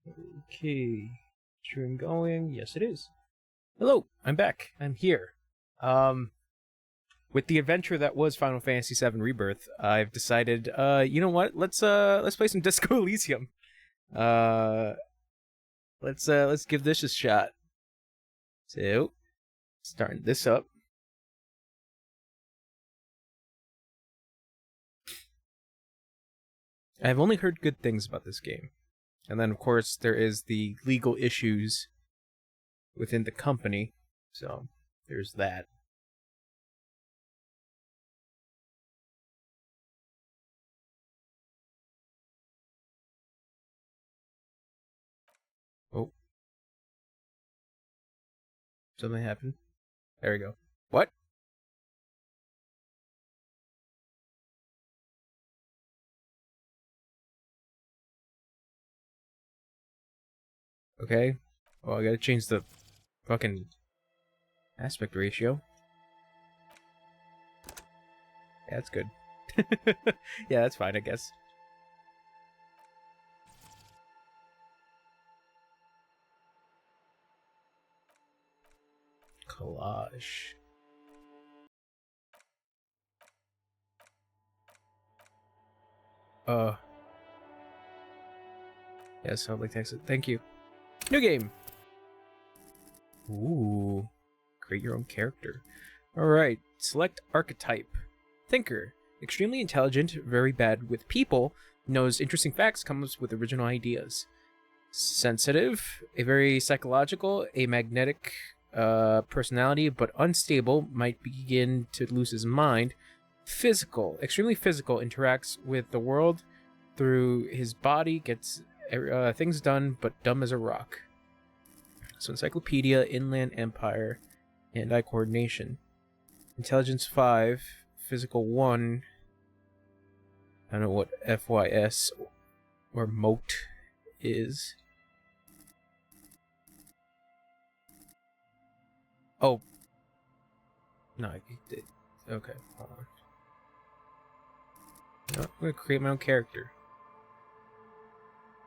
Okay, stream going. Yes, it is. Hello, I'm back. I'm here. With the adventure that was Final Fantasy VII Rebirth, I've decided, you know what? Let's play some Disco Elysium. Uh, let's give this a shot. So, starting this up. I've only heard good things about this game. And then, of course, there is the legal issues within the company. So, there's that. Oh. Something happened. There we go. What? Okay. Oh, I gotta change the fucking aspect ratio. Yeah, that's good. Yeah, that's fine, I guess. Collage. Yes, I'd like to exit. Thank you. New game! Ooh. Create your own character. Alright. Select archetype. Thinker. Extremely intelligent, very bad with people, knows interesting facts, comes with original ideas. Sensitive, a very psychological, a magnetic personality, but unstable, might begin to lose his mind. Physical, extremely physical, interacts with the world through his body, gets things done, but dumb as a rock. So Encyclopedia, Inland Empire, hand-eye coordination. Intelligence 5, Physical 1. I don't know what FYS or Moat is. Oh. No, okay, hold on. No, I'm gonna create my own character.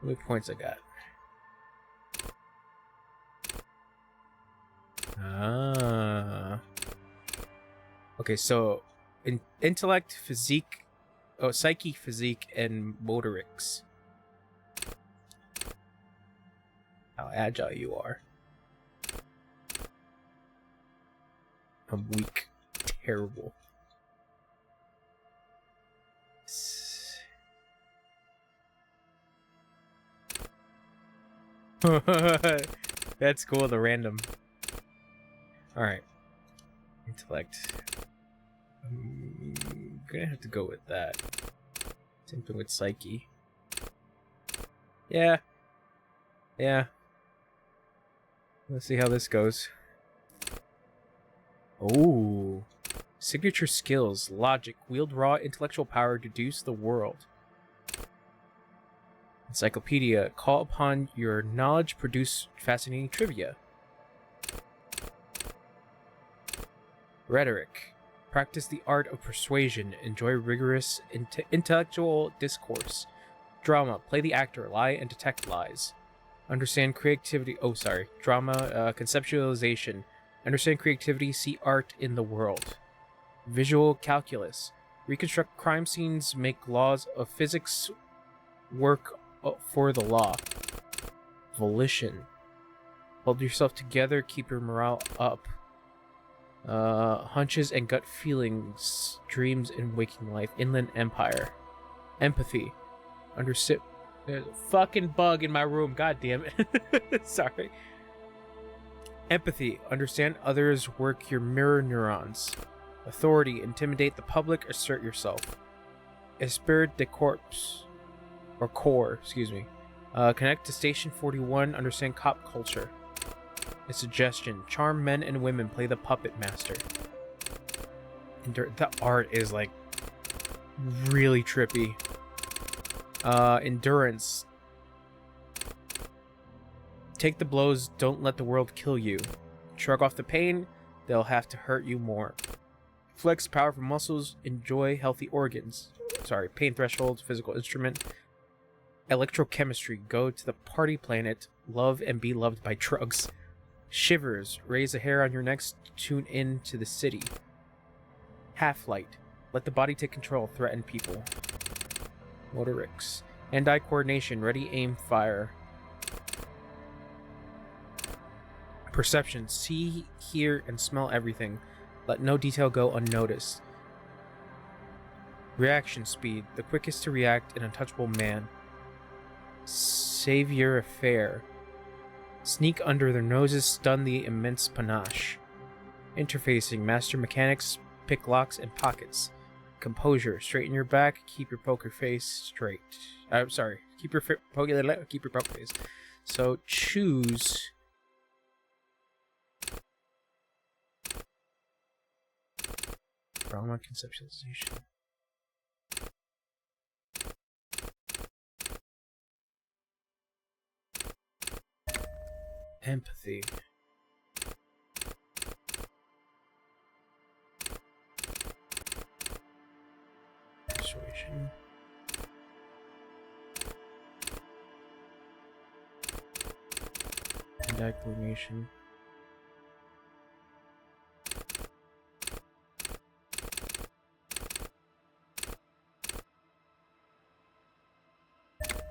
How many points I got? Ah. Okay, so intellect, physique, psyche, physique, and motorics. How agile you are. I'm weak. Terrible. That's cool, the random. Alright. Intellect. I'm gonna have to go with that. Same thing with psyche. Yeah. Yeah. Let's see how this goes. Oh. Signature skills. Logic. Wield raw intellectual power. Deduce the world. Encyclopedia. Call upon your knowledge. Produce fascinating trivia. Rhetoric. Practice the art of persuasion. Enjoy rigorous intellectual discourse. Drama. Play the actor. Lie and detect lies. Understand creativity. Oh, sorry. Drama. Conceptualization. Understand creativity. See art in the world. Visual calculus. Reconstruct crime scenes. Make laws of physics work for the law. Volition. Hold yourself together. Keep your morale up. Hunches and gut feelings, dreams and waking life. Inland Empire. Empathy. Understand. There's a fucking bug in my room. God damn it. Sorry. Empathy. Understand others. Work your mirror neurons. Authority. Intimidate the public. Assert yourself. Esprit de corps. Or core. Excuse me. Connect to Station 41. Understand cop culture. A suggestion. Charm men and women. Play the puppet master. The art is like really trippy. Endurance. Take the blows. Don't let the world kill you. Shrug off the pain. They'll have to hurt you more. Flex powerful muscles. Enjoy healthy organs. Sorry. Pain threshold. Physical instrument. Electrochemistry. Go to the party planet. Love and be loved by drugs. Shivers. Raise a hair on your neck. Tune in to the city. Half-light. Let the body take control. Threaten people. Motorics. Hand-eye coordination. Ready, aim, fire. Perception. See, hear, and smell everything. Let no detail go unnoticed. Reaction speed. The quickest to react, an untouchable man. Savior affair. Sneak under their noses, stun the immense panache. Interfacing. Master mechanics, pick locks and pockets. Composure. Straighten your back, keep your poker face straight. I'm sorry. Keep your poker face. So choose... Trauma conceptualization. Empathy. Persuasion. And coordination.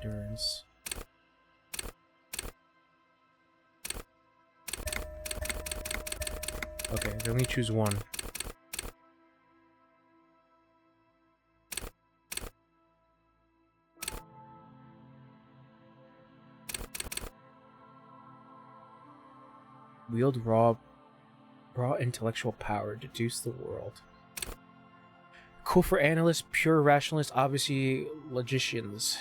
Endurance. Okay, they only choose one. Wield raw intellectual power. Deduce the world. Cool for analysts, pure rationalists, obviously logicians.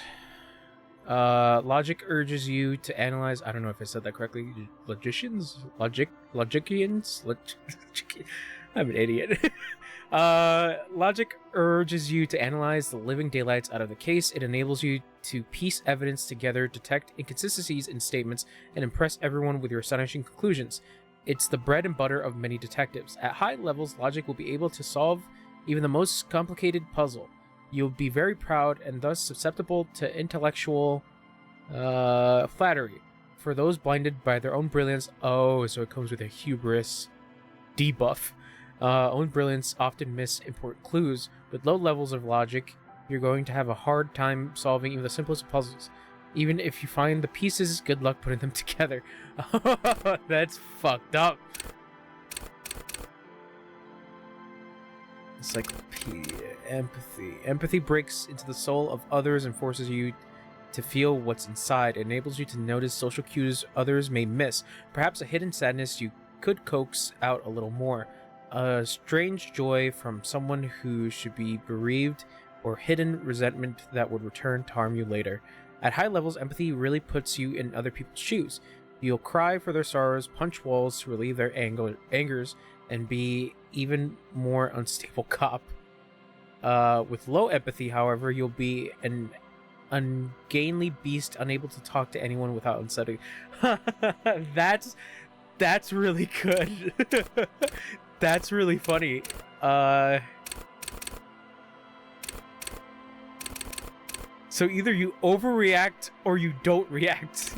Logic urges you to analyze. I don't know if I said that correctly. Logicians? Logicians? I'm an idiot. Logic urges you to analyze the living daylights out of the case. It enables you to piece evidence together, detect inconsistencies in statements, and impress everyone with your astonishing conclusions. It's the bread and butter of many detectives. At high levels, logic will be able to solve even the most complicated puzzle. You'll be very proud and thus susceptible to intellectual flattery. For those blinded by their own brilliance, oh, so it comes with a hubris debuff. Own brilliance often miss important clues. With low levels of logic, you're going to have a hard time solving even the simplest puzzles. Even if you find the pieces, good luck putting them together. That's fucked up. Encyclopedia. Empathy. Empathy breaks into the soul of others and forces you to feel what's inside. It enables you to notice social cues others may miss. Perhaps a hidden sadness you could coax out a little more. A strange joy from someone who should be bereaved, or hidden resentment that would return to harm you later. At high levels, empathy really puts you in other people's shoes. You'll cry for their sorrows, punch walls to relieve their angers, and be even more unstable cop. With low empathy, however, you'll be an ungainly beast, unable to talk to anyone without unsettling. That's really good. That's really funny. So either you overreact or you don't react.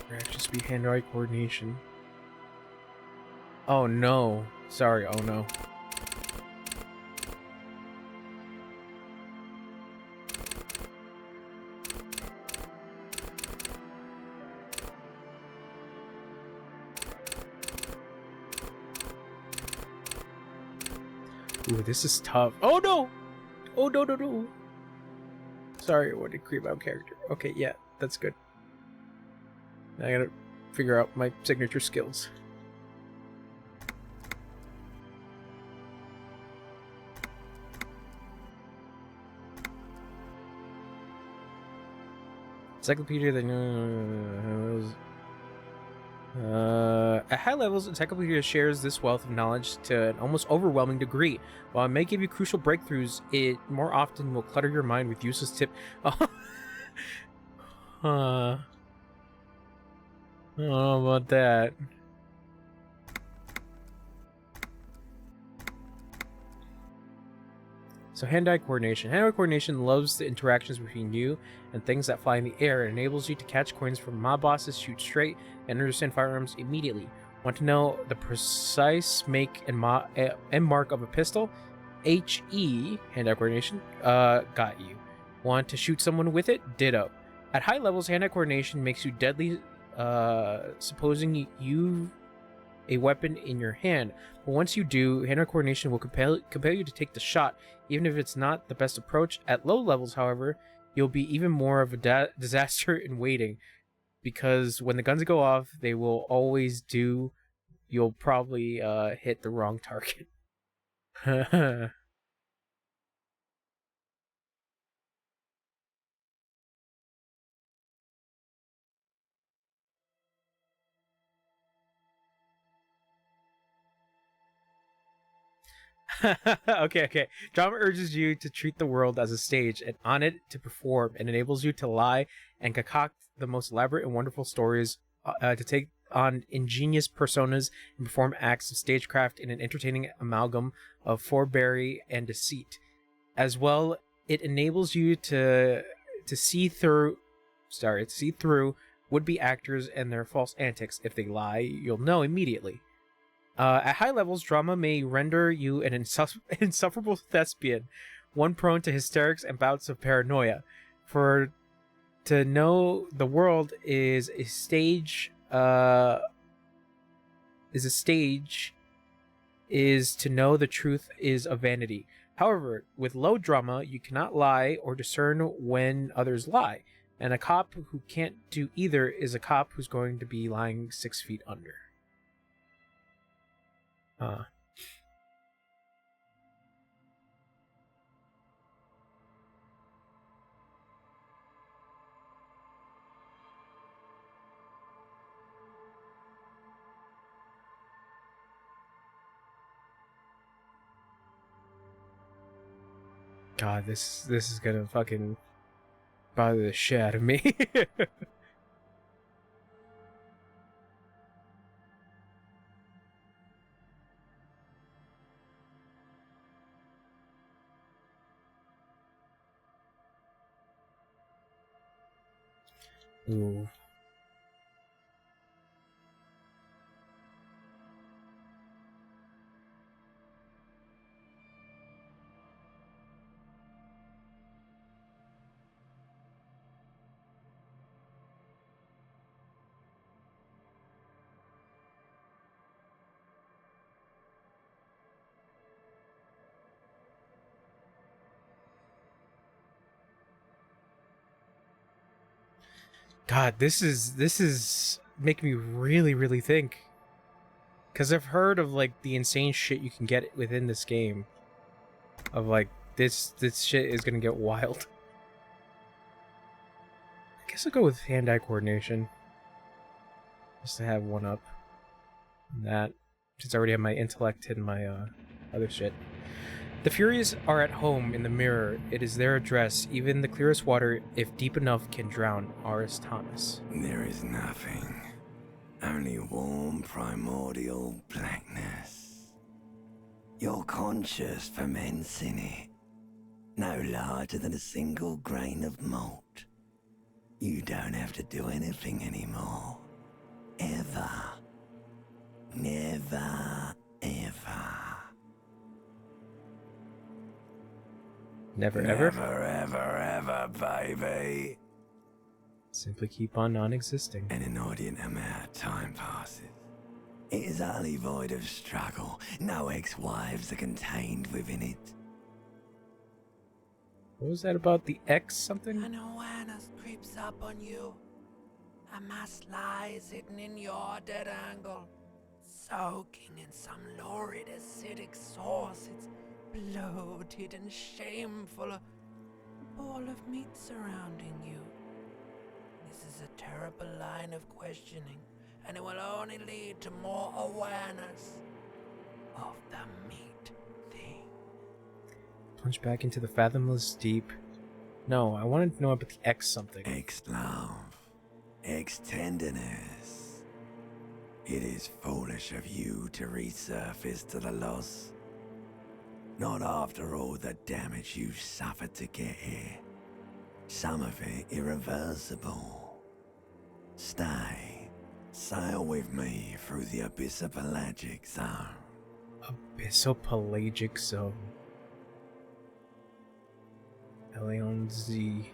Reaction speed, hand-eye coordination. Oh no. Sorry, oh no. Ooh, this is tough. Oh no! Oh no, no, no. Sorry, I wanted to creep out character. Okay, yeah, that's good. Now I gotta figure out my signature skills. Encyclopedia that at high levels, Encyclopedia shares this wealth of knowledge to an almost overwhelming degree. While it may give you crucial breakthroughs, it more often will clutter your mind with useless tip. I don't know about that. So hand-eye coordination. Hand-eye coordination loves the interactions between you and things that fly in the air and enables you to catch coins from mob bosses, shoot straight, and understand firearms immediately. Want to know the precise make and mark of a pistol? HE, hand-eye coordination, got you. Want to shoot someone with it? Ditto. At high levels, hand-eye coordination makes you deadly, supposing you a weapon in your hand. But once you do, hand-eye coordination will compel you to take the shot, even if it's not the best approach. At low levels, however, you'll be even more of a disaster in waiting, because when the guns go off, they will always do. You'll probably hit the wrong target. Okay. Drama urges you to treat the world as a stage and on it to perform, and enables you to lie and concoct the most elaborate and wonderful stories, to take on ingenious personas and perform acts of stagecraft in an entertaining amalgam of forbearing and deceit. As well, it enables you to see through would-be actors and their false antics. If they lie, you'll know immediately. At high levels, drama may render you an insufferable thespian, one prone to hysterics and bouts of paranoia. For to know the world is a stage, is to know the truth is a vanity. However, with low drama, you cannot lie or discern when others lie, and a cop who can't do either is a cop who's going to be lying 6 feet under. God, this is gonna fucking bother the shit out of me. Ooh. God, this is making me really think. Cause I've heard of like the insane shit you can get within this game. Of like this shit is gonna get wild. I guess I'll go with hand-eye coordination. Just to have one up. And that, since I already have my intellect and my other shit. The Furies are at home in the mirror. It is their address. Even the clearest water, if deep enough, can drown. R.S. Thomas. There is nothing. Only warm primordial blackness. Your conscious ferments in it. No larger than a single grain of malt. You don't have to do anything anymore. Ever. Never, ever. Never ever? Never, ever, baby. Simply keep on non-existing. An inordinate amount of time passes. It is utterly void of struggle. No ex-wives are contained within it. What was that about the X something? An awareness creeps up on you. A mass lies hidden in your dead angle, soaking in some lurid acidic sauce. It's bloated and shameful, a ball of meat surrounding you. This is a terrible line of questioning, and it will only lead to more awareness of the meat thing. Plunge back into the fathomless deep. No, I wanted to know about the X something. Ex-love. Ex-tenderness. It is foolish of you to resurface to the loss. Not after all the damage you've suffered to get here. Some of it irreversible. Stay. Sail with me through the abyssopelagic zone. Abyssopelagic zone. Elion Z.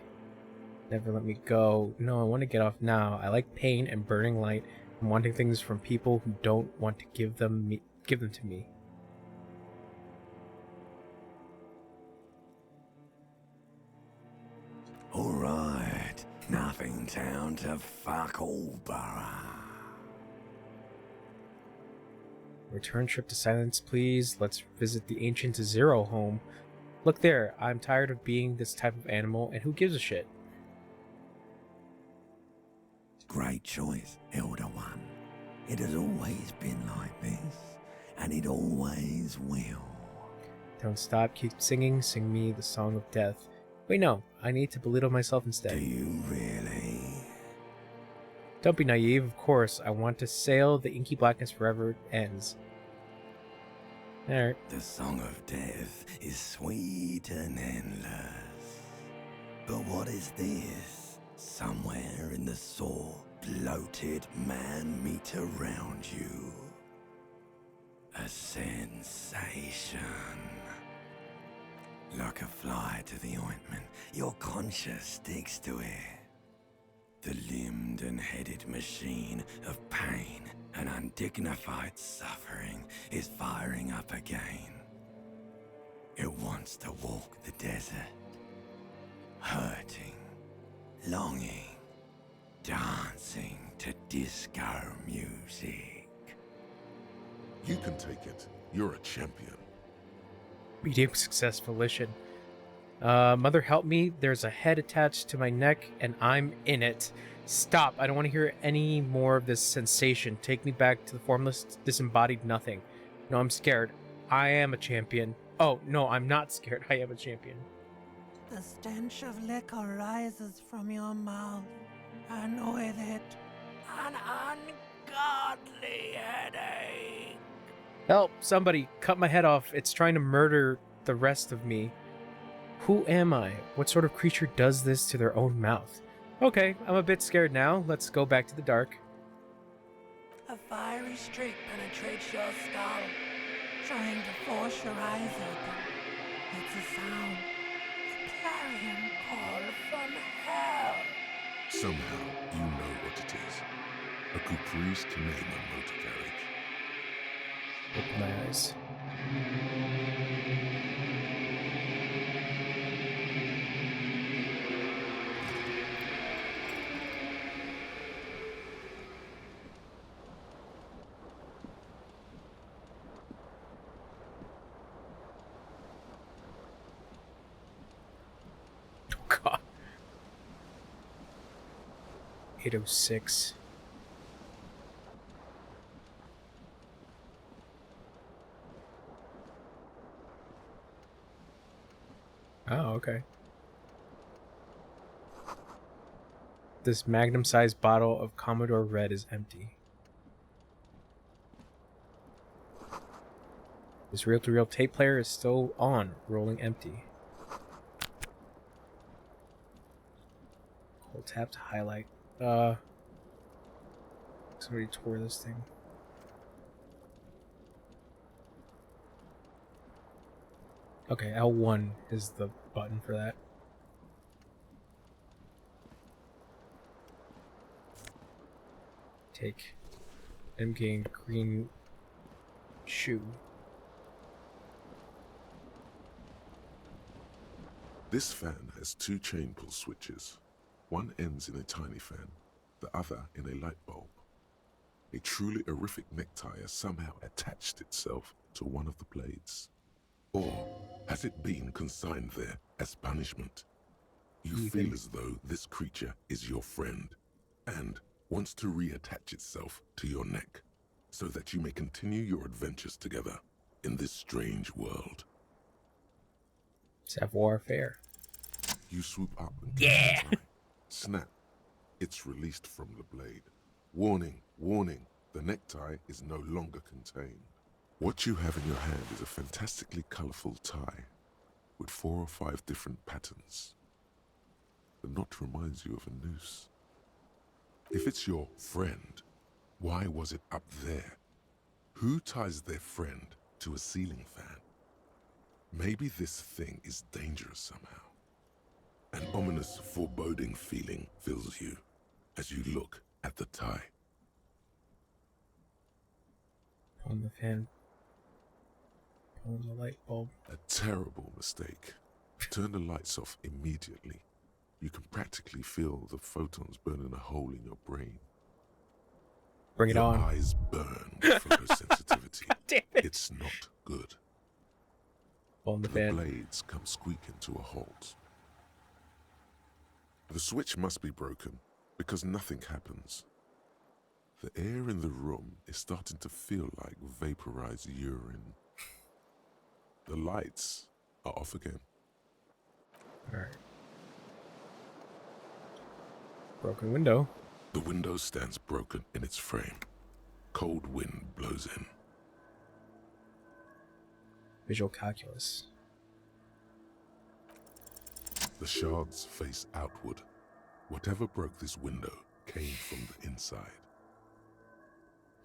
Never let me go. No, I want to get off now. I like pain and burning light and wanting things from people who don't want to give them to me. Alright, nothing down to fuck all, borough. Return trip to silence, please. Let's visit the ancient Zero home. Look there, I'm tired of being this type of animal, and who gives a shit? Great choice, Elder One. It has always been like this, and it always will. Don't stop, keep singing, sing me the song of death. Wait, no, I need to belittle myself Do instead. you really? Don't be naive, of course. I want to sail the inky blackness forever ends. Alright. The song of death is sweet and endless. But what is this? Somewhere in the sore, bloated man meat around you. A sensation. Like a fly to the ointment, your conscience sticks to it. The limbed and headed machine of pain and undignified suffering is firing up again. It wants to walk the desert, hurting, longing, dancing to disco music. You can take it. You're a champion. Medium success volition. Mother help me, there's a head attached to my neck and I'm in it. Stop, I don't want to hear any more of this sensation. Take me back to the formless, disembodied nothing. No, I'm scared. I am a champion. Oh, no, I'm not scared. I am a champion. The stench of liquor rises from your mouth, and with it, an ungodly headache. Help, somebody, cut my head off. It's trying to murder the rest of me. Who am I? What sort of creature does this to their own mouth? Okay, I'm a bit scared now. Let's go back to the dark. A fiery streak penetrates your skull, trying to force your eyes open. It's a sound, a clarion call from hell. Somehow, you know what it is. A caprice to name a motor carriage. Open my eyes. Oh god. 806. Oh, okay. This magnum-sized bottle of Commodore Red is empty. This reel-to-reel tape player is still on, rolling empty. Hold tap to highlight. Somebody tore this thing. Okay, L1 is the button for that. Take MK green shoe. This fan has two chain pull switches. One ends in a tiny fan, the other in a light bulb. A truly horrific necktie has somehow attached itself to one of the blades. Or has it been consigned there as punishment? You feel as though this creature is your friend and wants to reattach itself to your neck so that you may continue your adventures together in this strange world. Savoir faire. You swoop up and take the tie. Snap. It's released from the blade. Warning, warning, the necktie is no longer contained. What you have in your hand is a fantastically colorful tie with 4 or 5 different patterns. The knot reminds you of a noose. If it's your friend, why was it up there? Who ties their friend to a ceiling fan? Maybe this thing is dangerous somehow. An ominous, foreboding feeling fills you as you look at the tie. On the fan. On the light bulb. A terrible mistake. Turn the lights off immediately. You can practically feel the photons burning a hole in your brain. Bring it Your on. eyes burn with photosensitivity. Damn it. It's not good. On the The fan. blades come squeaking to a halt. The switch must be broken because nothing happens. The air in the room is starting to feel like vaporized urine. The lights are off again. Alright. Broken window. The window stands broken in its frame. Cold wind blows in. Visual calculus. The shards face outward. Whatever broke this window came from the inside.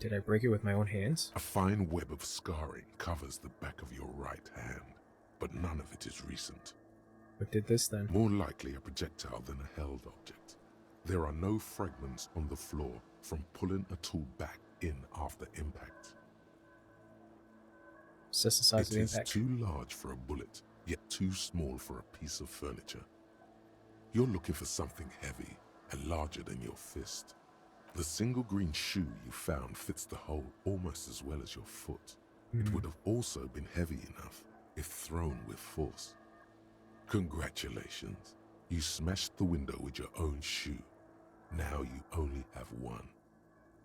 Did I break it with my own hands? A fine web of scarring covers the back of your right hand, but none of it is recent. What did this then? More likely a projectile than a held object. There are no fragments on the floor from pulling a tool back in after impact. It's just the size of It the is impact. too large for a bullet, yet too small for a piece of furniture. You're looking for something heavy and larger than your fist. The single green shoe you found fits the hole almost as well as your foot. It would have also been heavy enough if thrown with force. Congratulations. You smashed the window with your own shoe. Now you only have one.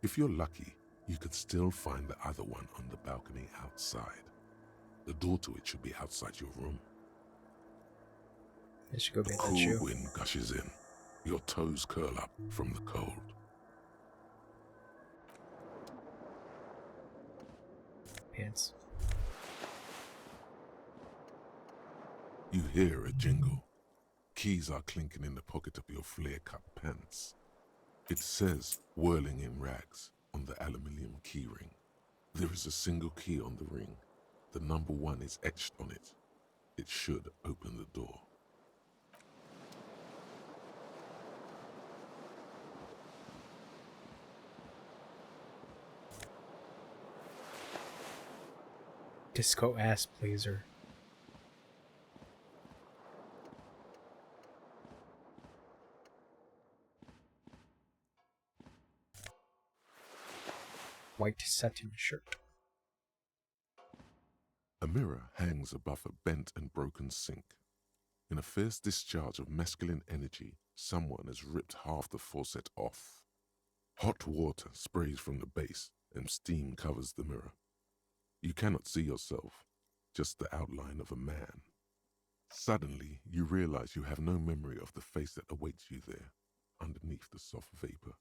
If you're lucky, you could still find the other one on the balcony outside. The door to it should be outside your room. I should go The get that cool shoe. wind gushes in. Your toes curl up from the cold. Pants. You hear a jingle. Keys are clinking in the pocket of your flare-cut pants. It says, whirling in rags, on the aluminium key ring. There is a single key on the ring. The number 1 is etched on it. It should open the door. Disco ass blazer. White satin shirt. A mirror hangs above a bent and broken sink. In a fierce discharge of masculine energy, someone has ripped half the faucet off. Hot water sprays from the base and steam covers the mirror. You cannot see yourself, just the outline of a man. Suddenly, you realize you have no memory of the face that awaits you there, underneath the soft vapor.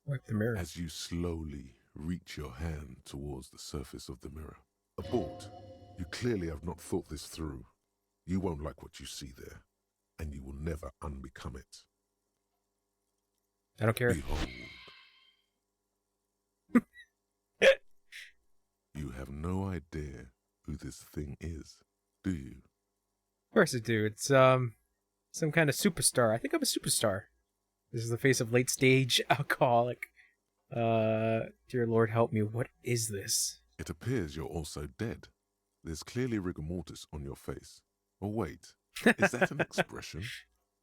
Wipe the mirror. As you slowly reach your hand towards the surface of the mirror. Abort. You clearly have not thought this through. You won't like what you see there, and you will never unbecome it. I don't care. Behold. You have no idea who this thing is, do you? Of course I do. It's some kind of superstar. I think I'm a superstar. This is the face of late stage alcoholic. Dear Lord help me, what is this? It appears you're also dead. There's clearly rigor mortis on your face. Oh wait, is that an expression?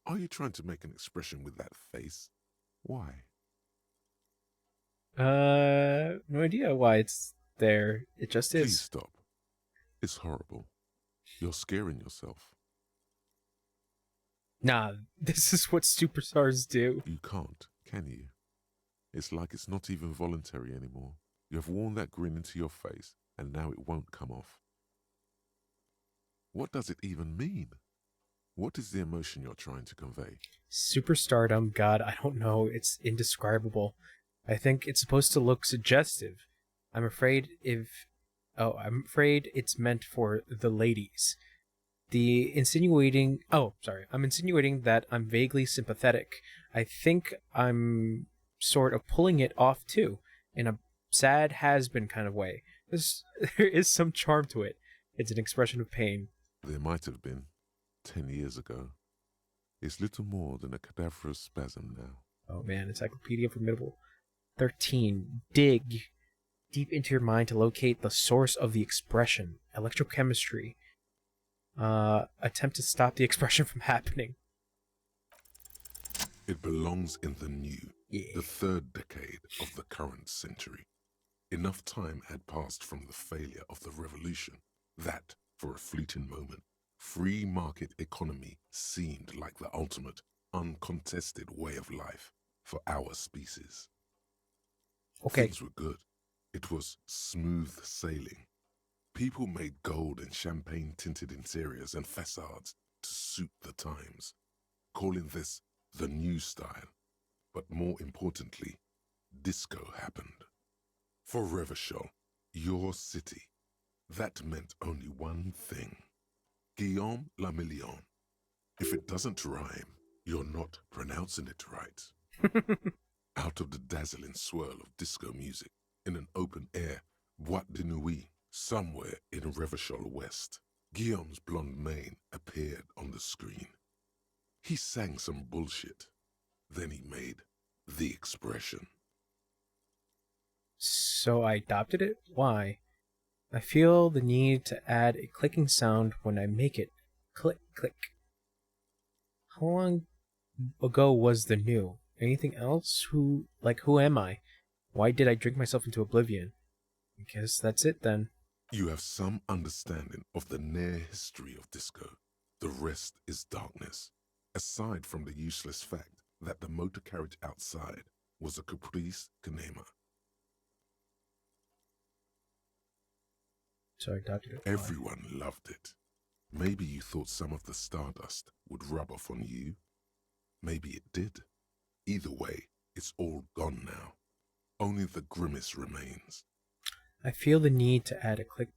Are you trying to make an expression with that face? Why? No idea why it's there. It just Please is. stop. It's horrible. You're scaring yourself. Nah, this is what superstars do. You can't, can you? It's like it's not even voluntary anymore. You have worn that grin into your face, and now it won't come off. What does it even mean? What is the emotion you're trying to convey? Superstardom, God, I don't know. It's indescribable. I think it's supposed to look suggestive. I'm afraid if Oh, I'm afraid it's meant for the ladies. The insinuating. Oh, sorry. I'm insinuating that I'm vaguely sympathetic. I think I'm sort of pulling it off too, in a sad has-been kind of way. There is some charm to it. It's an expression of pain. There might have been 10 years ago. It's little more than a cadaverous spasm now. Oh man, Encyclopedia Formidable. 13. Dig deep into your mind to locate the source of the expression. Electrochemistry. Attempt to stop the expression from happening. It belongs in the new, Yeah. the third decade of the current century. Enough time had passed from the failure of the revolution that, for a fleeting moment, free market economy seemed like the ultimate, uncontested way of life for our species. Okay. Things were good. It was smooth sailing. People made gold and champagne-tinted interiors and facades to suit the times, calling this the new style. But more importantly, disco happened. For Revachol, your city, that meant only one thing. Guillaume le Million. If it doesn't rhyme, you're not pronouncing it right. Out of the dazzling swirl of disco music, in an open-air boîte de nuit, somewhere in Revachol West, Guillaume's blonde mane appeared on the screen. He sang some bullshit. Then he made the expression. So I adopted it? Why? I feel the need to add a clicking sound when I make it. Click, click. How long ago was the new? Anything else? Who am I? Why did I drink myself into oblivion? I guess that's it then. You have some understanding of the near history of disco. The rest is darkness, aside from the useless fact that the motor carriage outside was a caprice canema. So I adopted it. Everyone loved it. Maybe you thought some of the stardust would rub off on you. Maybe it did. Either way, it's all gone now. Only the grimace remains. I feel the need to add a clicking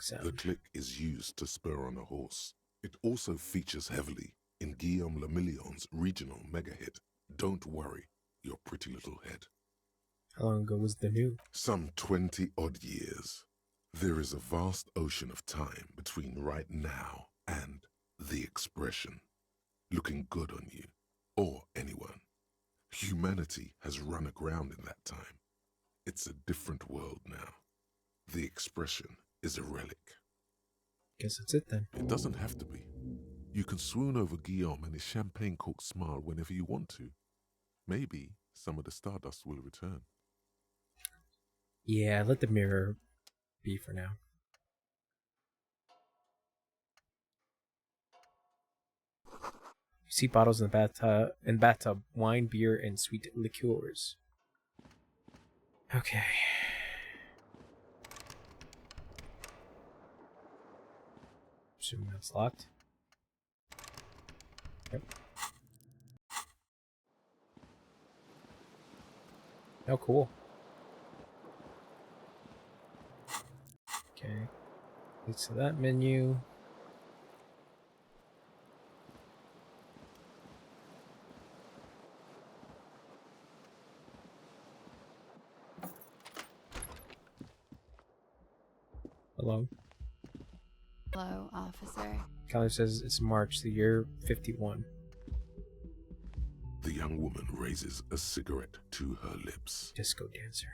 sound. The click is used to spur on a horse. It also features heavily in Guillaume le Million's regional mega hit, Don't Worry, Your Pretty Little Head. How long ago was the new? Some 20-odd years. There is a vast ocean of time between right now and the expression. Looking good on you, or anyone. Humanity has run aground in that time. It's a different world now. The expression is a relic. Guess that's it then. It doesn't have to be. You can swoon over Guillaume and his champagne-corked smile whenever you want to. Maybe some of the stardust will return. Yeah, let the mirror be for now. You see bottles in the bathtub, wine, beer, and sweet liqueurs. Okay. Assuming that's locked. Yep. Oh, cool. Okay. Leads to that menu. Hello. Hello, officer. Calendar says it's March, the year 51. The young woman raises a cigarette to her lips. Disco dancer.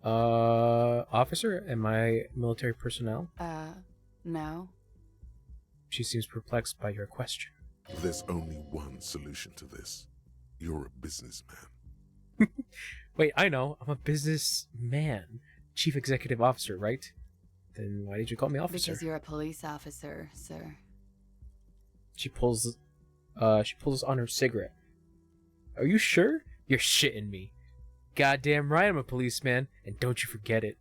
Officer, am I military personnel? No. She seems perplexed by your question. There's only one solution to this. You're a businessman. Wait, I know. I'm a businessman. Chief executive officer, right? Then why did you call me officer? Because you're a police officer, sir. She pulls on her cigarette. Are you sure? You're shitting me. Goddamn right I'm a policeman, and don't you forget it.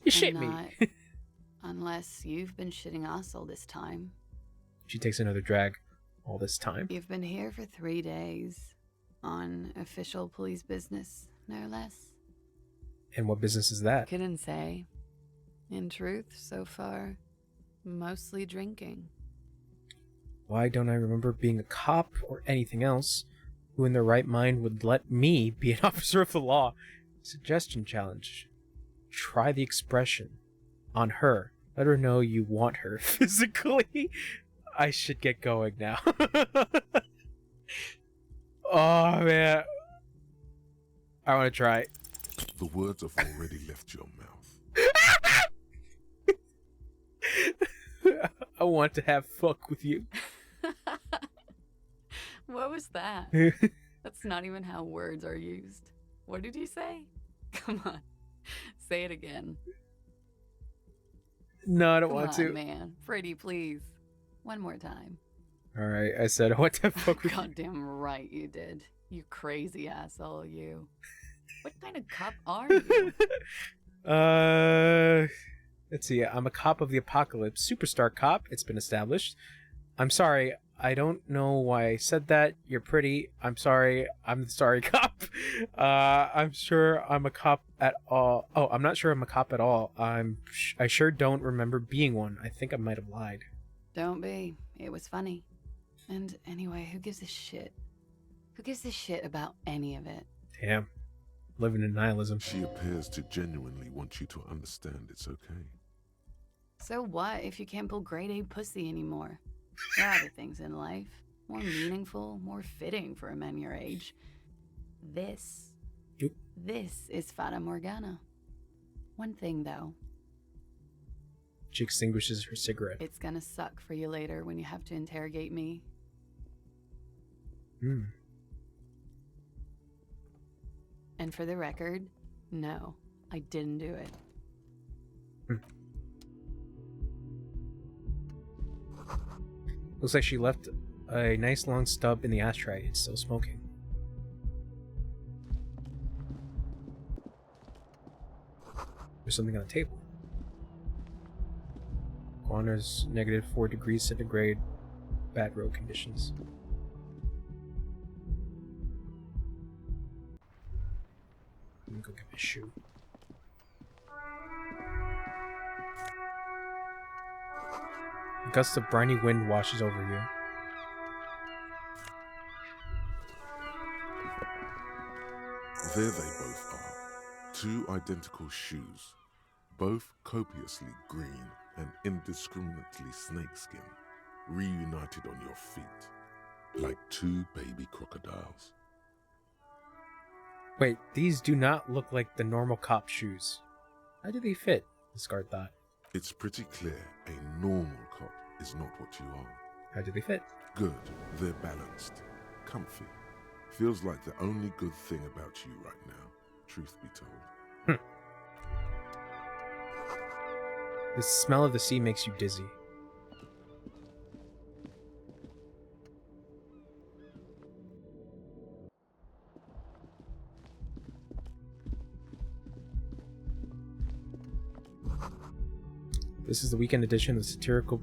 You shit me. Unless you've been shitting us all this time. She takes another drag. All this time? You've been here for 3 days. On official police business, no less. And what business is that? Couldn't say. In truth, so far, mostly drinking. Why don't I remember being a cop or anything else? Who in their right mind would let me be an officer of the law? Suggestion challenge. Try the expression. On her. Let her know you want her physically. I should get going now. Oh, man. I want to try. The words have already left your mouth. I want to have fuck with you. What was that? That's not even how words are used. What did you say? Come on. Say it again. No, I don't Come want on, to. man. Pretty, please. One more time. All right, I said I want to have fuck with you. Goddamn right you did. You crazy asshole, you. What kind of cop are you? Let's see. I'm a cop of the apocalypse. Superstar cop. It's been established. I'm sorry. I don't know why I said that. You're pretty. I'm sorry. I'm the sorry cop. I'm sure I'm a cop at all. Oh, I'm not sure I'm a cop at all. I sure don't remember being one. I think I might have lied. Don't be. It was funny. And anyway, who gives a shit? Who gives a shit about any of it? Damn. Living in nihilism. She appears to genuinely want you to understand it's okay. So what if you can't pull grade A pussy anymore? There are other things in life. More meaningful, more fitting for a man your age. This is Fata Morgana. One thing though. She extinguishes her cigarette. It's gonna suck for you later when you have to interrogate me. And for the record, no, I didn't do it. Looks like she left a nice long stub in the ashtray. It's still smoking. There's something on the table. Guana's -4 degrees centigrade, bad road conditions. Let me go get my shoe. A gust of briny wind washes over you. There they both are. Two identical shoes, both copiously green and indiscriminately snakeskin, reunited on your feet, like two baby crocodiles. Wait, these do not look like the normal cop shoes. How do they fit? Discard thought. It's pretty clear a normal cop is not what you are. How do they fit? Good, they're balanced, comfy. Feels like the only good thing about you right now, truth be told. The smell of the sea makes you dizzy. This is the weekend edition of the satirical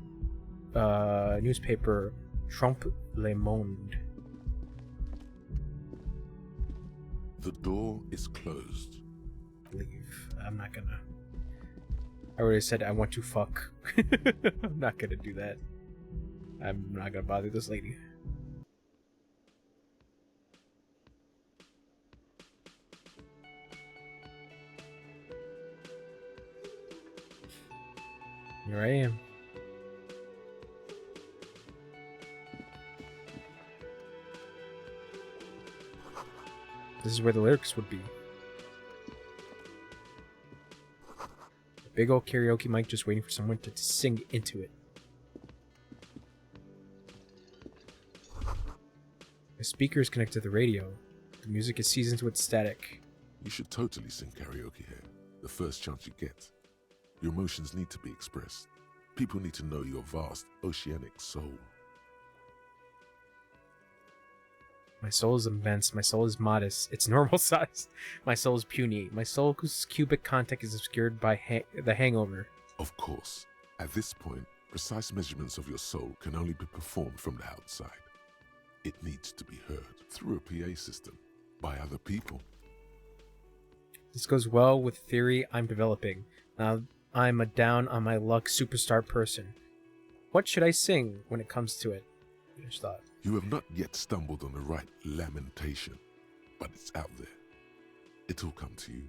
newspaper Trompe Le Monde. The door is closed. Leave. I'm not gonna. I already said I want to fuck. I'm not gonna do that. I'm not gonna bother this lady. Here I am. This is where the lyrics would be. A big old karaoke mic just waiting for someone to sing into it. The speaker is connected to the radio. The music is seasoned with static. You should totally sing karaoke here, the first chance you get. Your emotions need to be expressed. People need to know your vast, oceanic soul. My soul is immense. My soul is modest. It's normal size. My soul is puny. My soul's cubic contact is obscured by the hangover. Of course, at this point, precise measurements of your soul can only be performed from the outside. It needs to be heard through a PA system by other people. This goes well with theory I'm developing. Now I'm a down on my luck superstar person. What should I sing when it comes to it? Finish thought. You have not yet stumbled on the right lamentation, but it's out there. It'll come to you.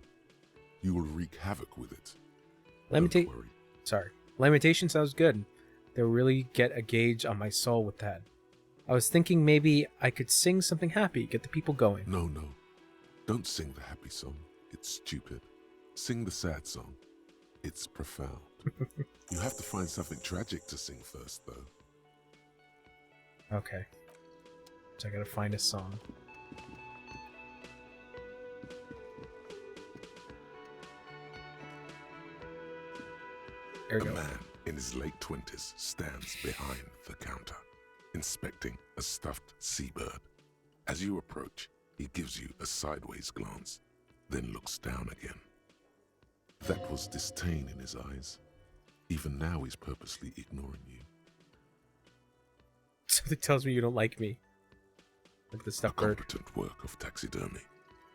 You will wreak havoc with it. Don't worry. Lamentation sounds good. They'll really get a gauge on my soul with that. I was thinking maybe I could sing something happy, get the people going. No. Don't sing the happy song. It's stupid. Sing the sad song. It's profound. You have to find something tragic to sing first, though. Okay. So I gotta find a song. There we A go. man in his late 20s stands behind the counter, inspecting a stuffed seabird. As you approach, he gives you a sideways glance, then looks down again. That was disdain in his eyes. Even now he's purposely ignoring you. Something tells me you don't like me. Like the A stuffed bird. competent work of taxidermy.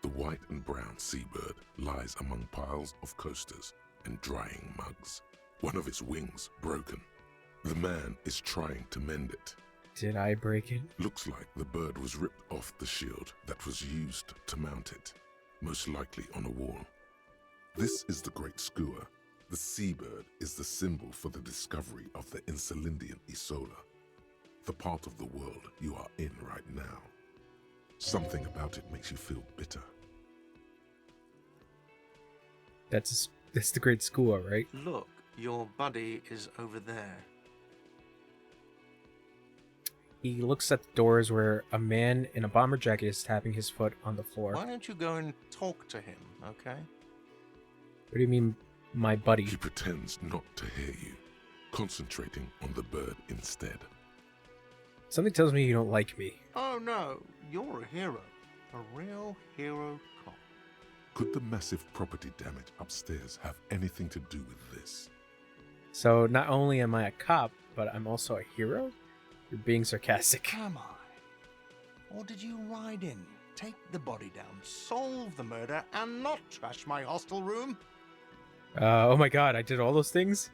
The white and brown seabird lies among piles of coasters and drying mugs. One of its wings broken. The man is trying to mend it. Did I break it? Looks like the bird was ripped off the shield that was used to mount it, most likely on a wall. This is the Great Skua. The seabird is the symbol for the discovery of the Insulindian Isola, the part of the world you are in right now. Something about it makes you feel bitter. That's the Great Skua, right? Look, your buddy is over there. He looks at the doors where a man in a bomber jacket is tapping his foot on the floor. Why don't you go and talk to him, okay? What do you mean, my buddy? He pretends not to hear you, concentrating on the bird instead. Something tells me you don't like me. Oh no, you're a hero. A real hero cop. Could the massive property damage upstairs have anything to do with this? So not only am I a cop, but I'm also a hero? You're being sarcastic. Am I? Or did you ride in, take the body down, solve the murder, and not trash my hostel room? Oh my god, I did all those things?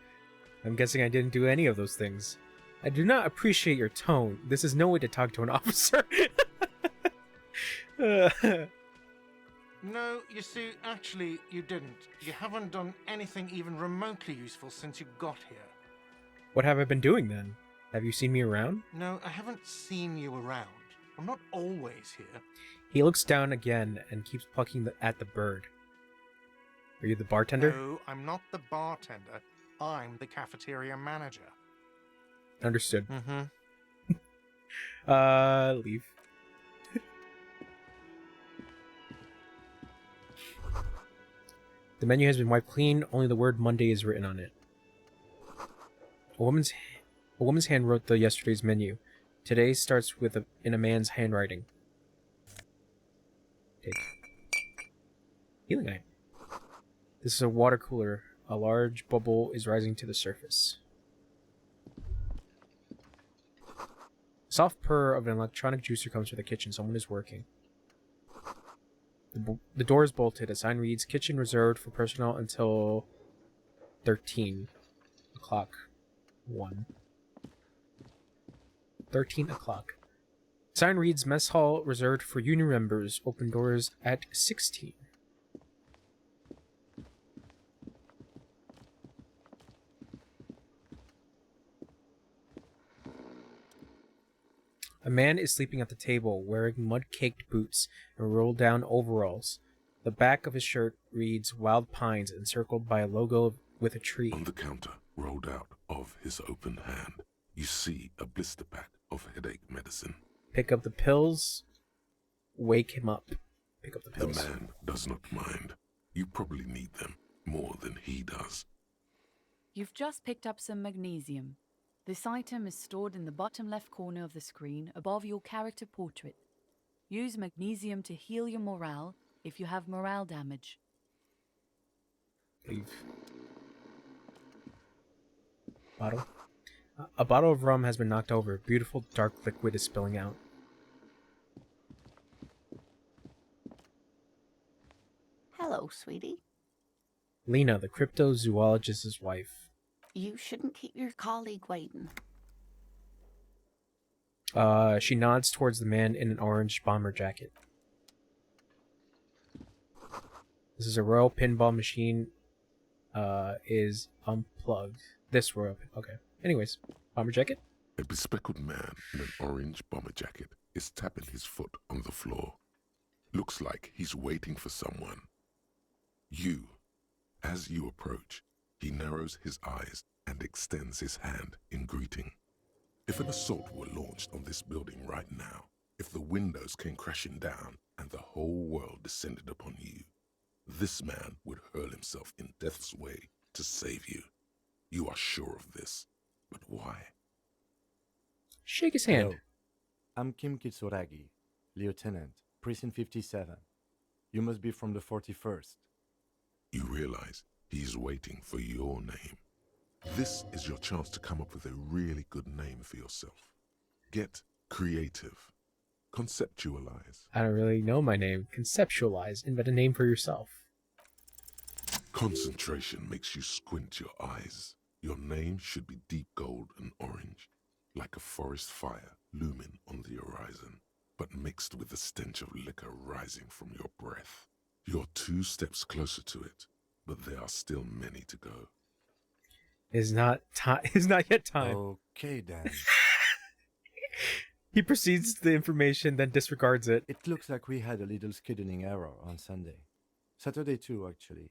I'm guessing I didn't do any of those things. I do not appreciate your tone. This is no way to talk to an officer. No, you see, actually, you didn't. You haven't done anything even remotely useful since you got here. What have I been doing then? Have you seen me around? No, I haven't seen you around. I'm not always here. He looks down again and keeps plucking at the bird. Are you the bartender? No, I'm not the bartender. I'm the cafeteria manager. Understood. Mm-hmm. Leave. The menu has been wiped clean, only the word Monday is written on it. A woman's hand wrote the yesterday's menu. Today starts in a man's handwriting. Take. Healing item. This is a water cooler. A large bubble is rising to the surface. Soft purr of an electronic juicer comes from the kitchen. Someone is working. The door is bolted. A sign reads, "Kitchen reserved for personnel until 13 o'clock. 13 o'clock. Sign reads, "Mess hall reserved for union members. Open doors at 16. A man is sleeping at the table, wearing mud-caked boots and rolled-down overalls. The back of his shirt reads Wild Pines, encircled by a logo with a tree. On the counter, rolled out of his open hand, you see a blister pack of headache medicine. Pick up the pills. Wake him up. Pick up the The pills. man does not mind. You probably need them more than he does. You've just picked up some magnesium. This item is stored in the bottom left corner of the screen above your character portrait. Use magnesium to heal your morale if you have morale damage. Leave. Bottle. A bottle of rum has been knocked over. Beautiful dark liquid is spilling out. Hello, Hello, sweetie. Lena, the cryptozoologist's wife. You shouldn't keep your colleague waiting. She nods towards the man in an orange bomber jacket. This is a Royal Pinball Machine. Is unplugged. This Royal. Okay. Anyways, bomber jacket. A bespectacled man in an orange bomber jacket is tapping his foot on the floor. Looks like he's waiting for someone. As you approach, he narrows his eyes and extends his hand in greeting. If an assault were launched on this building right now, if the windows came crashing down and the whole world descended upon you, this man would hurl himself in death's way to save you. You are sure of this, but why? Shake his hand. Hello. I'm Kim Kitsuragi, Lieutenant, Precinct 57. You must be from the 41st. You realize he's waiting for your name. This is your chance to come up with a really good name for yourself. Get creative. Conceptualize. I don't really know my name. Conceptualize. Invent a name for yourself. Concentration makes you squint your eyes. Your name should be deep gold and orange, like a forest fire looming on the horizon, but mixed with the stench of liquor rising from your breath. You're 2 steps closer to it, but there are still many to go. Is not yet time. Okay, then. He proceeds to the information, then disregards it. It looks like we had a little scheduling error on Sunday. Saturday too, actually.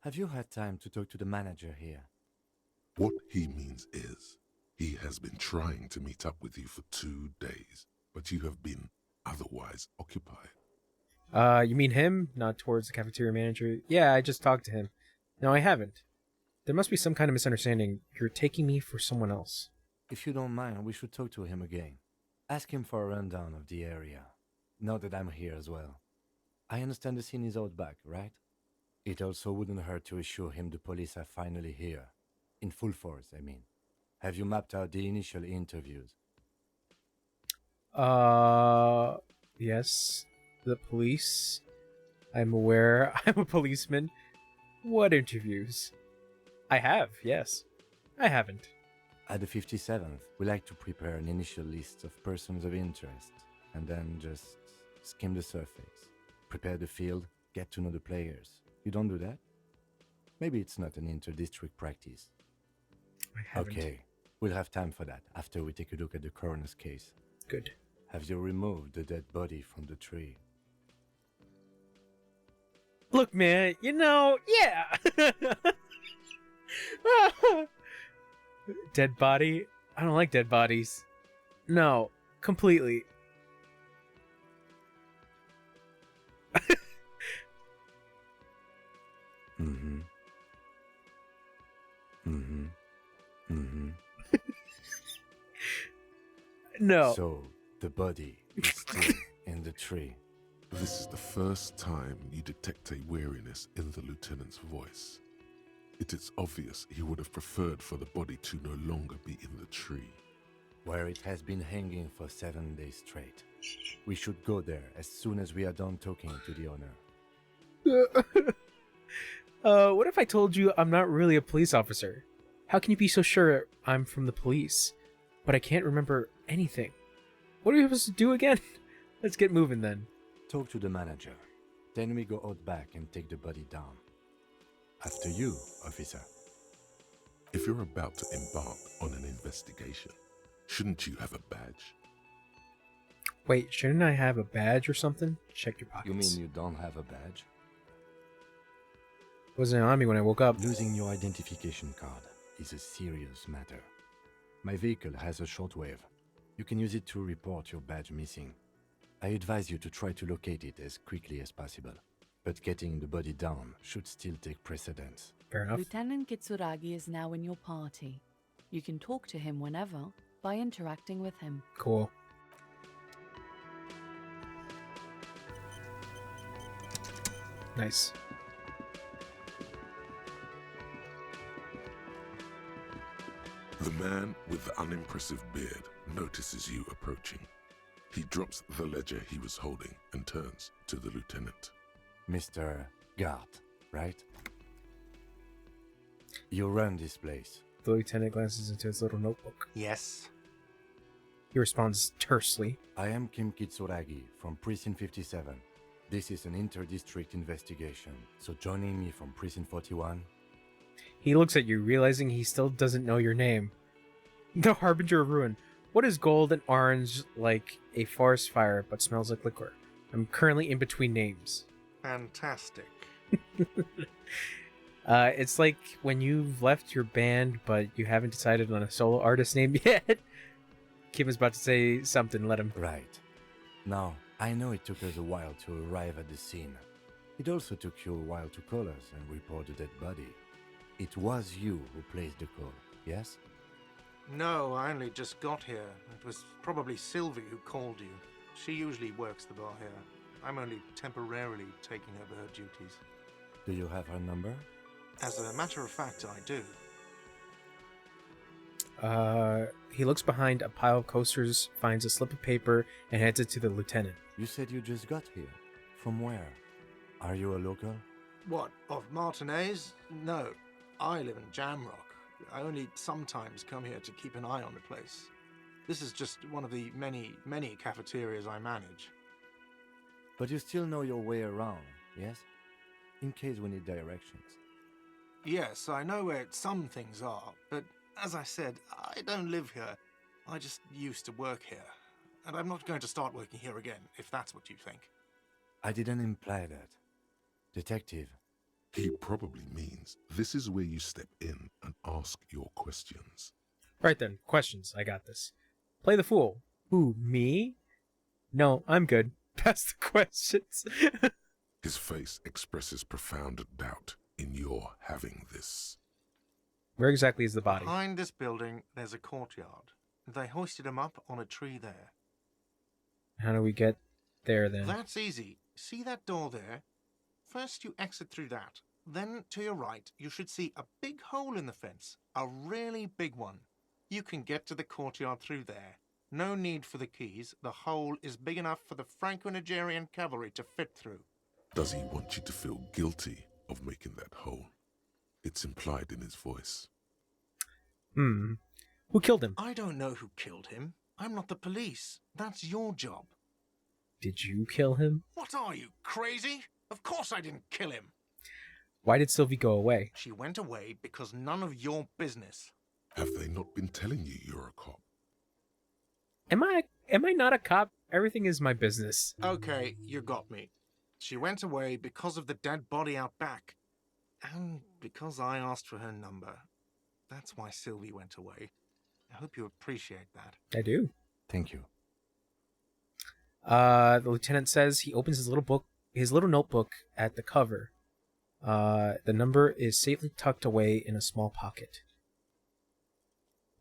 Have you had time to talk to the manager here? What he means is, he has been trying to meet up with you for 2 days, but you have been otherwise occupied. You mean him? Not towards the cafeteria manager. Yeah, I just talked to him. No, I haven't. There must be some kind of misunderstanding. You're taking me for someone else. If you don't mind, we should talk to him again. Ask him for a rundown of the area. Now that I'm here as well. I understand the scene is out back, right? It also wouldn't hurt to assure him the police are finally here. In full force, I mean. Have you mapped out the initial interviews? Yes. The police. I'm aware. I'm a policeman. What interviews? I have, yes. I haven't. At the 57th, we like to prepare an initial list of persons of interest, and then just skim the surface. Prepare the field, get to know the players. You don't do that? Maybe it's not an inter-district practice. I haven't. Okay, we'll have time for that after we take a look at the coroner's case. Good. Have you removed the dead body from the tree? Look, man, yeah. Dead body? I don't like dead bodies. No, completely. No. So, the body is still in the tree. This is the first time you detect a weariness in the lieutenant's voice. It is obvious he would have preferred for the body to no longer be in the tree. Where it has been hanging for 7 days straight. We should go there as soon as we are done talking to the owner. What if I told you I'm not really a police officer? How can you be so sure I'm from the police? But I can't remember anything. What are we supposed to do again? Let's get moving then. Talk to the manager. Then we go out back and take the body down. After you, officer. If you're about to embark on an investigation, shouldn't you have a badge? Wait, shouldn't I have a badge or something? Check your pockets. You mean you don't have a badge? Wasn't on me when I woke up. Losing your identification card is a serious matter. My vehicle has a shortwave. You can use it to report your badge missing. I advise you to try to locate it as quickly as possible. But getting the body down should still take precedence. Fair enough. Lieutenant Kitsuragi is now in your party. You can talk to him whenever by interacting with him. Cool. Nice. The man with the unimpressive beard notices you approaching. He drops the ledger he was holding and turns to the lieutenant. Mr. Guard, right? You run this place. The lieutenant glances into his little notebook. Yes. He responds tersely. I am Kim Kitsuragi from Precinct 57. This is an inter-district investigation, so joining me from Precinct 41... He looks at you, realizing he still doesn't know your name. The Harbinger of Ruin. What is gold and orange like a forest fire but smells like liquor? I'm currently in between names. Fantastic. It's like when you've left your band but you haven't decided on a solo artist name yet. Kim is about to say something, let him. Right. Now, I know it took us a while to arrive at the scene. It also took you a while to call us and report the dead body. It was you who placed the call, yes? No, I only just got here. It was probably Sylvie who called you. She usually works the bar here. I'm only temporarily taking over her duties. Do you have her number? As a matter of fact, I do. He looks behind a pile of coasters, finds a slip of paper, and hands it to the lieutenant. You said you just got here. From where? Are you a local? What, of Martinez? No, I live in Jamrock. I only sometimes come here to keep an eye on the place. This is just one of the many, many cafeterias I manage. But you still know your way around, yes? In case we need directions. Yes, I know where some things are, but as I said, I don't live here. I just used to work here. And I'm not going to start working here again, if that's what you think. I didn't imply that. Detective. He probably means this is where you step in and ask your questions. Right then, questions. I got this. Play the fool. Who, me? No, I'm good. Pass the questions. His face expresses profound doubt in your having this. Where exactly is the body? Behind this building, there's a courtyard. They hoisted him up on a tree there. How do we get there then? That's easy. See that door there? First you exit through that. Then to your right, you should see a big hole in the fence. A really big one. You can get to the courtyard through there. No need for the keys. The hole is big enough for the Franco-Nigerian cavalry to fit through. Does he want you to feel guilty of making that hole? It's implied in his voice. Who killed him? I don't know who killed him. I'm not the police. That's your job. Did you kill him? What are you, crazy? Of course I didn't kill him. Why did Sylvie go away? She went away because none of your business. Have they not been telling you you're a cop? Am I not a cop? Everything is my business. Okay, you got me. She went away because of the dead body out back. And because I asked for her number. That's why Sylvie went away. I hope you appreciate that. I do. Thank you. The lieutenant says he opens his little notebook at the cover. The number is safely tucked away in a small pocket.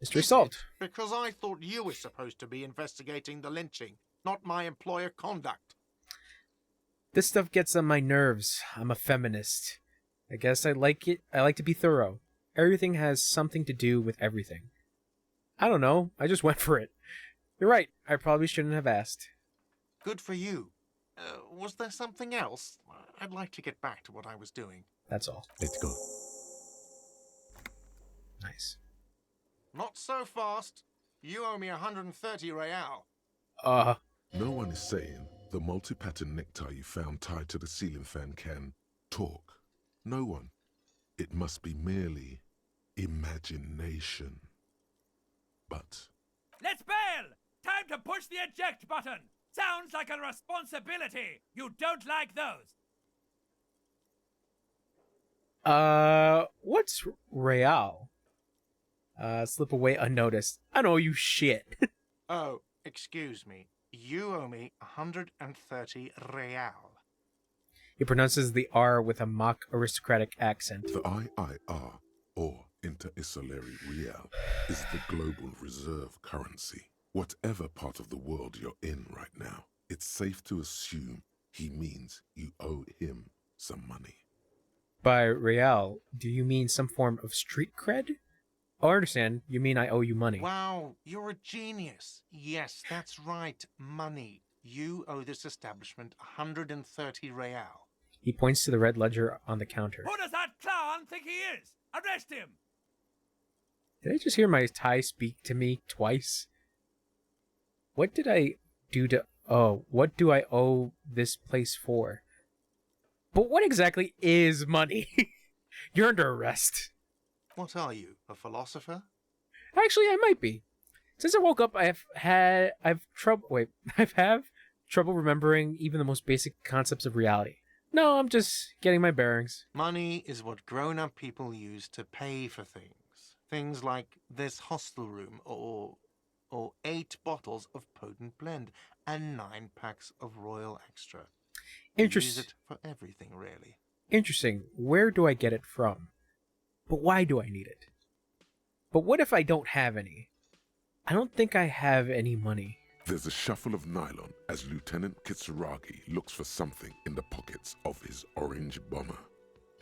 Mystery Is solved. it? Because I thought you were supposed to be investigating the lynching, not my employer conduct. This stuff gets on my nerves. I'm a feminist. I guess I like it. I like to be thorough. Everything has something to do with everything. I don't know. I just went for it. You're right. I probably shouldn't have asked. Good for you. Was there something else? I'd like to get back to what I was doing. That's all. Let's go. Nice. Not so fast. You owe me 130 real. No one is saying the multi-pattern necktie you found tied to the ceiling fan can talk. No one. It must be merely imagination. But Let's bail! Time to push the eject button! Sounds like a responsibility! You don't like those! What's real? Slip away unnoticed. I know you shit. Oh, excuse me. You owe me 130 real. He pronounces the R with a mock aristocratic accent. the IIR, or Inter-Isolary Real, is the global reserve currency. Whatever part of the world you're in right now, it's safe to assume he means you owe him some money. By real, do you mean some form of street cred? Oh, I understand. You mean I owe you money. Wow, you're a genius. Yes, that's right. Money. You owe this establishment 130 real. He points to the red ledger on the counter. Who does that clown think he is? Arrest him! Did I just hear my tie speak to me twice? What did I do to... Oh, what do I owe this place for? But what exactly is money? You're under arrest. What are you, a philosopher? Actually, I might be. Since I woke up, I've had trouble remembering even the most basic concepts of reality. No, I'm just getting my bearings. Money is what grown-up people use to pay for things. Things like this hostel room, or 8 bottles of potent blend, and 9 packs of Royal Extra. You use it for everything, really. Interesting. Where do I get it from? But why do I need it? But what if I don't have any? I don't think I have any money. There's a shuffle of nylon as Lieutenant Kitsuragi looks for something in the pockets of his orange bomber.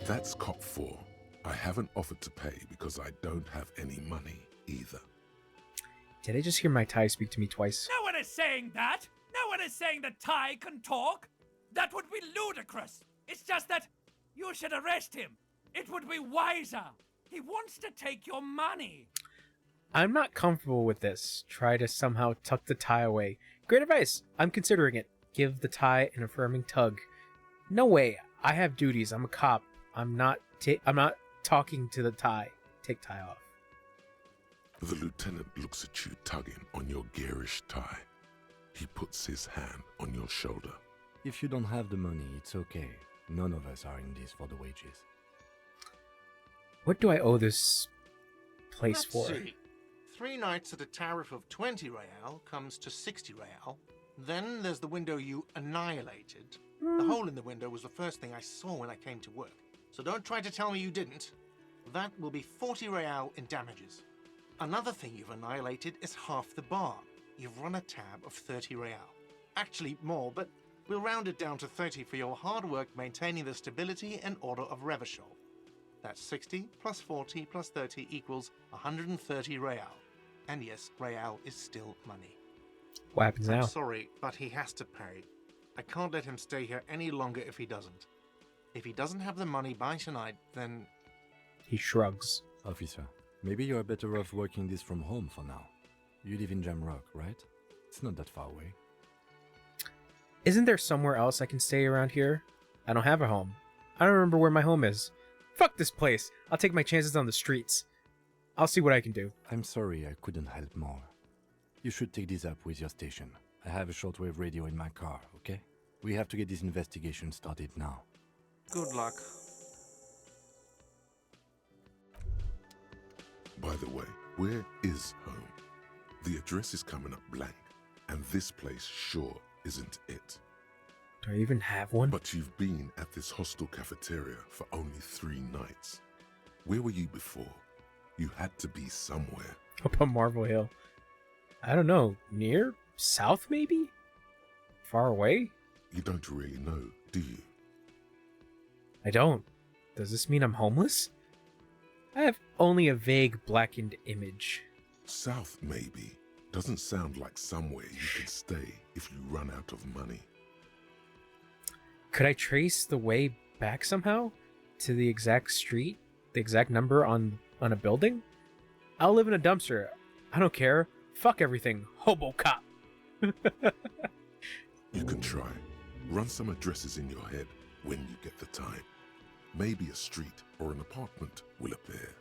That's cop 4. I haven't offered to pay because I don't have any money either. Did I just hear my tie speak to me twice? No one is saying that! No one is saying that Ty can talk! That would be ludicrous! It's just that you should arrest him! It would be wiser! He wants to take your money! I'm not comfortable with this. Try to somehow tuck the tie away. Great advice. I'm considering it. Give the tie an affirming tug. No way. I have duties. I'm a cop. I'm not talking to the tie. Take tie off. The lieutenant looks at you tugging on your garish tie. He puts his hand on your shoulder. If you don't have the money, it's okay. None of us are in this for the wages. What do I owe this place Let's for? see. 3 nights at a tariff of 20 real comes to 60 real. Then there's the window you annihilated. The hole in the window was the first thing I saw when I came to work. So don't try to tell me you didn't. That will be 40 real in damages. Another thing you've annihilated is half the bar. You've run a tab of 30 real. Actually more, but we'll round it down to 30 for your hard work maintaining the stability and order of Revachol. That's 60 plus 40 plus 30 equals 130 real. And yes, real is still money. What happens now? I'm sorry, but he has to pay. I can't let him stay here any longer if he doesn't. If he doesn't have the money by tonight, then... He shrugs. Officer, maybe you're better off working this from home for now. You live in Jamrock, right? It's not that far away. Isn't there somewhere else I can stay around here? I don't have a home. I don't remember where my home is. Fuck this place. I'll take my chances on the streets. I'll see what I can do. I'm sorry I couldn't help more. You should take this up with your station. I have a shortwave radio in my car, okay? We have to get this investigation started now. Good luck. By the way, where is home? The address is coming up blank, and this place sure isn't it. Do I even have one? But you've been at this hostel cafeteria for only 3 nights. Where were you before? You had to be somewhere. Up on Marble Hill. I don't know. Near? South, maybe? Far away? You don't really know, do you? I don't. Does this mean I'm homeless? I have only a vague blackened image. South, maybe. Doesn't sound like somewhere you can stay if you run out of money. Could I trace the way back somehow? To the exact street? The exact number on a building? I'll live in a dumpster. I don't care. Fuck everything. Hobo cop. You can try. Run some addresses in your head when you get the time. Maybe a street or an apartment will appear.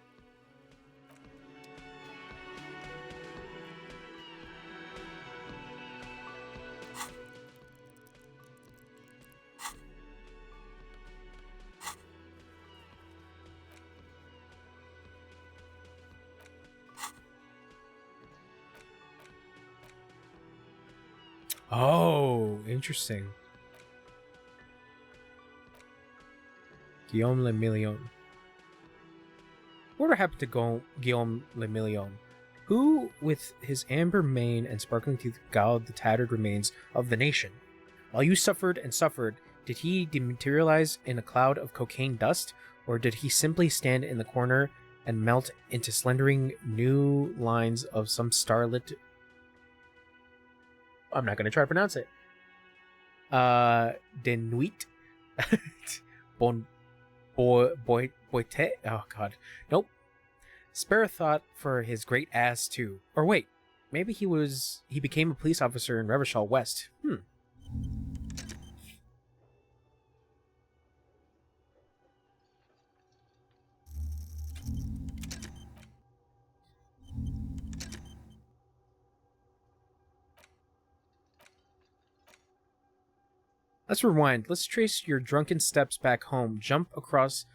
Oh, interesting. Guillaume Le Million. Whatever happened to Guillaume Le Million? Who, with his amber mane and sparkling teeth, gulled the tattered remains of the nation? While you suffered and suffered, did he dematerialize in a cloud of cocaine dust, or did he simply stand in the corner and melt into slendering new lines of some starlit... I'm not going to try to pronounce it. De nuit? Boite. Oh god, nope. Spare a thought for his great ass too. Or wait, maybe he became a police officer in Revachol West. Let's rewind. Let's trace your drunken steps back home. Jump across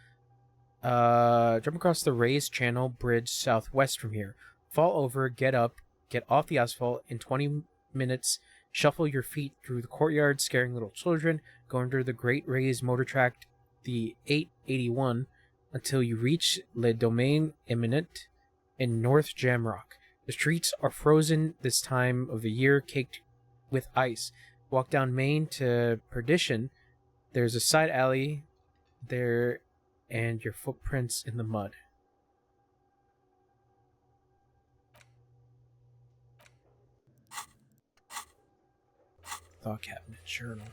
the raised channel bridge southwest from here. Fall over, get up, get off the asphalt. In 20 minutes, shuffle your feet through the courtyard, scaring little children. Go under the great raised motor track, the 881, until you reach Le Domaine Imminent in North Jamrock. The streets are frozen this time of the year, caked with ice. Walk down Main to Perdition. There's a side alley there and your footprints in the mud. Thought cabinet journal.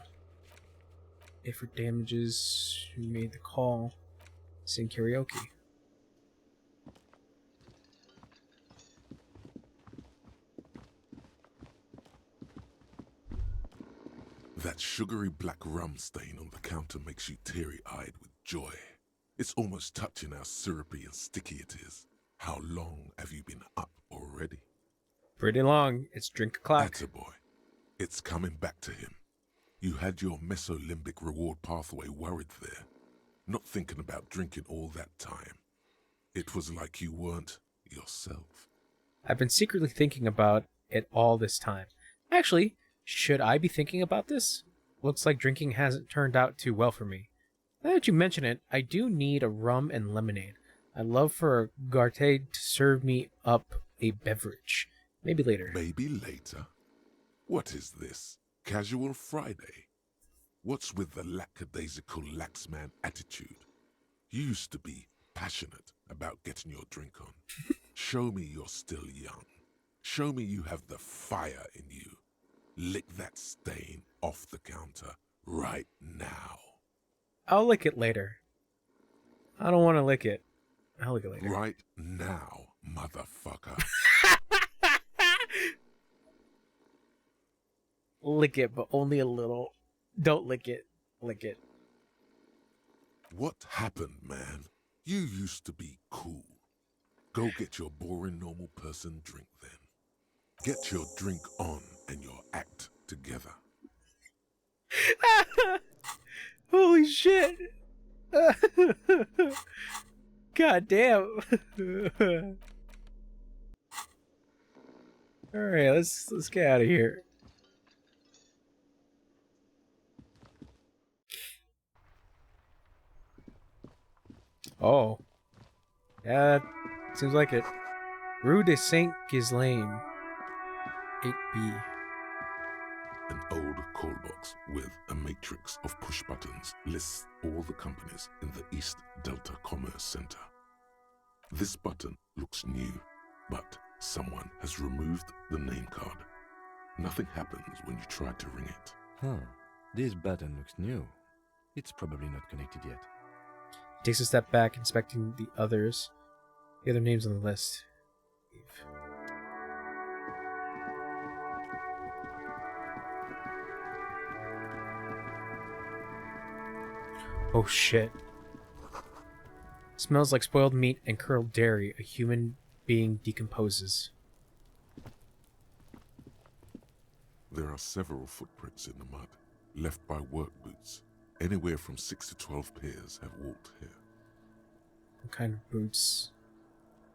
If for damages, who made the call? Sing karaoke. That sugary black rum stain on the counter makes you teary-eyed with joy. It's almost touching how syrupy and sticky it is. How long have you been up already? Pretty long. It's drink o'clock. Attaboy. It's coming back to him. You had your mesolimbic reward pathway worried there, not thinking about drinking all that time. It was like you weren't yourself. I've been secretly thinking about it all this time. Actually, should I be thinking about this? Looks like drinking hasn't turned out too well for me. Now that you mention it, I do need a rum and lemonade. I'd love for a Garte to serve me up a beverage. Maybe later. Maybe later? What is this? Casual Friday? What's with the lackadaisical laxman attitude? You used to be passionate about getting your drink on. Show me you're still young. Show me you have the fire in you. Lick that stain off the counter right now. I'll lick it later. I don't want to lick it. I'll lick it later. Right now, motherfucker. Lick it, but only a little. Don't lick it. Lick it. What happened, man? You used to be cool. Go get your boring normal person drink then. Get your drink on and your act together. Holy shit. God damn. Alright, let's get out of here. Oh. Yeah, seems like it. Rue de Saint Ghislaine. 8B. An old call box with a matrix of push buttons lists all the companies in the East Delta Commerce Center. This button looks new, but someone has removed the name card. Nothing happens when you try to ring it. Huh. This button looks new. It's probably not connected yet. Takes a step back, inspecting the others. The other names on the list. Oh shit. Smells like spoiled meat and curdled dairy. A human being decomposes. There are several footprints in the mud, left by work boots. Anywhere from 6 to 12 pairs have walked here. What kind of boots?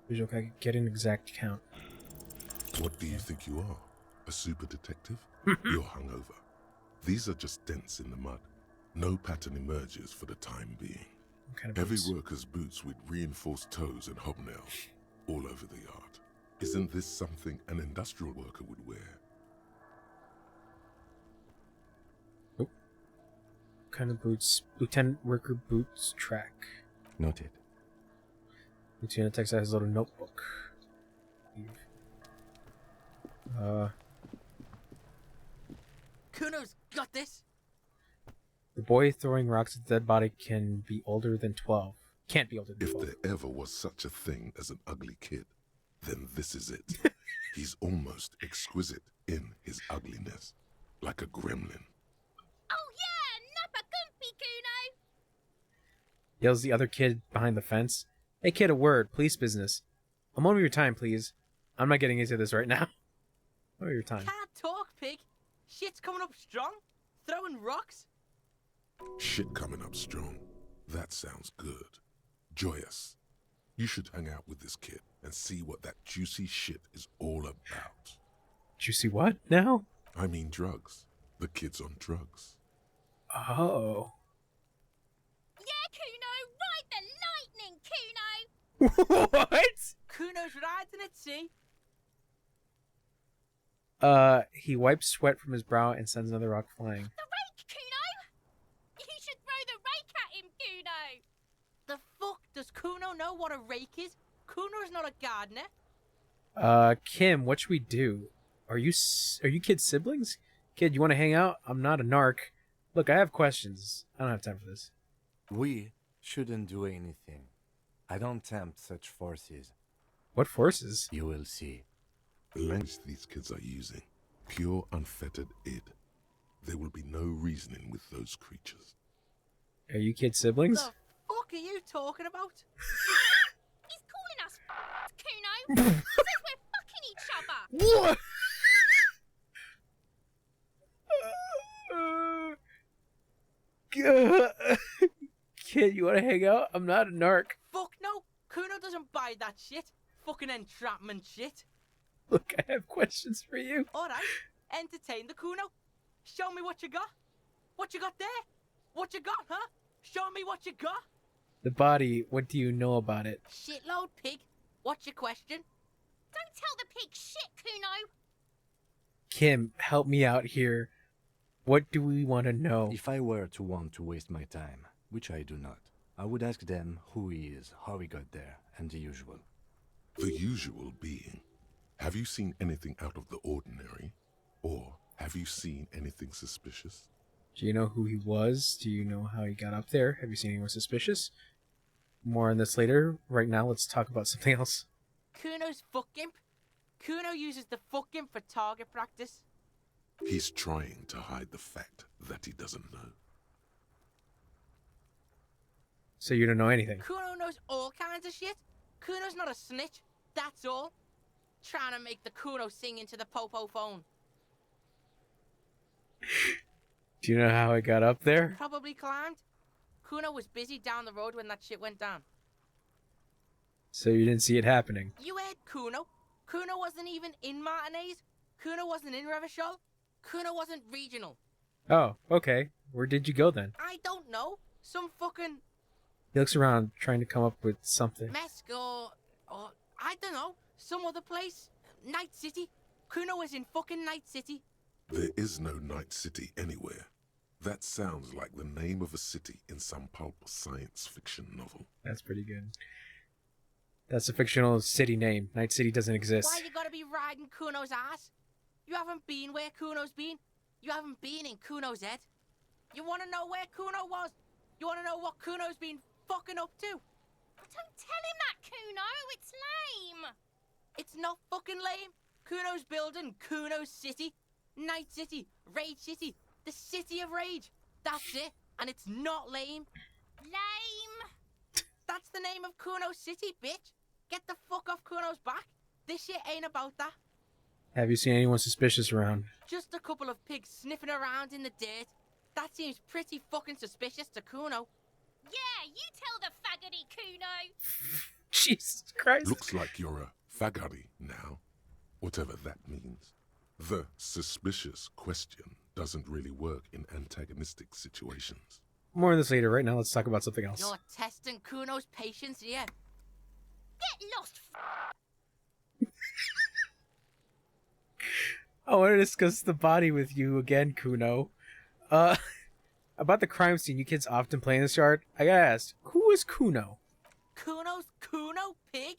Visual, I could get an exact count. What do you think you are? A super detective? You're hungover. These are just dents in the mud. No pattern emerges for the time being. What kind of Heavy boots? workers' boots with reinforced toes and hobnails all over the yard. Isn't this something an industrial worker would wear? Nope. What kind of boots? Lieutenant worker boots track. Noted. Lieutenant Texas has a little notebook. Kuno's got this. The boy throwing rocks at the dead body can be older than 12. Can't be older than If 12. there ever was such a thing as an ugly kid, then this is it. He's almost exquisite in his ugliness, like a gremlin. Oh yeah, Nappa Gumpy Kuno! Yells the other kid behind the fence. Hey kid, a word. Police business. A moment of your time, please. I'm not getting into this right now. What your time? Can't talk, pig. Shit's coming up strong. Throwing rocks. Shit coming up strong. That sounds good. Joyous. You should hang out with this kid and see what that juicy shit is all about. Juicy what now? I mean drugs. The kid's on drugs. Oh. Yeah, Kuno, ride the lightning, Kuno! What? Kuno's riding at sea. He wipes sweat from his brow and sends another rock flying. The rake, Kuno! You should throw the rake at him, Kuno! The fuck does Kuno know what a rake is? Kuno's not a gardener. Kim, what should we do? Are you kids siblings? Kid, you want to hang out? I'm not a narc. Look, I have questions. I don't have time for this. We shouldn't do anything. I don't tempt such forces. What forces? You will see. The language these kids are using, pure unfettered id. There will be no reasoning with those creatures. Are you kids siblings? The fuck are you talking about? He's calling us Kuno! Says we're fucking each other! What? Kid, you want to hang out? I'm not a narc. Fuck no. Kuno doesn't buy that shit. Fucking entrapment shit. Look, I have questions for you. Alright, entertain the Kuno. Show me what you got. What you got there? What you got, huh? Show me what you got. The body, what do you know about it? Shitload pig. What's your question? Don't tell the pig shit, Kuno! Kim, help me out here. What do we want to know? If I were to want to waste my time, which I do not, I would ask them who he is, how he got there, and the usual. The usual being, have you seen anything out of the ordinary? Or have you seen anything suspicious? Do you know who he was? Do you know how he got up there? Have you seen anyone suspicious? More on this later. Right now, let's talk about something else. Kuno's fuck imp. Kuno uses the fuck imp for target practice. He's trying to hide the fact that he doesn't know. So you don't know anything. Kuno knows all kinds of shit. Kuno's not a snitch, that's all. Trying to make the Kuno sing into the popo phone. Do you know how he got up there? Probably climbed. Kuno was busy down the road when that shit went down. So you didn't see it happening. You heard Kuno. Kuno wasn't even in Martinez. Kuno wasn't in Revachol. Kuno wasn't regional. Oh, okay. Where did you go then? I don't know. Some fucking He looks around, trying to come up with something. Mesk or I don't know. Some other place. Night City. Kuno was in fucking Night City. There is no Night City anywhere. That sounds like the name of a city in some pulp science fiction novel. That's pretty good. That's a fictional city name. Night City doesn't exist. Why you gotta be riding Kuno's ass? You haven't been where Kuno's been. You haven't been in Kuno's head. You wanna know where Kuno was? You wanna know what Kuno's been fucking up to? Don't tell him that, Kuno! It's lame! It's not fucking lame. Kuno's building Kuno's City. Night City. Rage City. The City of Rage. That's it. And it's not lame. Lame! That's the name of Kuno's City, bitch. Get the fuck off Kuno's back. This shit ain't about that. Have you seen anyone suspicious around? Just a couple of pigs sniffing around in the dirt. That seems pretty fucking suspicious to Kuno. Yeah, you tell the faggoty, Kuno! Jesus Christ. Looks like you're a fagari now, whatever that means. The suspicious question doesn't really work in antagonistic situations. More on this later. Right now, let's talk about something else. You're testing Kuno's patience here. Get lost, I want to discuss the body with you again, Kuno. About the crime scene, you kids often play in this yard. I gotta ask, who is Kuno? Kuno's Kuno, pig?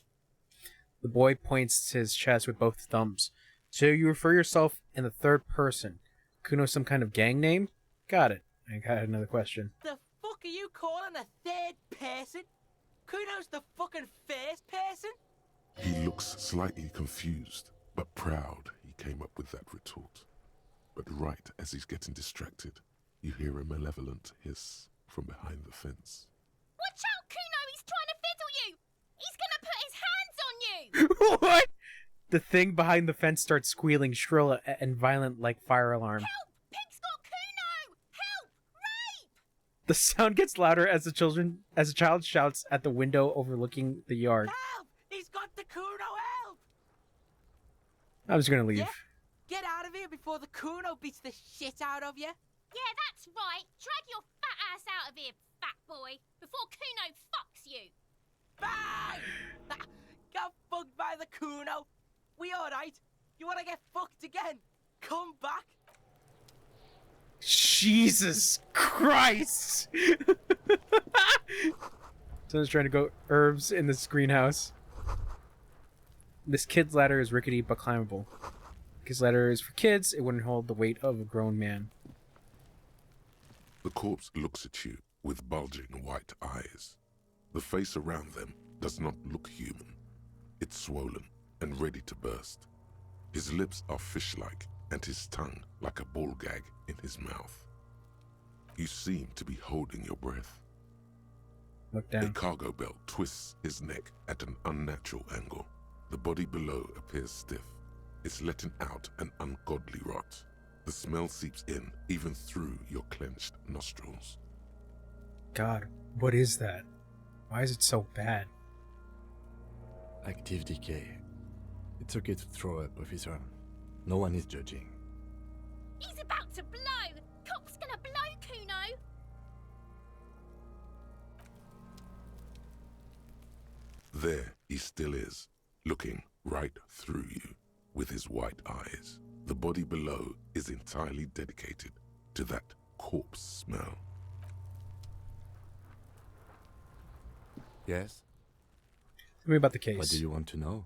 The boy points to his chest with both thumbs. So you refer yourself in the third person. Kuno some kind of gang name? Got it. I got another question. The fuck are you calling a third person? Kuno's the fucking first person? He looks slightly confused, but proud he came up with that retort. But right as he's getting distracted, you hear a malevolent hiss from behind the fence. Watch out, Kuno! He's trying to fiddle you! He's gonna put his hands on you! What? The thing behind the fence starts squealing shrill and violent like fire alarm. Help! Pig's got Kuno! Help! Rape! The sound gets louder as a child shouts at the window overlooking the yard. Help! He's got the Kuno, help! I was gonna leave. Yeah? Get out of here before the Kuno beats the shit out of you. Yeah, that's right. Drag your fat ass out of here, fat boy, before Kuno fucks you. Bang! Got fucked by the Kuno. We alright? You wanna get fucked again? Come back. Jesus Christ! Someone's trying to go herbs in this greenhouse. This kid's ladder is rickety but climbable. His ladder is for kids, it wouldn't hold the weight of a grown man. The corpse looks at you with bulging white eyes. The face around them does not look human. It's swollen and ready to burst. His lips are fish-like and his tongue like a ball gag in his mouth. You seem to be holding your breath. Look A down. cargo belt twists his neck at an unnatural angle. The body below appears stiff. It's letting out an ungodly rot. The smell seeps in, even through your clenched nostrils. God, what is that? Why is it so bad? Active decay. It's okay to throw up, officer. No one is judging. He's about to blow! Cop's gonna blow, Kuno! There he still is, looking right through you with his white eyes. The body below is entirely dedicated to that corpse smell. Yes? Tell me about the case. What do you want to know?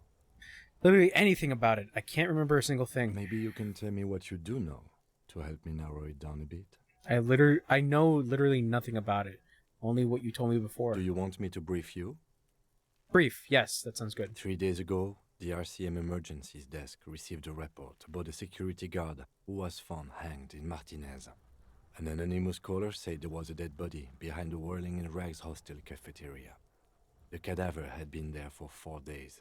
Literally anything about it. I can't remember a single thing. Maybe you can tell me what you do know to help me narrow it down a bit. I know literally nothing about it. Only what you told me before. Do you want me to brief you? Brief, yes, that sounds good. 3 days ago, the RCM Emergencies Desk received a report about a security guard who was found hanged in Martinez. An anonymous caller said there was a dead body behind the Whirling in Rags hostel cafeteria. The cadaver had been there for 4 days.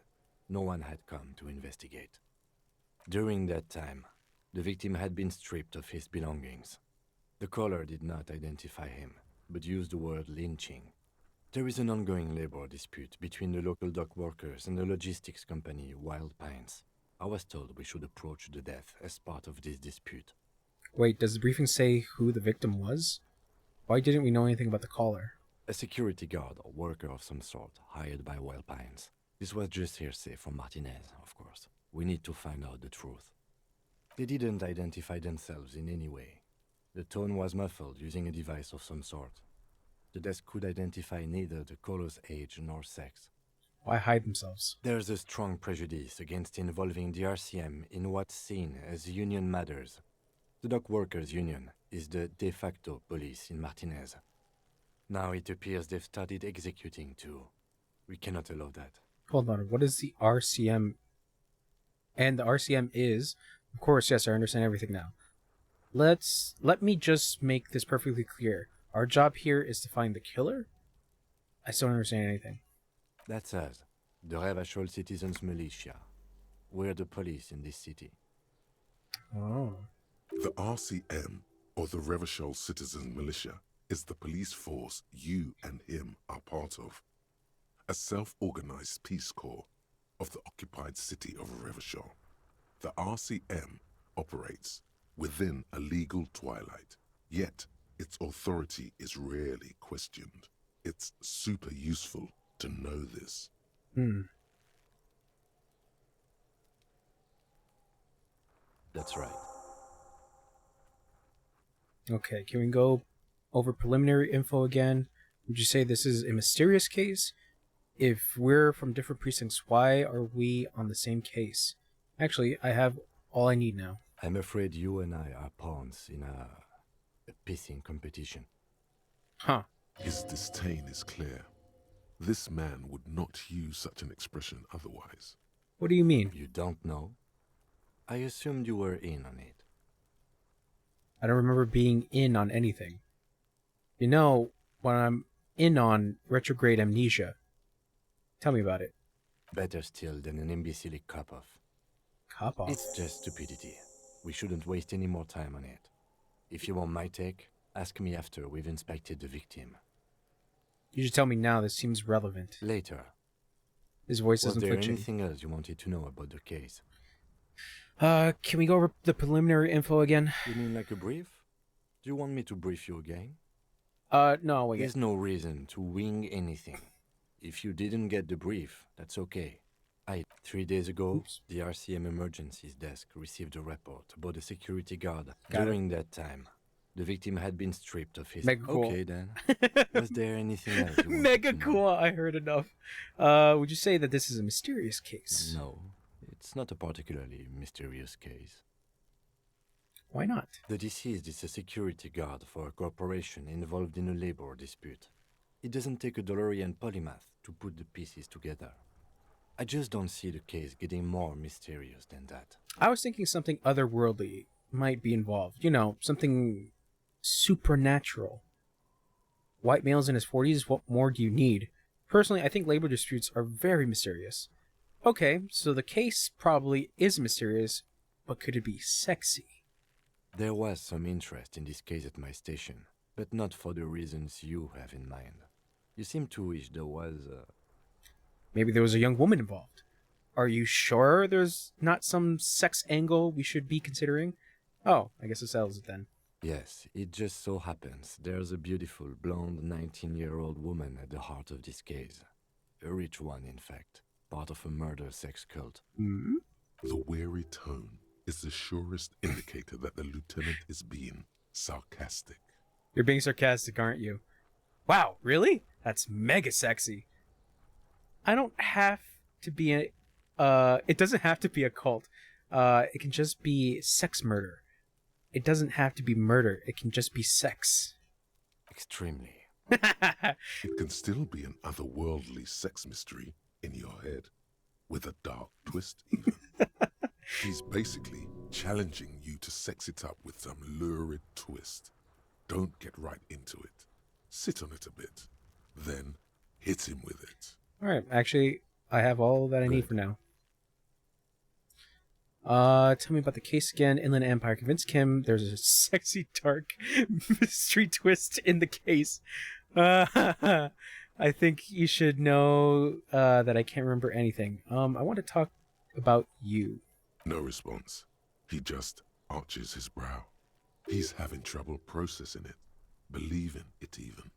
No one had come to investigate. During that time, the victim had been stripped of his belongings. The caller did not identify him, but used the word lynching. There is an ongoing labor dispute between the local dock workers and the logistics company Wild Pines. I was told we should approach the death as part of this dispute. Wait, does the briefing say who the victim was? Why didn't we know anything about the caller? A security guard or worker of some sort hired by Wild Pines. This was just hearsay from Martinez, of course. We need to find out the truth. They didn't identify themselves in any way. The tone was muffled using a device of some sort. The desk could identify neither the caller's age nor sex. Why hide themselves? There's a strong prejudice against involving the RCM in what's seen as union matters. The dock workers' union is the de facto police in Martinez. Now it appears they've started executing too. We cannot allow that. Hold on, what is the RCM? And the RCM is, of course, yes, I understand everything now. Let me just make this perfectly clear. Our job here is to find the killer? I still don't understand anything. That's us, the Revachol Citizens Militia. We're the police in this city. Oh. The RCM, or the Revachol Citizen Militia, is the police force you and him are part of. A self-organized peace corps of the occupied city of Revachol. The RCM operates within a legal twilight, yet its authority is rarely questioned. It's super useful to know this. That's right. Okay, can we go over preliminary info again? Would you say this is a mysterious case? If we're from different precincts, why are we on the same case? Actually, I have all I need now. I'm afraid you and I are pawns in a pissing competition. Huh. His disdain is clear. This man would not use such an expression otherwise. What do you mean? You don't know? I assumed you were in on it. I don't remember being in on anything. You know, when I'm in on retrograde amnesia. Tell me about it. Better still than an imbecilic cop-off. Cop off. It's just stupidity. We shouldn't waste any more time on it. If you want my take, ask me after we've inspected the victim. You should tell me now. This seems relevant. Later. His voice Was isn't there twitching. anything else you wanted to know about the case? Can we go over the preliminary info again? You mean like a brief? Do you want me to brief you again? No, wait. There's no reason to wing anything. If you didn't get the brief, that's okay. 3 days ago, Oops. the RCM emergencies desk received a report about a security guard. Got it. During that time, the victim had been stripped of his... Mega cool. Okay, then. Was there anything else you wanted Mega to know? cool. I heard enough. Would you say that this is a mysterious case? No, it's not a particularly mysterious case. Why not? The deceased is a security guard for a corporation involved in a labor dispute. It doesn't take a DeLorean polymath to put the pieces together. I just don't see the case getting more mysterious than that. I was thinking something otherworldly might be involved. You know, something supernatural. White males in his 40s, what more do you need? Personally, I think labor disputes are very mysterious. Okay, so the case probably is mysterious, but could it be sexy? There was some interest in this case at my station, but not for the reasons you have in mind. You seem to wish there was Maybe there was a young woman involved. Are you sure there's not some sex angle we should be considering? Oh, I guess it settles it then. Yes, it just so happens there's a beautiful blonde 19-year-old woman at the heart of this case. A rich one, in fact, part of a murder sex cult. Hmm? The weary tone is the surest indicator that the lieutenant is being sarcastic. You're being sarcastic, aren't you? Wow, really? That's mega sexy. I don't have to be it doesn't have to be a cult. It can just be sex murder. It doesn't have to be murder. It can just be sex. Extremely. It can still be an otherworldly sex mystery in your head, with a dark twist even. He's basically challenging you to sex it up with some lurid twist. Don't get right into it. Sit on it a bit. Then hit him with it. Alright, actually, I have all that I need for now. Tell me about the case again. Inland Empire. Convince Kim there's a sexy, dark mystery twist in the case. I think you should know that I can't remember anything. I want to talk about you. No response. He just arches his brow. He's having trouble processing it, believing it even.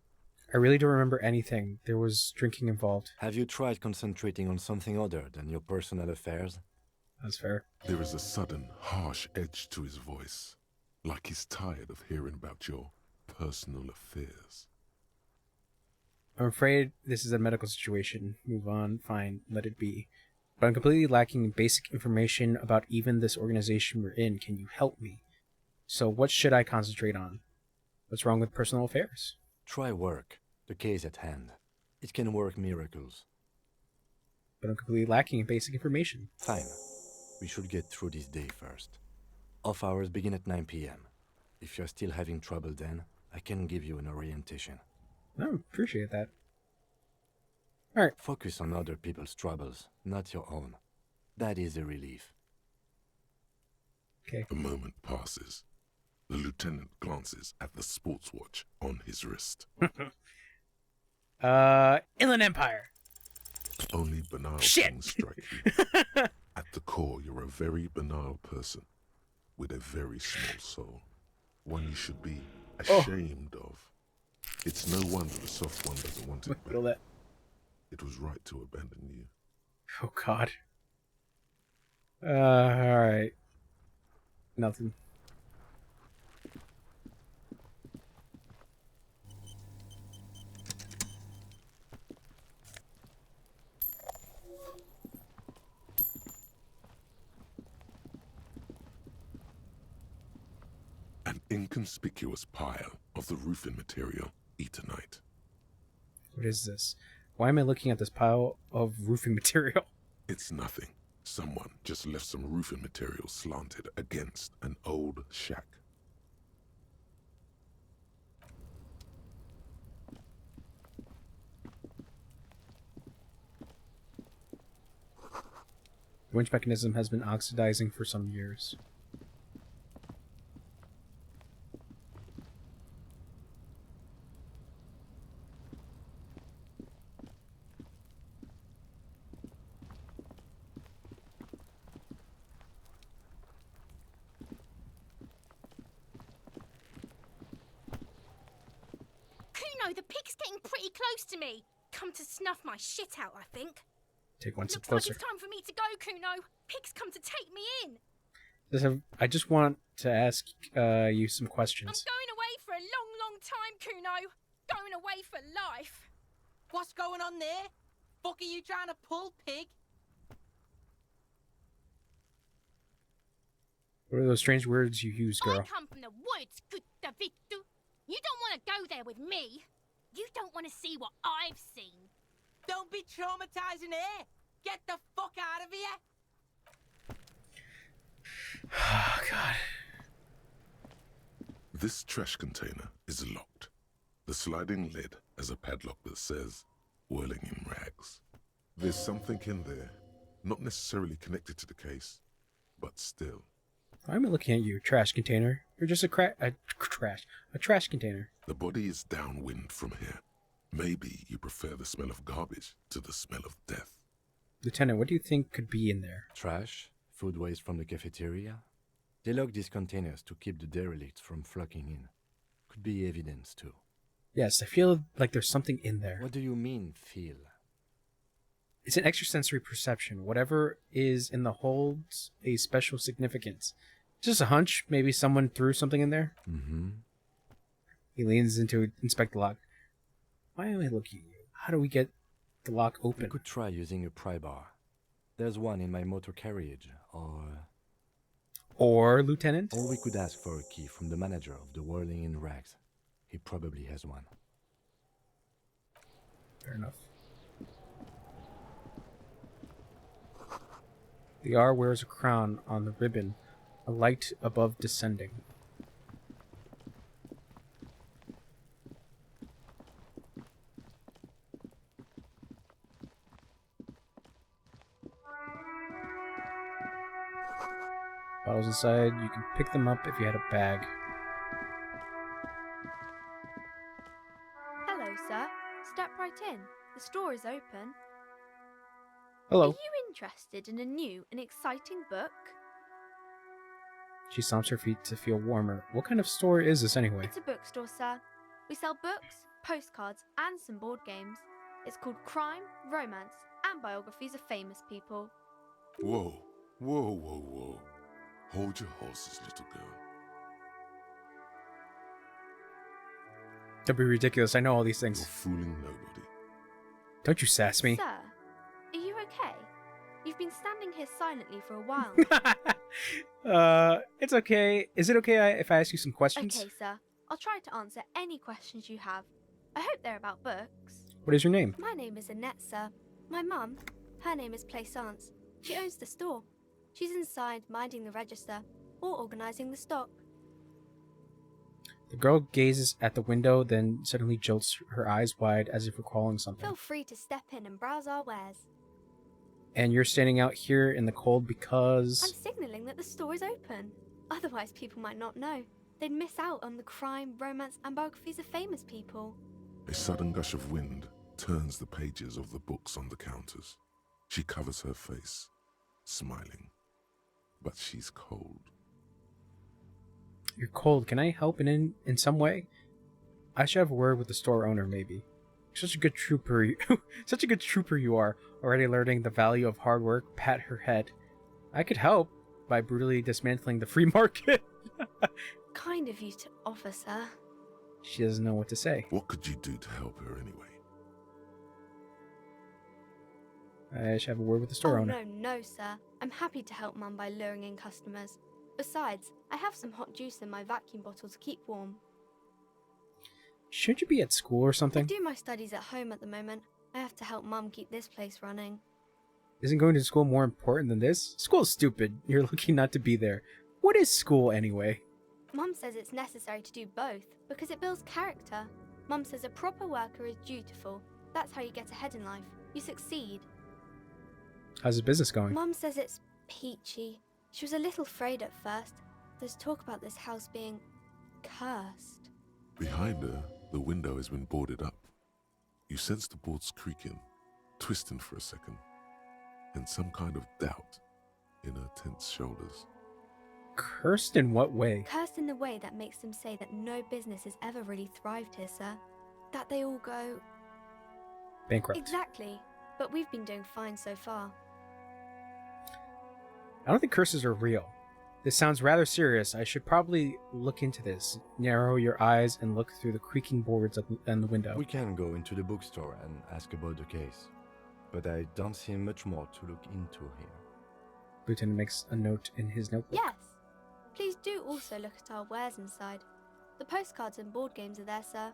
I really don't remember anything. There was drinking involved. Have you tried concentrating on something other than your personal affairs? That's fair. There is a sudden, harsh edge to his voice, like he's tired of hearing about your personal affairs. I'm afraid this is a medical situation. Move on. Fine. Let it be. But I'm completely lacking basic information about even this organization we're in. Can you help me? So what should I concentrate on? What's wrong with personal affairs? Try work. The case at hand. It can work miracles. But I'm completely lacking in basic information. Fine. We should get through this day first. Off hours begin at 9 p.m. If you're still having trouble then, I can give you an orientation. I appreciate that. Alright. Focus on other people's troubles, not your own. That is a relief. Okay. A moment passes. The lieutenant glances at the sports watch on his wrist. Inland Empire. Only banal Shit. things strike you. At the core, you're a very banal person with a very small soul. One you should be ashamed of. It's no wonder the soft one doesn't want it Feel back. that. It was right to abandon you. Oh God. Alright. Nothing. An inconspicuous pile of the roofing material Eternite. What is this? Why am I looking at this pile of roofing material? It's nothing. Someone just left some roofing material slanted against an old shack. The winch mechanism has been oxidizing for some years. Kuno, the pig's getting pretty close to me. Come to snuff my shit out, I think. Take one step Looks like closer. it's time for me to go, Kuno. Pig's come to take me in. I just want to ask you some I'm questions. going away for a long, long time, Kuno. Going away for life. What's going on there? Fuck are you trying to pull, pig? What are those strange words you use, I girl? come from the woods, Guttavitu. You don't want to go there with me. You don't want to see what I've seen. Don't be traumatizing here. Get the fuck out of here. Oh, God. This trash container is locked. The sliding lid has a padlock that says, whirling in rags. There's something in there, not necessarily connected to the case, but still. Why am I looking at you? Trash container. You're just a trash container. The body is downwind from here. Maybe you prefer the smell of garbage to the smell of death. Lieutenant, what do you think could be in there? Trash, food waste from the cafeteria. They lock these containers to keep the derelicts from flocking in. Could be evidence too. Yes, I feel like there's something in there. What do you mean, feel? It's an extrasensory perception. Whatever is in the holds a special significance. Just a hunch. Maybe someone threw something in there. Mm-hmm. He leans in to inspect the lock. Why am I looking at you? How do we get the lock We open? could try using a pry bar. There's one in my motor carriage, Or, Lieutenant? Or we could ask for a key from the manager of the Whirling in Rags. He probably has one. Fair enough. The R wears a crown on the ribbon, a light above descending. Bottles inside, you can pick them up if you had a bag. Hello, sir. Step right in. The store is open. Hello. Are you interested in a new and exciting book? She stomps her feet to feel warmer. What kind of store is this anyway? It's a bookstore, sir. We sell books, postcards, and some board games. It's called Crime, Romance, and Biographies of Famous People. Whoa, whoa, whoa, whoa. Hold your horses, little girl. Don't be ridiculous. I know all these You're things. fooling nobody. Don't you sass me. Sir, are you okay? You've been standing here silently for a while. It's okay. Is it okay if I ask you some questions? Okay, sir. I'll try to answer any questions you have. I hope they're about books. What is your name? My name is Annette, sir. My mum, her name is Plaisance. She owns the store. She's inside minding the register or organising the stock. The girl gazes at the window, then suddenly jolts her eyes wide as if recalling something. Feel free to step in and browse our wares. And you're standing out here in the cold I'm because... signalling that the store is open. Otherwise, people might not know. They'd miss out on the crime, romance, and biographies of famous people. A sudden gush of wind turns the pages of the books on the counters. She covers her face, smiling. But she's cold. You're cold. Can I help in some way? I should have a word with the store owner, maybe. Such a good trooper, such a good trooper you are. Already learning the value of hard work. Pat her head. I could help by brutally dismantling the free market. Kind of you to offer, sir. She doesn't know what to say. What could you do to help her anyway? I should have a word with the store owner. No, sir. I'm happy to help Mum by luring in customers. Besides, I have some hot juice in my vacuum bottle to keep warm. Shouldn't you be at school or I something? do my studies at home at the moment. I have to help Mum keep this place running. Isn't going to school more important than this? School's stupid. You're lucky not to be there. What is school anyway? Mum says it's necessary to do both because it builds character. Mum says a proper worker is dutiful. That's how you get ahead in life. You succeed. How's the business going? Mum says it's peachy. She was a little afraid at first. There's talk about this house being cursed. Behind her, the window has been boarded up. You sense the boards creaking, twisting for a second, and some kind of doubt in her tense shoulders. Cursed in what way? Cursed in the way that makes them say that no business has ever really thrived here, sir. That they all go... Bankrupt. Exactly. But we've been doing fine so far. I don't think curses are real. This sounds rather serious. I should probably look into this. Narrow your eyes and look through the creaking boards and the window. We can go into the bookstore and ask about the case, but I don't see much more to look into here. Lieutenant makes a note in his notebook. Yes. Please do also look at our wares inside. The postcards and board games are there, sir.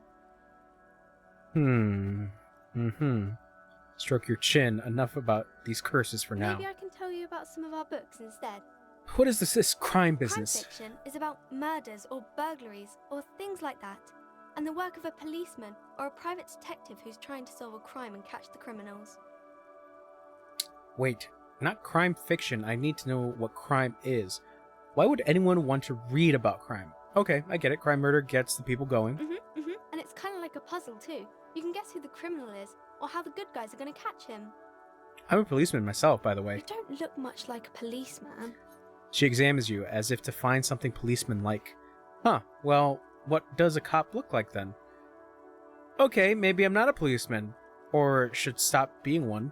Stroke your chin. Enough about these curses for now. Maybe I can tell you about some of our books instead. What is this crime business? Crime fiction is about murders or burglaries or things like that, and the work of a policeman or a private detective who's trying to solve a crime and catch the criminals. Wait, not crime fiction. I need to know what crime is. Why would anyone want to read about crime? Okay, I get it. Crime murder gets the people going. And it's kind of like a puzzle too. You can guess who the criminal is or how the good guys are going to catch him. I'm a policeman myself, by the way. You don't look much like a policeman. She examines you as if to find something policeman-like. Huh, well, what does a cop look like then? Okay, maybe I'm not a policeman. Or should stop being one.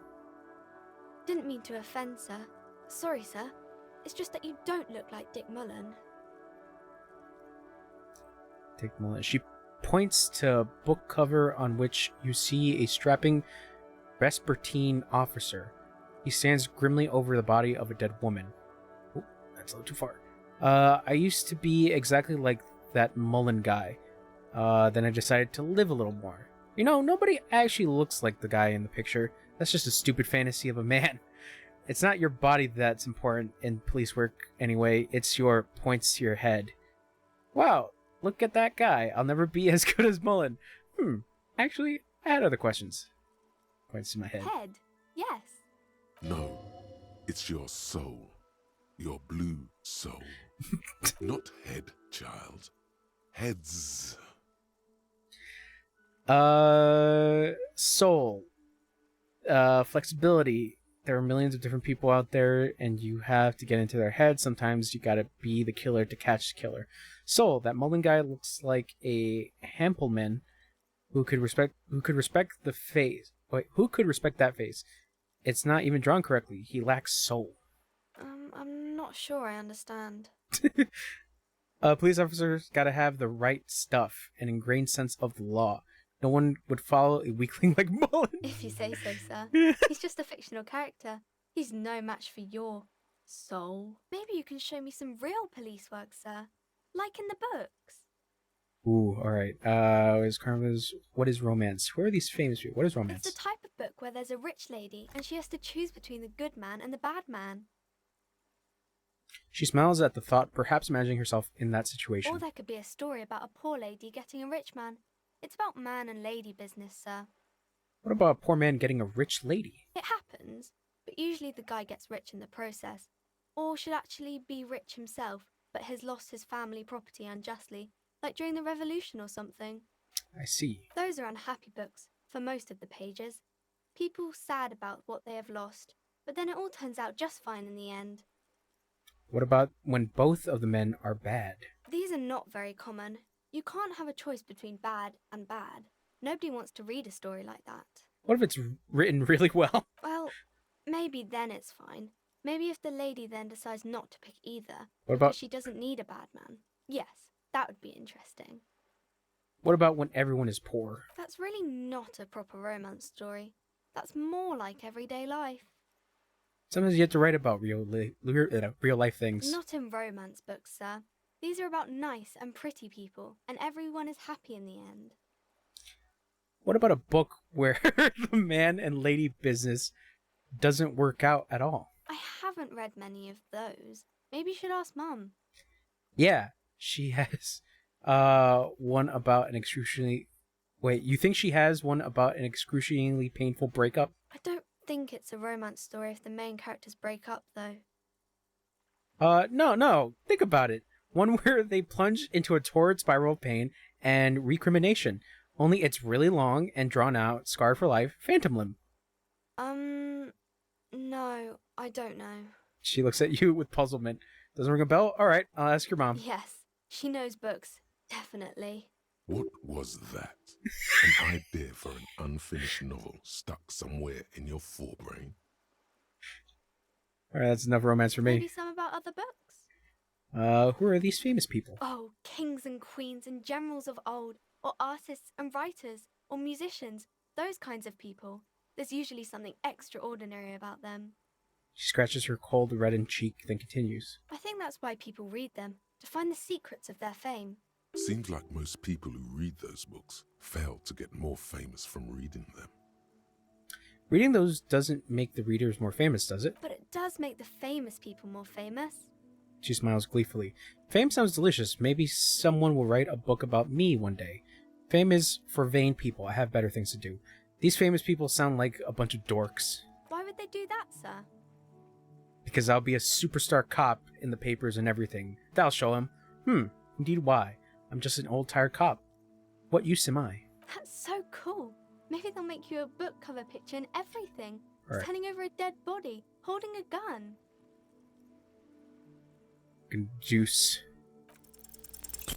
Didn't mean to offend, sir. Sorry, sir. It's just that you don't look like Dick Mullen. Dick Mullen. She points to a book cover on which you see a strapping Vespertine officer. He stands grimly over the body of a dead woman. Oh, that's a little too far. I used to be exactly like that Mullen guy. Then I decided to live a little more. You know, nobody actually looks like the guy in the picture. That's just a stupid fantasy of a man. It's not your body that's important in police work anyway. It's your points to your head. Wow, look at that guy. I'll never be as good as Mullen. Actually, I had other questions. Points to my head. Head? Yes. No, it's your soul. Your blue soul. Not head, child. Heads. Soul. Flexibility. There are millions of different people out there, and you have to get into their head. Sometimes you gotta be the killer to catch the killer. Soul. That Mullen guy looks like a Hampelman who could respect the face. Wait, who could respect that face? It's not even drawn correctly. He lacks soul. I'm not sure I understand. Police officers gotta have the right stuff, an ingrained sense of the law. No one would follow a weakling like Mullen. If you say so, sir. He's just a fictional character. He's no match for your soul. Maybe you can show me some real police work, sir. Like in the books. Ooh, alright. What is romance? Who are these famous people? What is romance? It's the type of book where there's a rich lady and she has to choose between the good man and the bad man. She smiles at the thought, perhaps imagining herself in that situation. Or there could be a story about a poor lady getting a rich man. It's about man and lady business, sir. What about a poor man getting a rich lady? It happens, but usually the guy gets rich in the process. Or should actually be rich himself, but has lost his family property unjustly, like during the revolution or something. I see. Those are unhappy books, for most of the pages. People sad about what they have lost, but then it all turns out just fine in the end. What about when both of the men are bad? These are not very common. You can't have a choice between bad and bad. Nobody wants to read a story like that. What if it's written really well? Well, maybe then it's fine. Maybe if the lady then decides not to pick either, What about- because she doesn't need a bad man. Yes, that would be interesting. What about when everyone is poor? That's really not a proper romance story. That's more like everyday life. Sometimes you have to write about real life things. Not in romance books, sir. These are about nice and pretty people, and everyone is happy in the end. What about a book where the man and lady business doesn't work out at all? I haven't read many of those. Maybe you should ask Mum. Yeah, she has one about an excruciatingly... Wait, you think she has one about an excruciatingly painful breakup? I don't think it's a romance story if the main characters break up, though. No. Think about it. One where they plunge into a torrid spiral of pain and recrimination. Only it's really long and drawn out, scarred for life, phantom limb. No, I don't know. She looks at you with puzzlement. Doesn't ring a bell? Alright, I'll ask your mom. Yes, she knows books. Definitely. What was that? An idea for an unfinished novel stuck somewhere in your forebrain? Alright, that's enough romance for me. Maybe some about other books? Who are these famous people? Oh, kings and queens and generals of old, or artists and writers, or musicians, those kinds of people. There's usually something extraordinary about them. She scratches her cold, reddened cheek, then continues. I think that's why people read them, to find the secrets of their fame. Seems like most people who read those books fail to get more famous from reading them. Reading those doesn't make the readers more famous, does it? But it does make the famous people more famous. She smiles gleefully. Fame sounds delicious. Maybe someone will write a book about me one day. Fame is for vain people. I have better things to do. These famous people sound like a bunch of dorks. Why would they do that, sir? Because I'll be a superstar cop in the papers and everything. That'll show him. Indeed why. I'm just an old tired cop. What use am I? That's so cool. Maybe they'll make you a book cover picture and everything. Right. Standing over a dead body, holding a gun. Juice.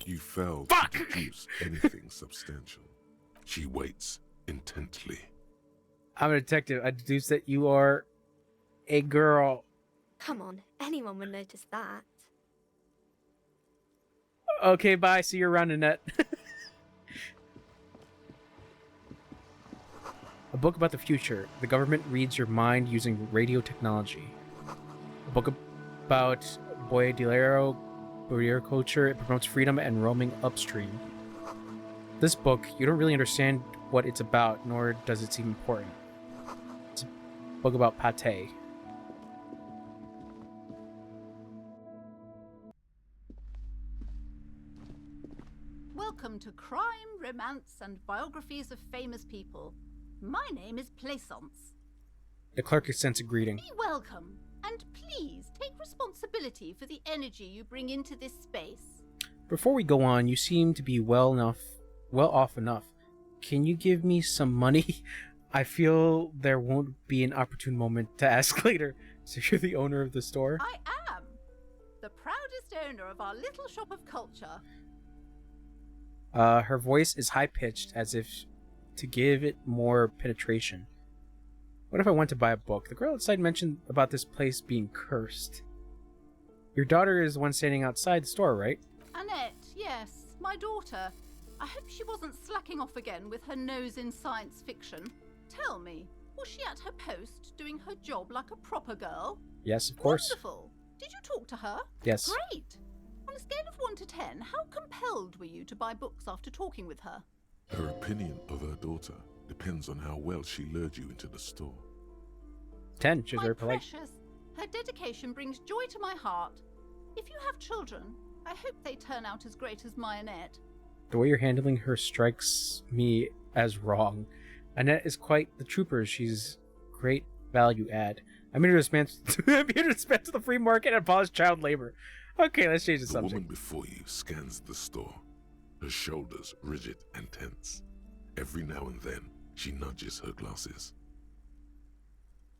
You failed to produce anything substantial. She waits intently. I'm a detective. I deduce that you are a girl. Come on, anyone would notice that. Okay, bye. See you around, Annette. A book about the future. The government reads your mind using radio technology. A book about boyadilero culture. It promotes freedom and roaming upstream. This book, you don't really understand what it's about, nor does it seem important. It's a book about pate. Welcome to Crime, Romance, and Biographies of Famous People. My name is Plaisance. The clerk extends a greeting. Be welcome, and please take responsibility for the energy you bring into this space. Before we go on, you seem to be well off enough. Can you give me some money? I feel there won't be an opportune moment to ask later. So you're the owner of the store? I am the proudest owner of our little shop of culture. Her voice is high-pitched, as if to give it more penetration. What if I went to buy a book? The girl outside mentioned about this place being cursed. Your daughter is the one standing outside the store, right? Annette, yes, my daughter. I hope she wasn't slacking off again with her nose in science fiction. Tell me, was she at her post doing her job like a proper girl? Yes, of course. Wonderful. Did you talk to her? Yes. Great. On a scale of 1 to 10, how compelled were you to buy books after talking with her? Her opinion of her daughter depends on how well she lured you into the store. 10. She's My very polite. precious, her dedication brings joy to my heart. If you have children, I hope they turn out as great as my Annette. The way you're handling her strikes me as wrong. Annette is quite the trooper. She's great value add. I'm here to dispense to the free market and abolish child labor. Okay, let's change the The subject. woman before you scans the store, her shoulders rigid and tense. Every now and then, she nudges her glasses.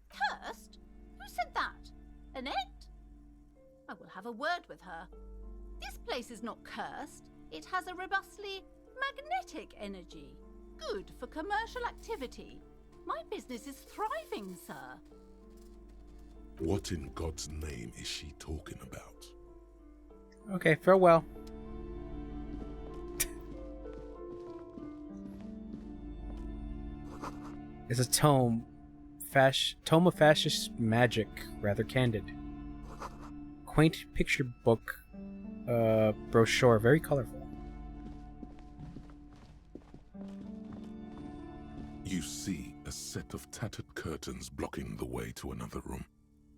Cursed? Who said that? Annette? I will have a word with her. This place is not cursed. It has a robustly magnetic energy. Good for commercial activity. My business is thriving, sir. What in God's name is she talking about? Okay, farewell. It's a tome of fascist magic, rather candid. Quaint picture book brochure, very colorful. You see a set of tattered curtains blocking the way to another room.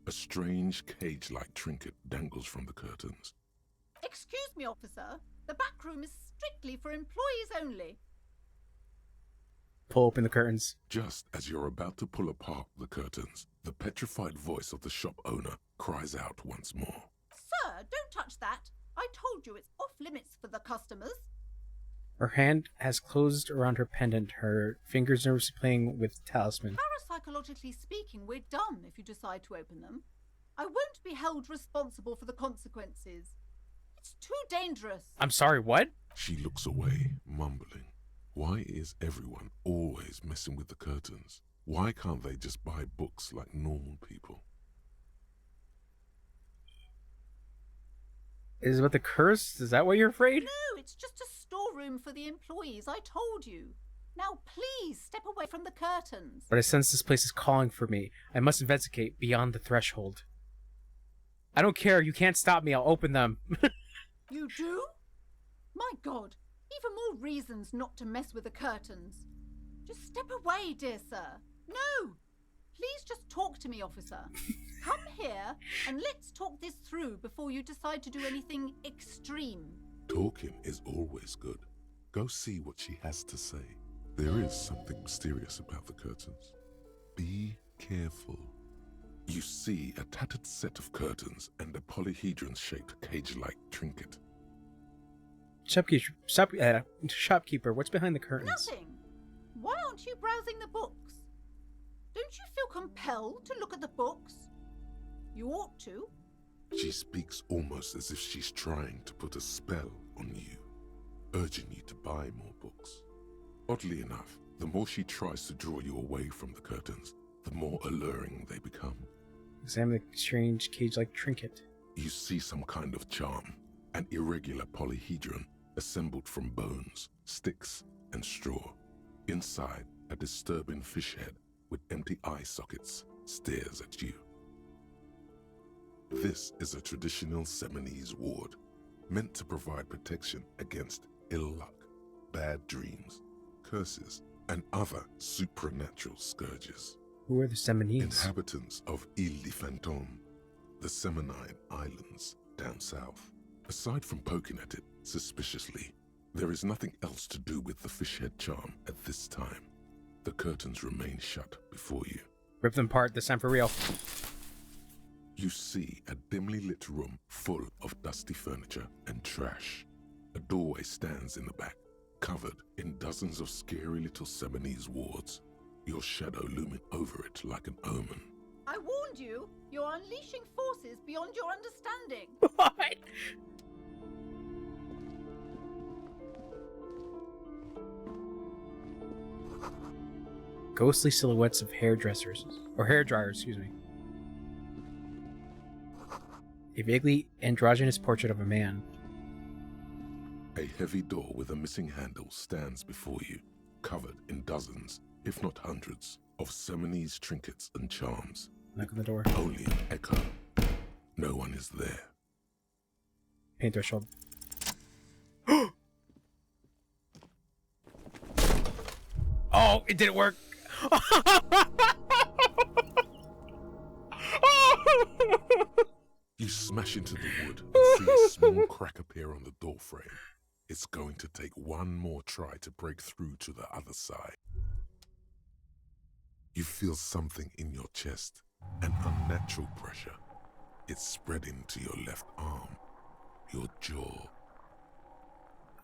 A strange cage-like trinket dangles from the curtains. Excuse me, officer. The back room is strictly for employees only. Pull open the curtains. Just as you're about to pull apart the curtains, the petrified voice of the shop owner cries out once more. Sir, don't touch that. I told you it's off limits for the customers. Her hand has closed around her pendant, her fingers nervously playing with talisman. Parapsychologically speaking, we're done if you decide to open them. I won't be held responsible for the consequences. It's too dangerous. I'm sorry, what? She looks away, mumbling. Why is everyone always messing with the curtains? Why can't they just buy books like normal people? Is it about the curse? Is that why you're afraid? No, it's just a storeroom for the employees, I told you. Now please step away from the curtains. But I sense this place is calling for me. I must investigate beyond the threshold. I don't care. You can't stop me. I'll open them. You do? My God. Even more reasons not to mess with the curtains. Just step away, dear sir. No! Please just talk to me, officer. Come here and let's talk this through before you decide to do anything extreme. Talking is always good. Go see what she has to say. There is something mysterious about the curtains. Be careful. You see a tattered set of curtains and a polyhedron-shaped cage-like trinket. Shopkeeper, what's behind the curtains? Nothing. Why aren't you browsing the books? Don't you feel compelled to look at the books? You ought to. She speaks almost as if she's trying to put a spell on you, urging you to buy more books. Oddly enough, the more she tries to draw you away from the curtains, the more alluring they become. Examine the strange cage-like trinket. You see some kind of charm, an irregular polyhedron assembled from bones, sticks, and straw. Inside, a disturbing fish head with empty eye sockets stares at you. This is a traditional Seminese ward, meant to provide protection against ill luck, bad dreams, curses, and other supernatural scourges. Who are the Seminese? Inhabitants of Ile de Fantôme, the Seminine Islands down south. Aside from poking at it suspiciously, there is nothing else to do with the fish head charm at this time. The curtains remain shut before you. Rip them apart, this time for real. You see a dimly lit room full of dusty furniture and trash. A doorway stands in the back, covered in dozens of scary little Seminese wards, your shadow looming over it like an omen. I warned you. You're unleashing forces beyond your understanding. What? Ghostly silhouettes of hairdressers, or hairdryers, excuse me. A vaguely androgynous portrait of a man. A heavy door with a missing handle stands before you, covered in dozens, if not hundreds, of Seminese trinkets and charms. Knock on the door. Only an echo. No one is there. Paint threshold. Oh, it didn't work. You smash into the wood and see a small crack appear on the doorframe. It's going to take one more try to break through to the other side. You feel something in your chest, an unnatural pressure. It's spreading to your left arm, your jaw.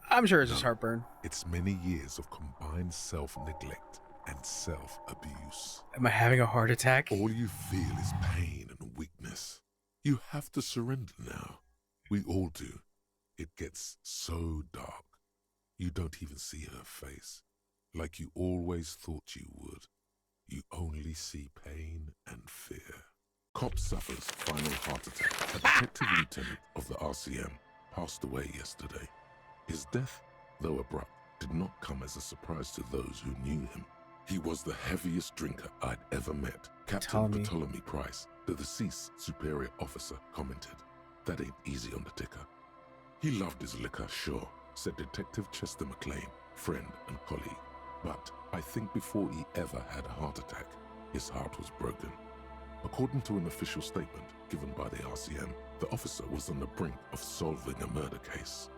I'm sure it's just heartburn. It's many years of combined self-neglect and self-abuse. Am I having a heart attack? All you feel is pain and weakness. You have to surrender now. We all do. It gets so dark. You don't even see her face, like you always thought you would. You only see pain and fear. Cop suffers final heart attack. A detective lieutenant of the RCM passed away yesterday. His death, though abrupt, did not come as a surprise to those who knew him. He was the heaviest drinker I'd ever met. Captain Ptolemy Price, the deceased superior officer, commented, "That ain't easy on the ticker." He loved his liquor, sure, said Detective Chester McLean, friend and colleague. But I think before he ever had a heart attack, his heart was broken. According to an official statement given by the RCM, the officer was on the brink of solving a murder case.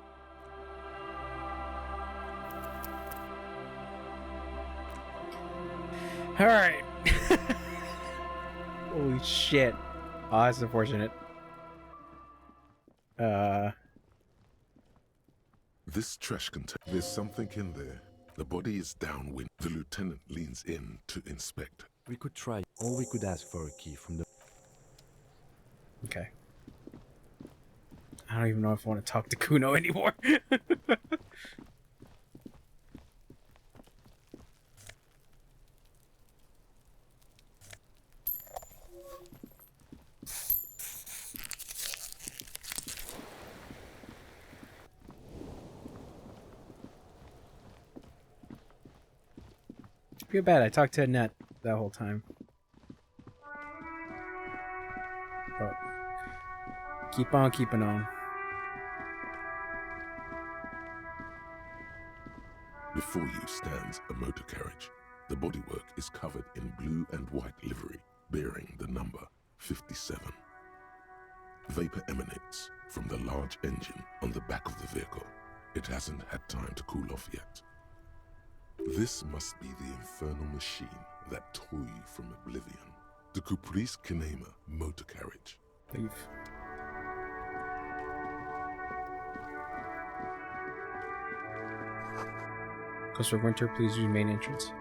Alright. Holy shit. Oh, that's unfortunate. This trash container. There's something in there. The body is downwind. The lieutenant leans in to inspect. We could try, or we could ask for a key from the... Okay. I don't even know if I want to talk to Kuno anymore. Feel bad, I talked to Annette that whole time. But keep on keeping on. Before you stands a motor carriage. The bodywork is covered in blue and white livery, bearing the number 57. Vapor emanates from the large engine on the back of the vehicle. It hasn't had time to cool off yet. This must be the infernal machine that tore you from oblivion. The Caprice Kinema motor carriage. Leave. Because for winter, please use main entrance.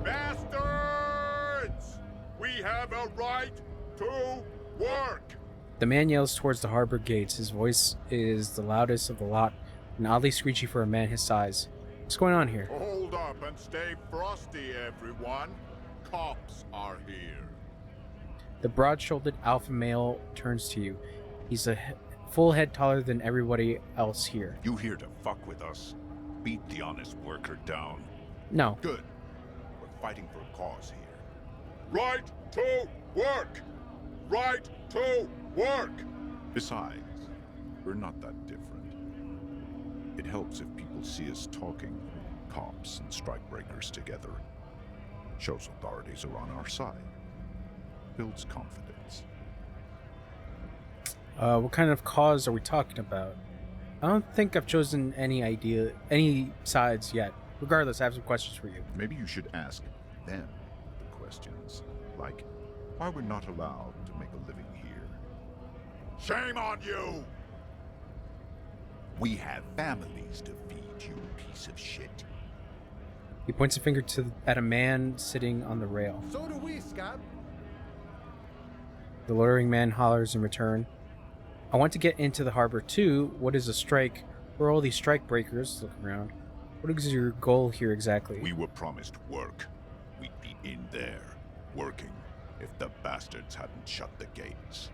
Bastards! We have a right to work! The man yells towards the harbor gates. His voice is the loudest of the lot and oddly screechy for a man his size. What's going on here? Hold up and stay frosty, everyone. Cops are here. The broad-shouldered alpha male turns to you. He's a full head taller than everybody else here. You here to fuck with us? Beat the honest worker down. No. Good. We're fighting for a cause here. Right to work! Right to work! Besides, we're not that different. It helps if people see us talking, cops and strikebreakers together. Shows authorities are on our side. Builds confidence. What kind of cause are we talking about? I don't think I've chosen any sides yet. Regardless, I have some questions for you. Maybe you should ask them the questions. Like, why we're not allowed to make a living here. Shame on you! We have families to feed, you piece of shit. He points a finger at a man sitting on the rail. So do we, Scab. The loitering man hollers in return. I want to get into the harbor too. What is a strike? Where are all these strike breakers? Look around. What is your goal here exactly? We were promised work. We'd be in there, working, if the bastards hadn't shut the gates.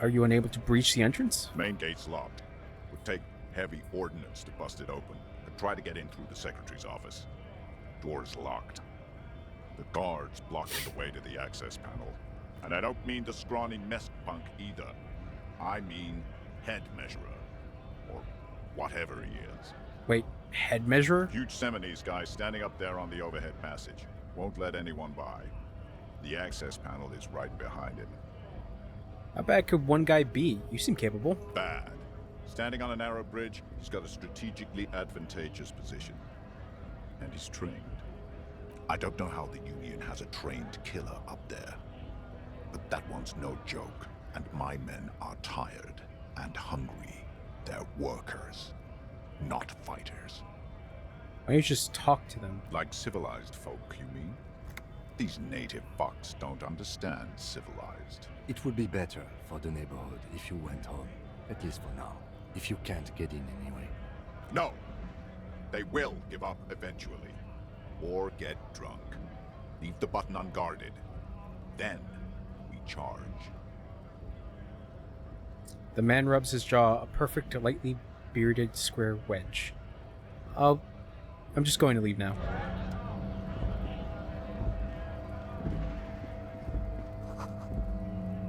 Are you unable to breach the entrance? Main gate's locked. Would take heavy ordnance to bust it open. But try to get in through the secretary's office. Door's locked. The guards blocking the way to the access panel. And I don't mean the scrawny mess punk either. I mean head measurer. Or whatever he is. Wait, head measurer? Huge Seminese guy standing up there on the overhead passage. Won't let anyone by. The access panel is right behind him. How bad could one guy be? You seem capable. Bad. Standing on a narrow bridge, he's got a strategically advantageous position. And he's trained. I don't know how the Union has a trained killer up there. But that one's no joke. And my men are tired and hungry. They're workers, not fighters. Why don't you just talk to them? Like civilized folk, you mean? These native fucks don't understand civilized. It would be better for the neighborhood if you went home, at least for now. If you can't get in anyway. No! They will give up eventually. Or get drunk. Leave the button unguarded. Then we charge. The man rubs his jaw, a perfect, lightly bearded square wedge. I'm just going to leave now.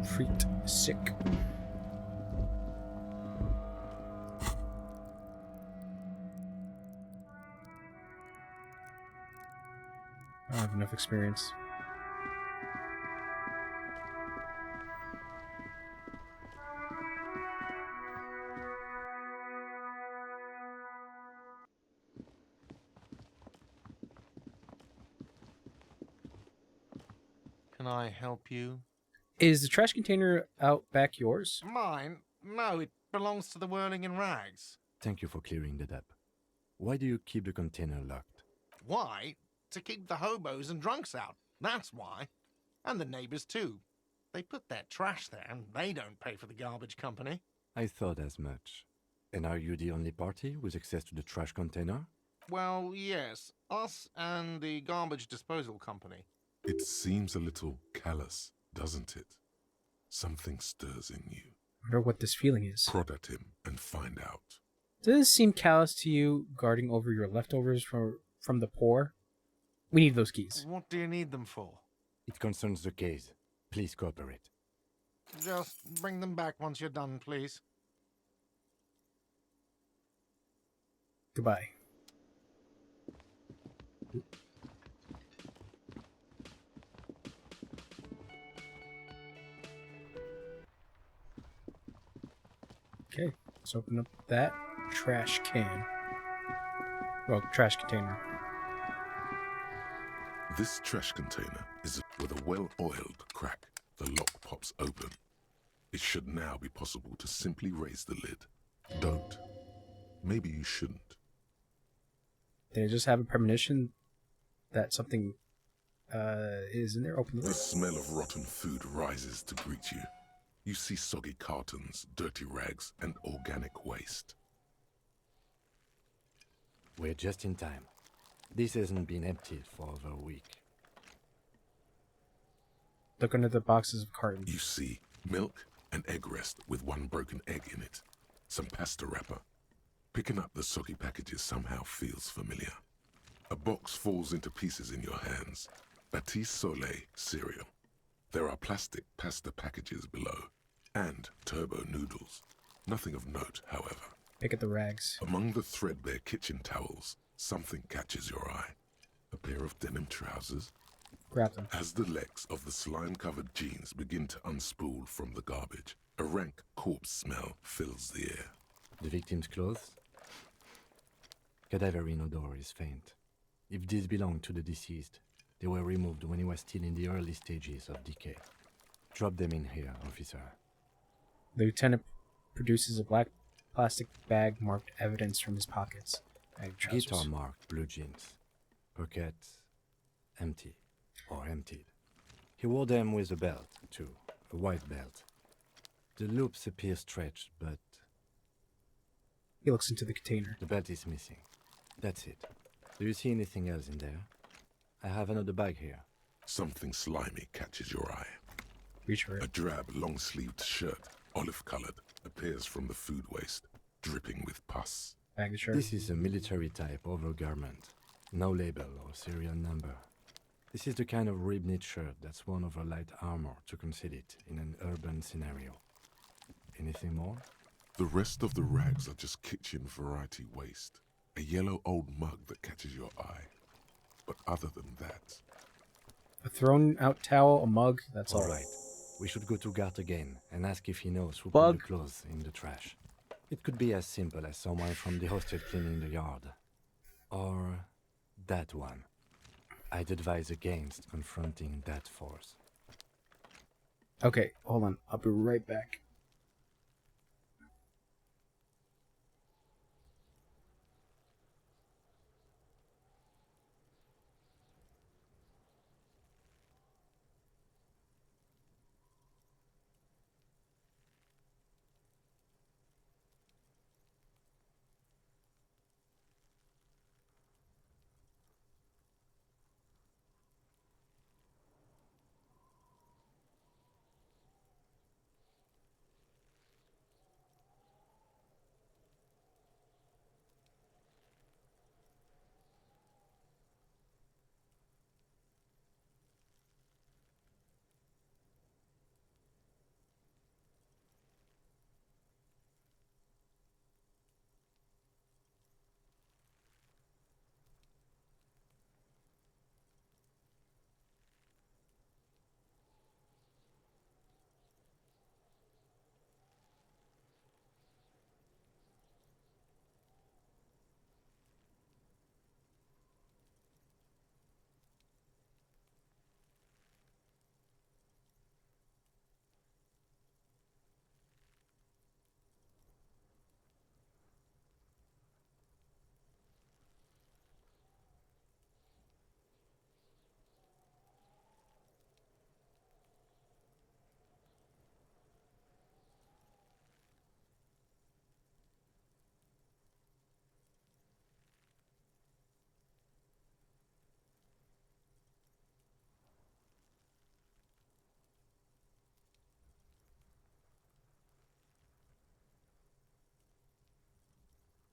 Freaked sick. I don't have enough experience. Can I help you? Is the trash container out back yours? Mine? No, it belongs to the Whirling in Rags. Thank you for clearing that up. Why do you keep the container locked? Why? To keep the hobos and drunks out. That's why. And the neighbors too. They put their trash there and they don't pay for the garbage company. I thought as much. And are you the only party with access to the trash container? Well, yes. Us and the garbage disposal company. It seems a little callous, doesn't it? Something stirs in you. I wonder what this feeling is. Prod at him and find out. Does it seem callous to you guarding over your leftovers from the poor? We need those keys. What do you need them for? It concerns the case. Please cooperate. Just bring them back once you're done, please. Goodbye. Okay, let's open up that trash can. Well, trash container. This trash container is with a well-oiled crack. The lock pops open. It should now be possible to simply raise the lid. Don't. Maybe you shouldn't. Did I just have a premonition that something is in there? Open the The lid. smell of rotten food rises to greet you. You see soggy cartons, dirty rags, and organic waste. We're just in time. This hasn't been emptied for over a week. Look under the boxes of cartons. You see milk and egg rest with one broken egg in it. Some pasta wrapper. Picking up the soggy packages somehow feels familiar. A box falls into pieces in your hands. Batiste Soleil cereal. There are plastic pasta packages below. And turbo noodles. Nothing of note, however. Pick at the rags. Among the threadbare kitchen towels, something catches your eye. A pair of denim trousers. Grab them. As the legs of the slime-covered jeans begin to unspool from the garbage, a rank corpse smell fills the air. The victim's clothes? Cadaverine odor is faint. If these belong to the deceased, they were removed when he was still in the early stages of decay. Drop them in here, officer. The lieutenant produces a black plastic bag marked evidence from his pockets. Bag of trousers. Guitar marked blue jeans. Pockets empty or emptied. He wore them with a belt, too. A white belt. The loops appear stretched, but He looks into the container. the belt is missing. That's it. Do you see anything else in there? I have another bag here. Something slimy catches your eye. Reach for A it. drab, long-sleeved shirt, olive-colored, appears from the food waste, dripping with pus. Bag the shirt. This is a military-type overgarment. No label or serial number. This is the kind of rib-knit shirt that's worn over light armor to conceal it in an urban scenario. Anything more? The rest of the rags are just kitchen variety waste. A yellow old mug that catches your eye. But other than that, A thrown out towel, a mug, that's all. All right. We should go to Gart again and ask if he knows who Bug. put the clothes in the trash. It could be as simple as someone from the hostel cleaning the yard. Or that one. I'd advise against confronting that force. Okay, hold on. I'll be right back.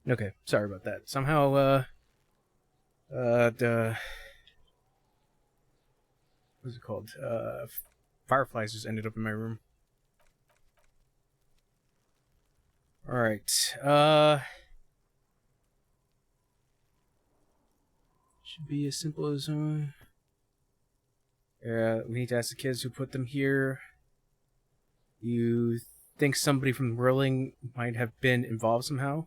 Okay, sorry about that. Somehow, the what's it called? Fireflies just ended up in my room. All right. Should be as simple as yeah. We need to ask the kids who put them here. You think somebody from Whirling might have been involved somehow?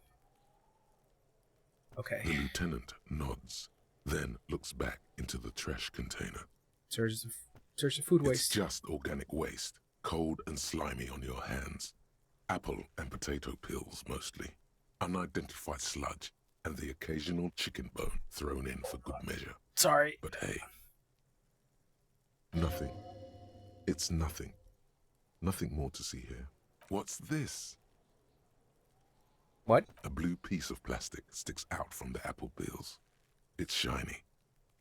Okay. The lieutenant nods, then looks back into the trash container. Search the food It's waste. just organic waste, cold and slimy on your hands. Apple and potato peels mostly. Unidentified sludge, and the occasional chicken bone thrown in for good measure. Sorry. But hey, nothing. It's nothing. Nothing more to see here. What's this? What? A blue piece of plastic sticks out from the apple peels. It's shiny.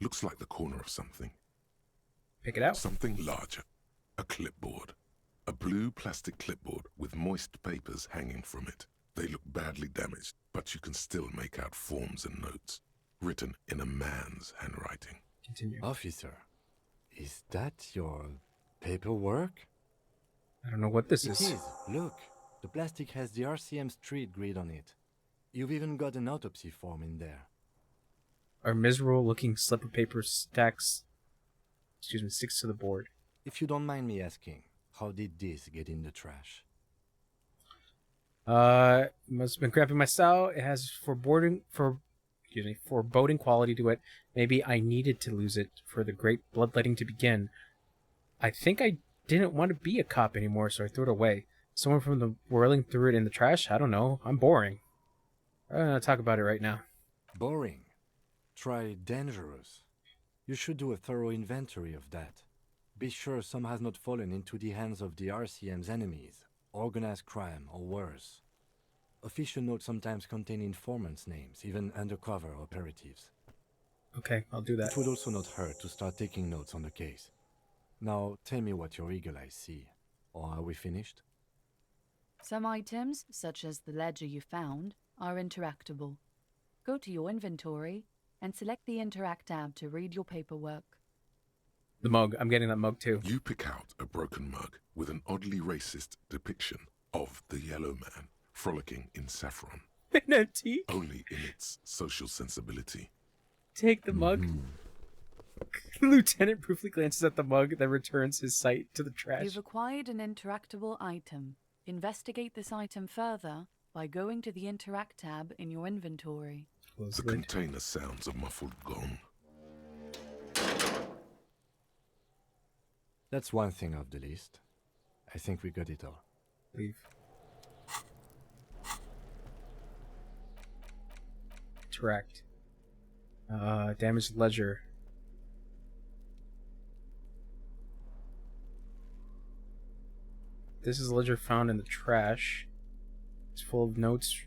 Looks like the corner of something. Pick it out. Something larger. A clipboard. A blue plastic clipboard with moist papers hanging from it. They look badly damaged, but you can still make out forms and notes, written in a man's handwriting. Continue. Officer, is that your paperwork? I don't know what this It is. is. Look, the plastic has the RCM street grid on it. You've even got an autopsy form in there. Our miserable looking slip of paper sticks to the board. If you don't mind me asking, how did this get in the trash? Must have been cramping my style. It has foreboding quality to it. Maybe I needed to lose it for the great bloodletting to begin. I think I didn't want to be a cop anymore, so I threw it away. Someone from the Whirling threw it in the trash? I don't know. I'm boring. I'm not gonna talk about it right now. Boring. Try dangerous. You should do a thorough inventory of that. Be sure some has not fallen into the hands of the RCM's enemies, organized crime, or worse. Official notes sometimes contain informants' names, even undercover operatives. Okay, I'll do that. It would also not hurt to start taking notes on the case. Now, tell me what your eagle eyes see. Or are we finished? Some items, such as the ledger you found, are interactable. Go to your inventory and select the Interact tab to read your paperwork. The mug. I'm getting that mug too. You pick out a broken mug with an oddly racist depiction of the yellow man frolicking in saffron. An antique? Only in its social sensibility. Take the mug. Lieutenant briefly glances at the mug, then returns his sight to the trash. You've acquired an interactable item. Investigate this item further by going to the Interact tab in your inventory. The container sounds a muffled gong. That's one thing off the list. I think we got it all. Leave. Interact. Damaged ledger. This is a ledger found in the trash. It's full of notes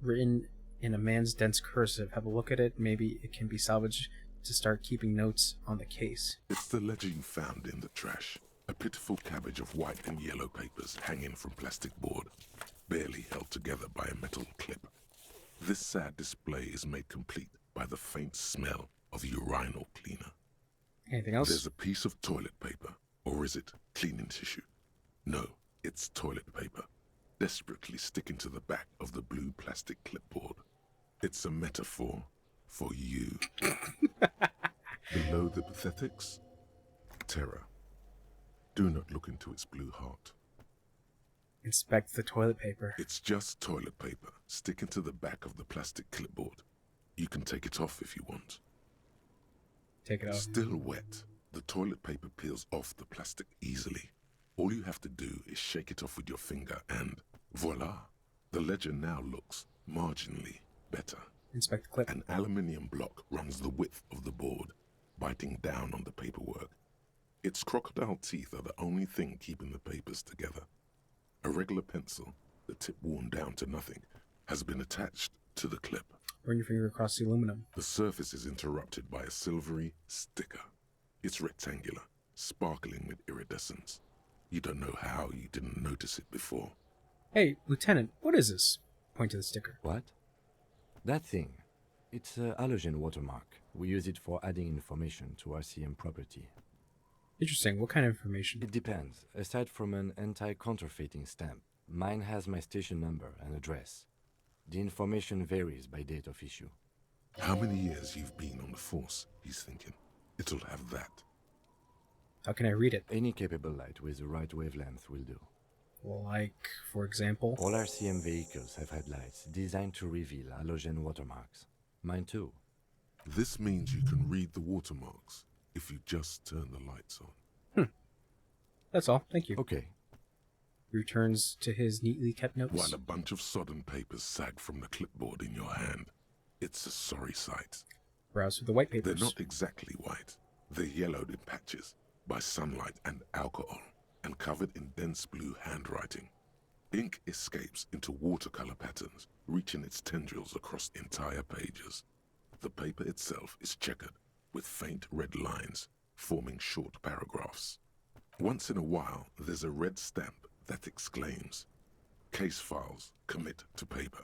written in a man's dense cursive. Have a look at it. Maybe it can be salvaged to start keeping notes on the case. It's the ledger you found in the trash. A pitiful cabbage of white and yellow papers hanging from plastic board, barely held together by a metal clip. This sad display is made complete by the faint smell of urinal cleaner. Anything else? There's a piece of toilet paper, or is it cleaning tissue? No, it's toilet paper, desperately sticking to the back of the blue plastic clipboard. It's a metaphor for you. Below the pathetics, terror. Do not look into its blue heart. Inspect the toilet paper. It's just toilet paper sticking to the back of the plastic clipboard. You can take it off if you want. Take it off. Still wet, the toilet paper peels off the plastic easily. All you have to do is shake it off with your finger and voila! The ledger now looks marginally better. Inspect the clip. An aluminium block runs the width of the board, biting down on the paperwork. Its crocodile teeth are the only thing keeping the papers together. A regular pencil, the tip worn down to nothing, has been attached to the clip. Run your finger across the aluminum. The surface is interrupted by a silvery sticker. It's rectangular, sparkling with iridescence. You don't know how you didn't notice it before. Hey, Lieutenant, what is this? Point to the sticker. What? That thing, it's a halogen watermark. We use it for adding information to RCM property. Interesting. What kind of information? It depends. Aside from an anti-counterfeiting stamp, mine has my station number and address. The information varies by date of issue. How many years you've been on the Force, he's thinking. It'll have that. How can I read it? Any capable light with the right wavelength will do. Like, for example? All RCM vehicles have headlights designed to reveal halogen watermarks. Mine too. This means you can read the watermarks if you just turn the lights on. That's all. Thank you. Okay. He returns to his neatly kept notes. While a bunch of sodden papers sag from the clipboard in your hand. It's a sorry sight. Browse through the white papers. They're not exactly white. They're yellowed in patches by sunlight and alcohol, and covered in dense blue handwriting. Ink escapes into watercolor patterns, reaching its tendrils across entire pages. The paper itself is checkered, with faint red lines, forming short paragraphs. Once in a while, there's a red stamp that exclaims, "Case files commit to paper."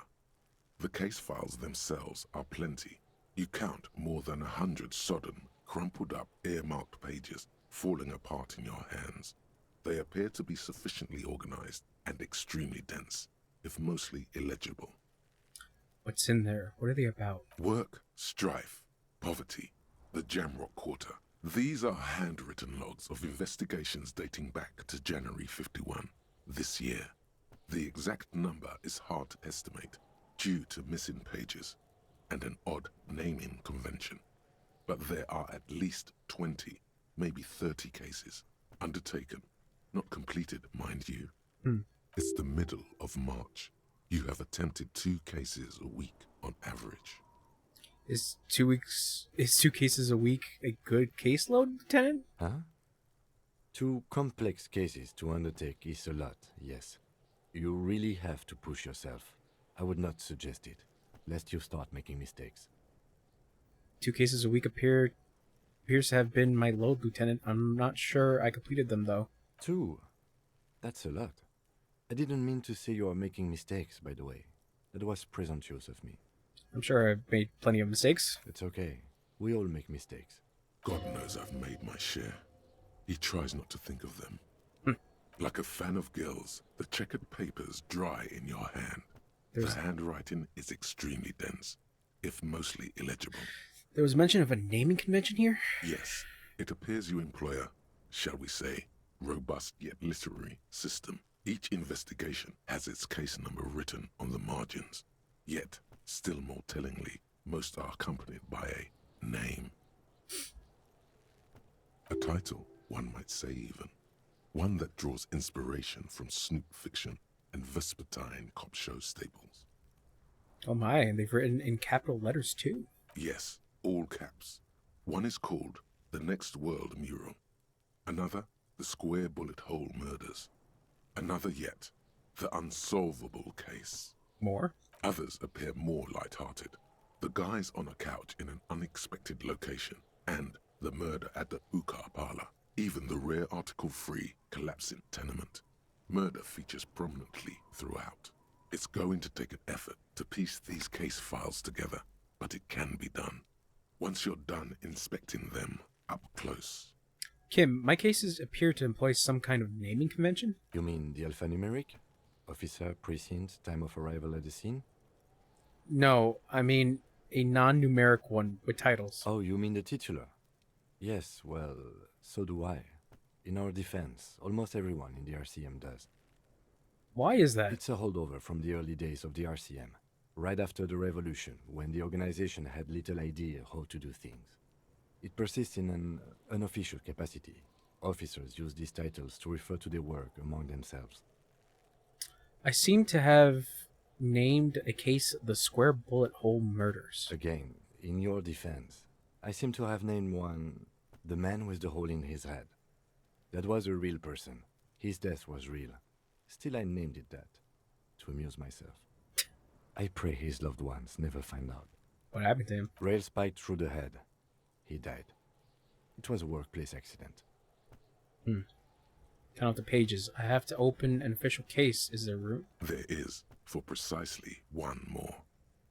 The case files themselves are plenty. You count more than 100 sodden, crumpled up, earmarked pages falling apart in your hands. They appear to be sufficiently organized and extremely dense, if mostly illegible. What's in there? What are they about? Work, strife, poverty, the Jamrock Quarter. These are handwritten logs of investigations dating back to January 51, this year. The exact number is hard to estimate, due to missing pages and an odd naming convention. But there are at least 20, maybe 30 cases undertaken, not completed, mind you. It's the middle of March. You have attempted 2 cases a week on average. Is 2 cases a week a good caseload, Lieutenant? Huh? 2 complex cases to undertake is a lot, yes. You really have to push yourself. I would not suggest it, lest you start making mistakes. 2 cases a week appears to have been my load, Lieutenant. I'm not sure I completed them, though. 2? That's a lot. I didn't mean to say you are making mistakes, by the way. That was presumptuous of me. I'm sure I've made plenty of mistakes. It's okay. We all make mistakes. God knows I've made my share. He tries not to think of them. Like a fan of gills, the checkered papers dry in your hand. The handwriting is extremely dense, if mostly illegible. There was mention of a naming convention here? Yes, it appears you employ a, shall we say, robust yet literary system. Each investigation has its case number written on the margins. Yet, still more tellingly, most are accompanied by a name. A title, one might say even. One that draws inspiration from Snoop fiction and Vespertine cop show staples. Oh my, and they've written in capital letters too. Yes, all caps. One is called The Next World Mural. Another, The Square Bullet Hole Murders. Another yet, The Unsolvable Case. More? Others appear more light-hearted. The guys on a couch in an unexpected location, and the murder at the Ukar Parlor. Even the rare article-free collapsing tenement. Murder features prominently throughout. It's going to take an effort to piece these case files together, but it can be done. Once you're done inspecting them up close. Kim, my cases appear to employ some kind of naming convention? You mean the alphanumeric? Officer, precinct, time of arrival at the scene? No, I mean a non-numeric one with titles. Oh, you mean the titular? Yes, well, so do I. In our defense, almost everyone in the RCM does. Why is that? It's a holdover from the early days of the RCM, right after the revolution, when the organization had little idea how to do things. It persists in an unofficial capacity. Officers use these titles to refer to their work among themselves. I seem to have named a case the Square Bullet Hole Murders. Again, in your defense, I seem to have named one the man with the hole in his head. That was a real person. His death was real. Still, I named it that, to amuse myself. I pray his loved ones never find out. What happened to him? Rail spiked through the head. He died. It was a workplace accident. Count the pages. I have to open an official case. Is there room? There is, for precisely one more.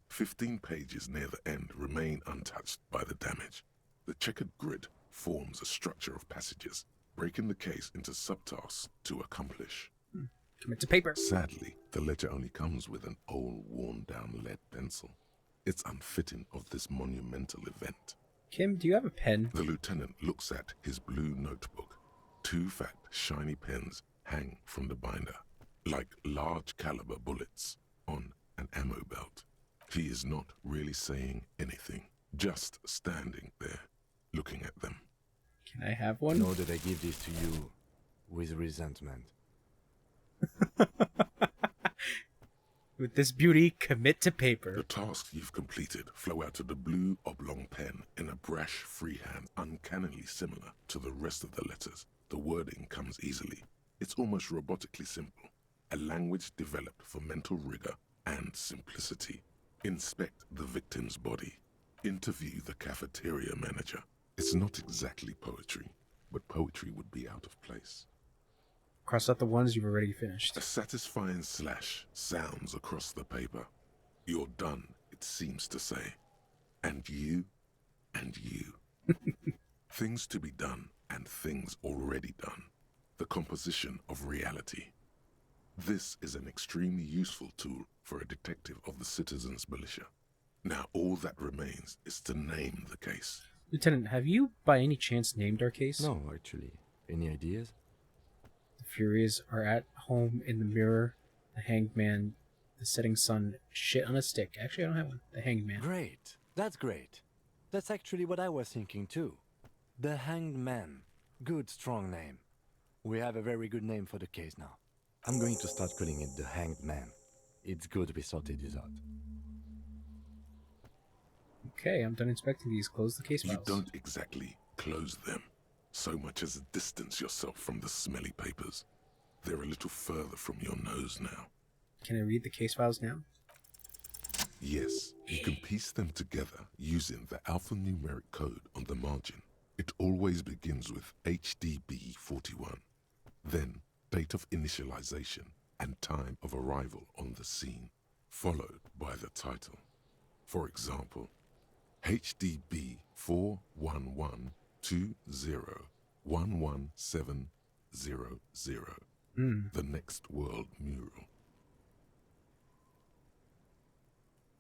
15 pages near the end remain untouched by the damage. The checkered grid forms a structure of passages, breaking the case into subtasks to accomplish. Commit to paper. Sadly, the ledger only comes with an old, worn-down lead pencil. It's unfitting of this monumental event. Kim, do you have a pen? The lieutenant looks at his blue notebook. 2 fat, shiny pens hang from the binder, like large caliber bullets on an ammo belt. He is not really saying anything, just standing there, looking at them. Can I have one? Know that I give this to you with resentment. With this beauty, commit to paper. The tasks you've completed flow out of the blue oblong pen in a brash freehand uncannily similar to the rest of the letters. The wording comes easily. It's almost robotically simple. A language developed for mental rigor and simplicity. Inspect the victim's body. Interview the cafeteria manager. It's not exactly poetry, but poetry would be out of place. Cross out the ones you've already finished. A satisfying slash sounds across the paper. You're done, it seems to say. And you, and you. Things to be done and things already done. The composition of reality. This is an extremely useful tool for a detective of the citizens' militia. Now all that remains is to name the case. Lieutenant, have you by any chance named our case? No, actually. Any ideas? The Furies are at home in the mirror. The Hanged Man, the setting sun, shit on a stick. Actually, I don't have one. The Hanged Man. Great. That's great. That's actually what I was thinking too. The Hanged Man. Good, strong name. We have a very good name for the case now. I'm going to start calling it the Hanged Man. It's good we sorted this out. Okay, I'm done inspecting these. Close the case files. You don't exactly close them, so much as distance yourself from the smelly papers. They're a little further from your nose now. Can I read the case files now? Yes, you can piece them together using the alphanumeric code on the margin. It always begins with HDB 41, then date of initialization and time of arrival on the scene, followed by the title. For example, HDB 41120111700, the Next World Mural.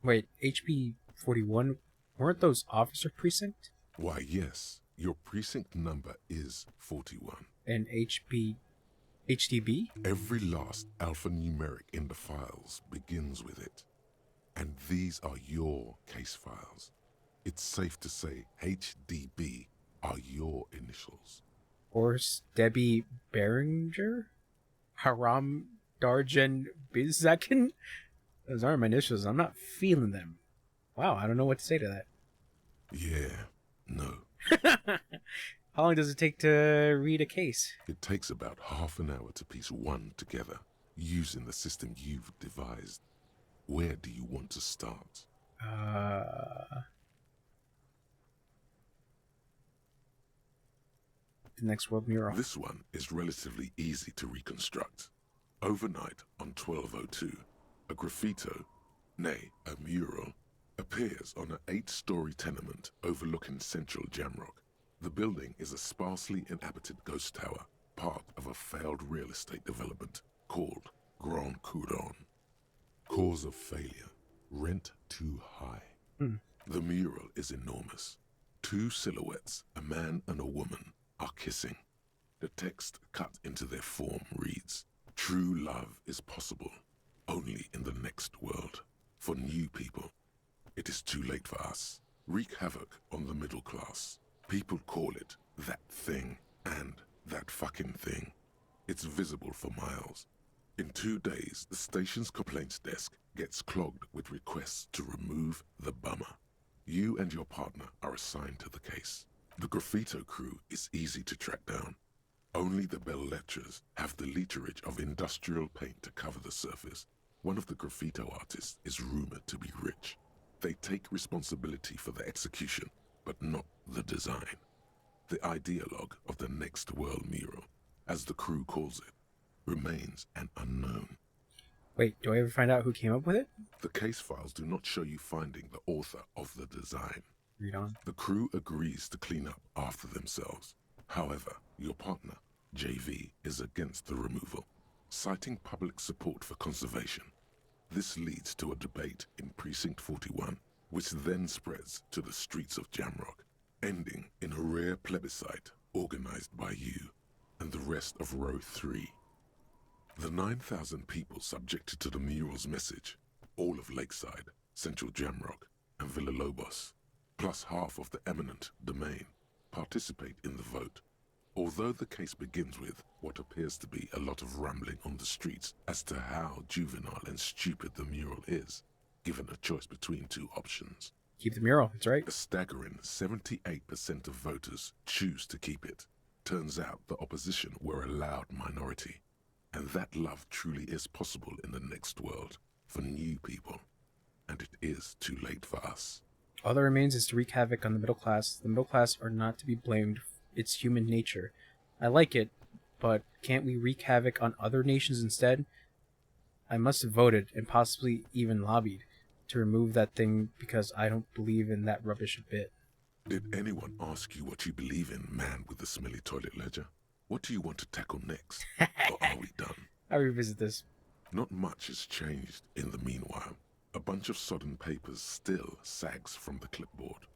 Wait, HB 41? Weren't those officer precinct? Why, yes, your precinct number is 41. And HDB? Every last alphanumeric in the files begins with it. And these are your case files. It's safe to say HDB are your initials. Horse Debbie Beringer? Haram Darjan Bizakin? Those aren't my initials. I'm not feeling them. Wow, I don't know what to say to that. Yeah, no. How long does it take to read a case? It takes about half an hour to piece one together, using the system you've devised. Where do you want to start? The Next World Mural. This one is relatively easy to reconstruct. Overnight on 1202, a graffito, nay, a mural, appears on an 8-story tenement overlooking central Jamrock. The building is a sparsely inhabited ghost tower, part of a failed real estate development called Grand Couronne. Cause of failure, rent too high. The mural is enormous. 2 silhouettes, a man and a woman, are kissing. The text cut into their form reads, "True love is possible, only in the next world. For new people, it is too late for us. Wreak havoc on the middle class. People call it that thing and that fucking thing. It's visible for miles. In 2 days, the station's complaints desk gets clogged with requests to remove the bummer. You and your partner are assigned to the case. The graffito crew is easy to track down. Only the belles-lettres have the literage of industrial paint to cover the surface. One of the graffito artists is rumored to be rich. They take responsibility for the execution, but not the design. The ideologue of the Next World Mural, as the crew calls it, remains an unknown. Wait, do I ever find out who came up with it? The case files do not show you finding the author of the design. Read on. The crew agrees to clean up after themselves. However, your partner, JV, is against the removal, citing public support for conservation. This leads to a debate in Precinct 41, which then spreads to the streets of Jamrock, ending in a rare plebiscite organized by you and the rest of Row 3. The 9,000 people subjected to the mural's message, all of Lakeside, Central Jamrock, and Villalobos, plus half of the eminent domain, participate in the vote. Although the case begins with what appears to be a lot of rambling on the streets as to how juvenile and stupid the mural is, given a choice between two options. Keep the mural, that's right. A staggering 78% of voters choose to keep it. Turns out the opposition were a loud minority. And that love truly is possible in the next world for new people. And it is too late for us. All that remains is to wreak havoc on the middle class. The middle class are not to be blamed. It's human nature. I like it, but can't we wreak havoc on other nations instead? I must have voted, and possibly even lobbied, to remove that thing because I don't believe in that rubbish a bit. Did anyone ask you what you believe in, man with the smelly toilet ledger? What do you want to tackle next? Or are we done? I'll revisit this. Not much has changed in the meanwhile. A bunch of sodden papers still sags from the clipboard.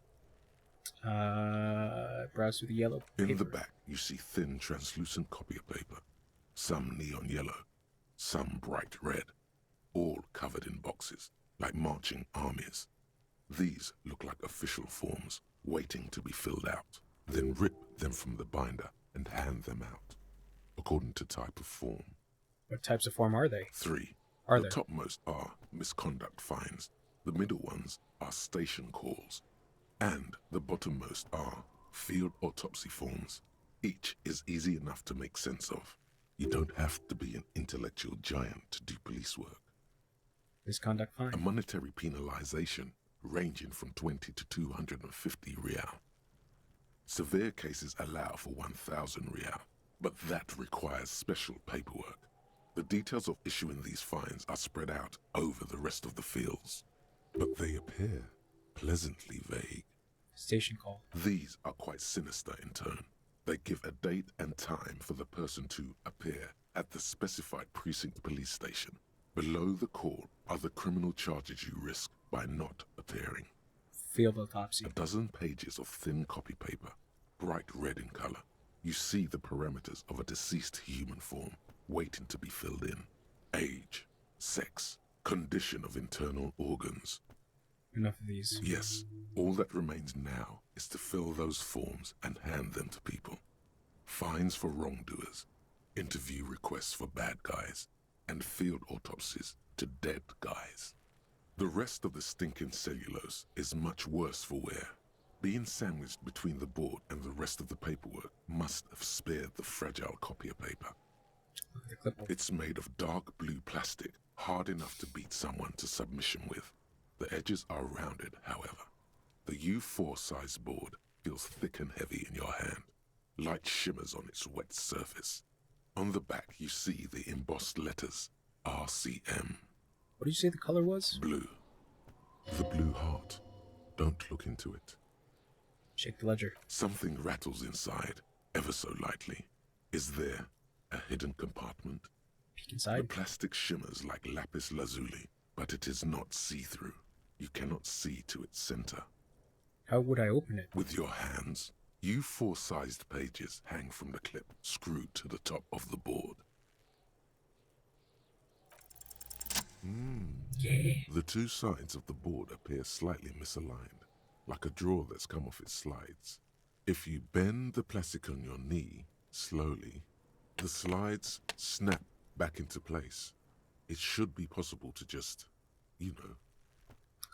Browse through the yellow paper. In the back, you see thin, translucent copy of paper. Some neon yellow, some bright red, all covered in boxes, like marching armies. These look like official forms, waiting to be filled out. Then rip them from the binder and hand them out, according to type of form. What types of form are they? 3. Are the there? topmost are misconduct fines, the middle ones are station calls, and the bottommost are field autopsy forms. Each is easy enough to make sense of. You don't have to be an intellectual giant to do police work. Misconduct fine. A monetary penalization ranging from 20 to 250 real. Severe cases allow for 1,000 real, but that requires special paperwork. The details of issuing these fines are spread out over the rest of the fields, but they appear pleasantly vague. Station call. These are quite sinister in tone. They give a date and time for the person to appear at the specified precinct police station. Below the call are the criminal charges you risk by not appearing. Field autopsy. A dozen pages of thin copy paper, bright red in color. You see the parameters of a deceased human form, waiting to be filled in. Age, sex, condition of internal organs. Enough of these. Yes, all that remains now is to fill those forms and hand them to people. Fines for wrongdoers, interview requests for bad guys, and field autopsies to dead guys. The rest of the stinking cellulose is much worse for wear. Being sandwiched between the board and the rest of the paperwork must have spared the fragile copier paper. It's made of dark blue plastic, hard enough to beat someone to submission with. The edges are rounded, however. The U4 size board feels thick and heavy in your hand. Light shimmers on its wet surface. On the back you see the embossed letters, RCM. What did you say the color was? Blue. The blue heart. Don't look into it. Shake the ledger. Something rattles inside, ever so lightly. Is there a hidden compartment? Peek inside. The plastic shimmers like lapis lazuli, but it is not see-through. You cannot see to its center. How would I open it? With your hands. U4 sized pages hang from the clip, screwed to the top of the board. Yeah. The two sides of the board appear slightly misaligned, like a drawer that's come off its slides. If you bend the plastic on your knee, slowly, the slides snap back into place. It should be possible to just,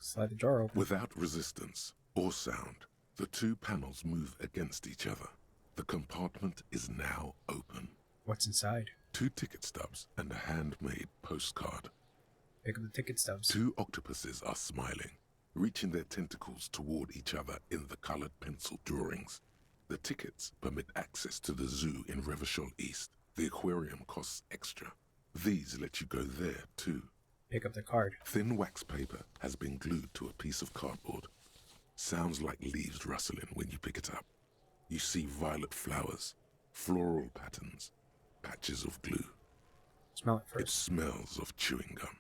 slide the jar open. Without resistance or sound, the two panels move against each other. The compartment is now open. What's inside? 2 ticket stubs and a handmade postcard. Pick up the ticket stubs. 2 octopuses are smiling, reaching their tentacles toward each other in the colored pencil drawings. The tickets permit access to the zoo in Revachol East. The aquarium costs extra. These let you go there, too. Pick up the card. Thin wax paper has been glued to a piece of cardboard. Sounds like leaves rustling when you pick it up. You see violet flowers, floral patterns, patches of glue. Smell it It first. smells of chewing gum,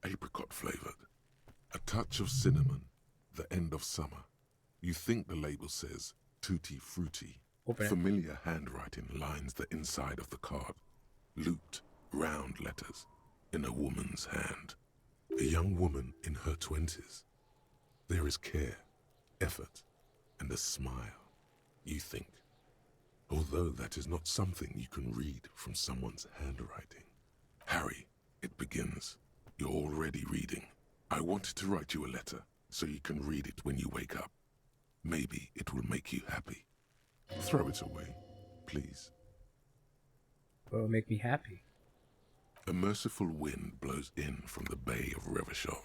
apricot flavored, a touch of cinnamon, the end of summer. You think the label says tutti frutti. Open it. Familiar handwriting lines the inside of the card, looped, round letters in a woman's hand. A young woman in her 20s. There is care, effort, and a smile, you think. Although that is not something you can read from someone's handwriting. Harry, it begins. You're already reading. I wanted to write you a letter so you can read it when you wake up. Maybe it will make you happy. Throw it away, please. What will make me happy? A merciful wind blows in from the Bay of Revachol,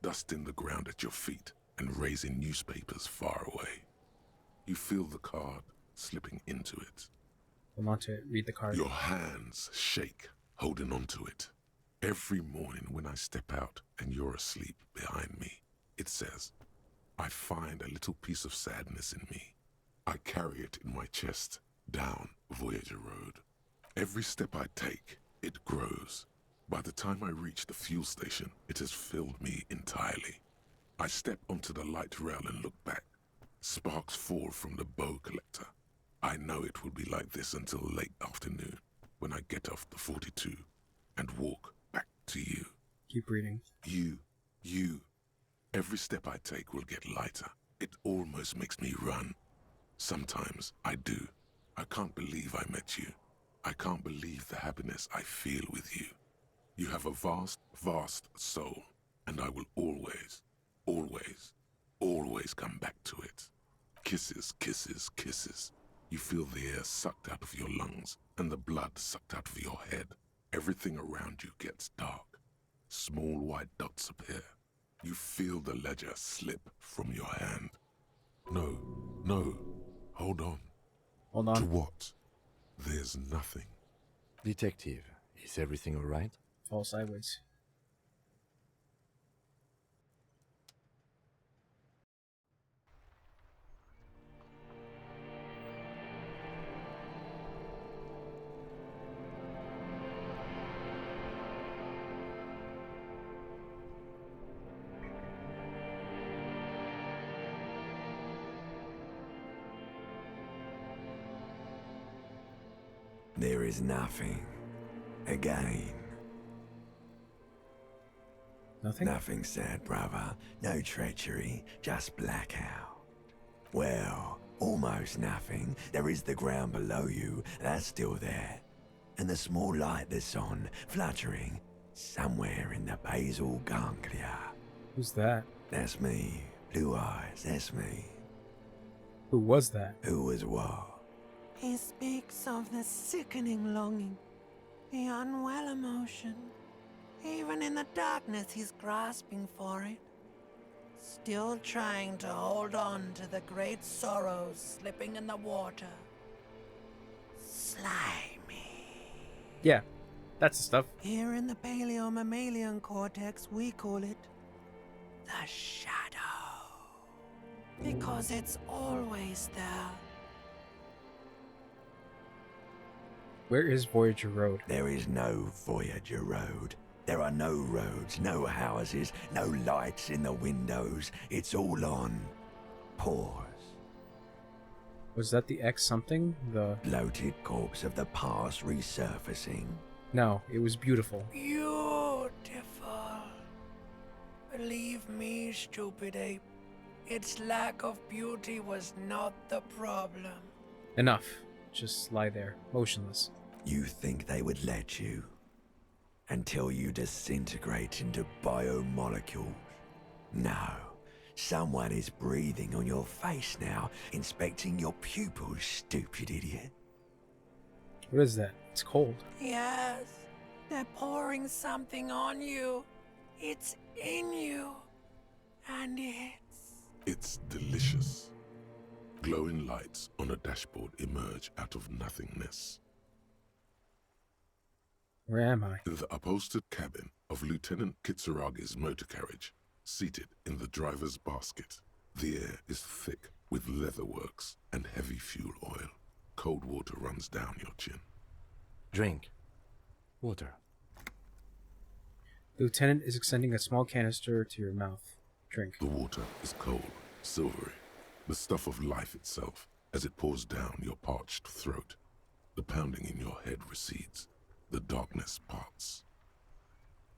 dusting the ground at your feet and raising newspapers far away. You feel the card slipping into it. I want to read the card. Your hands shake, holding onto it. Every morning when I step out and you're asleep behind me, it says, I find a little piece of sadness in me. I carry it in my chest, down Voyager Road. Every step I take, it grows. By the time I reach the fuel station, it has filled me entirely. I step onto the light rail and look back. Sparks fall from the bow collector. I know it will be like this until late afternoon, when I get off the 42 and walk back to you. Keep reading. You. Every step I take will get lighter. It almost makes me run. Sometimes I do. I can't believe I met you. I can't believe the happiness I feel with you. You have a vast, vast soul, and I will always, always, always come back to it. Kisses, kisses, kisses. You feel the air sucked out of your lungs and the blood sucked out of your head. Everything around you gets dark. Small white dots appear. You feel the ledger slip from your hand. No, hold on. Hold on. To what? There's nothing. Detective, is everything all right? Fall sideways. There is nothing. Again. Nothing? Nothing, sad brother. No treachery, just blackout. Well, almost nothing. There is the ground below you, that's still there. And the small light that's on, fluttering, somewhere in the basal ganglia. Who's that? That's me. Blue eyes, that's me. Who was that? Who was what? He speaks of the sickening longing, the unwell emotion. Even in the darkness, he's grasping for it. Still trying to hold on to the great sorrows slipping in the water. Slimy. Yeah, that's the stuff. Here in the paleo-mammalian cortex, we call it the shadow. Because it's always there. Where is Voyager Road? There is no Voyager Road. There are no roads, no houses, no lights in the windows. It's all on pause. Was that the X something? The... Bloated corpse of the past resurfacing. No, it was beautiful. Beautiful. Believe me, stupid ape. Its lack of beauty was not the problem. Enough. Just lie there, motionless. You think they would let you? Until you disintegrate into biomolecules? No. Someone is breathing on your face now, inspecting your pupils, stupid idiot. What is that? It's cold. Yes, they're pouring something on you. It's in you. And It's delicious. Glowing lights on a dashboard emerge out of nothingness. Where am I? In the upholstered cabin of Lieutenant Kitsuragi's motor carriage, seated in the driver's basket. The air is thick with leatherworks and heavy fuel oil. Cold water runs down your chin. Drink. Water. The lieutenant is extending a small canister to your mouth. Drink. The water is cold, silvery, the stuff of life itself, as it pours down your parched throat. The pounding in your head recedes. The darkness parts.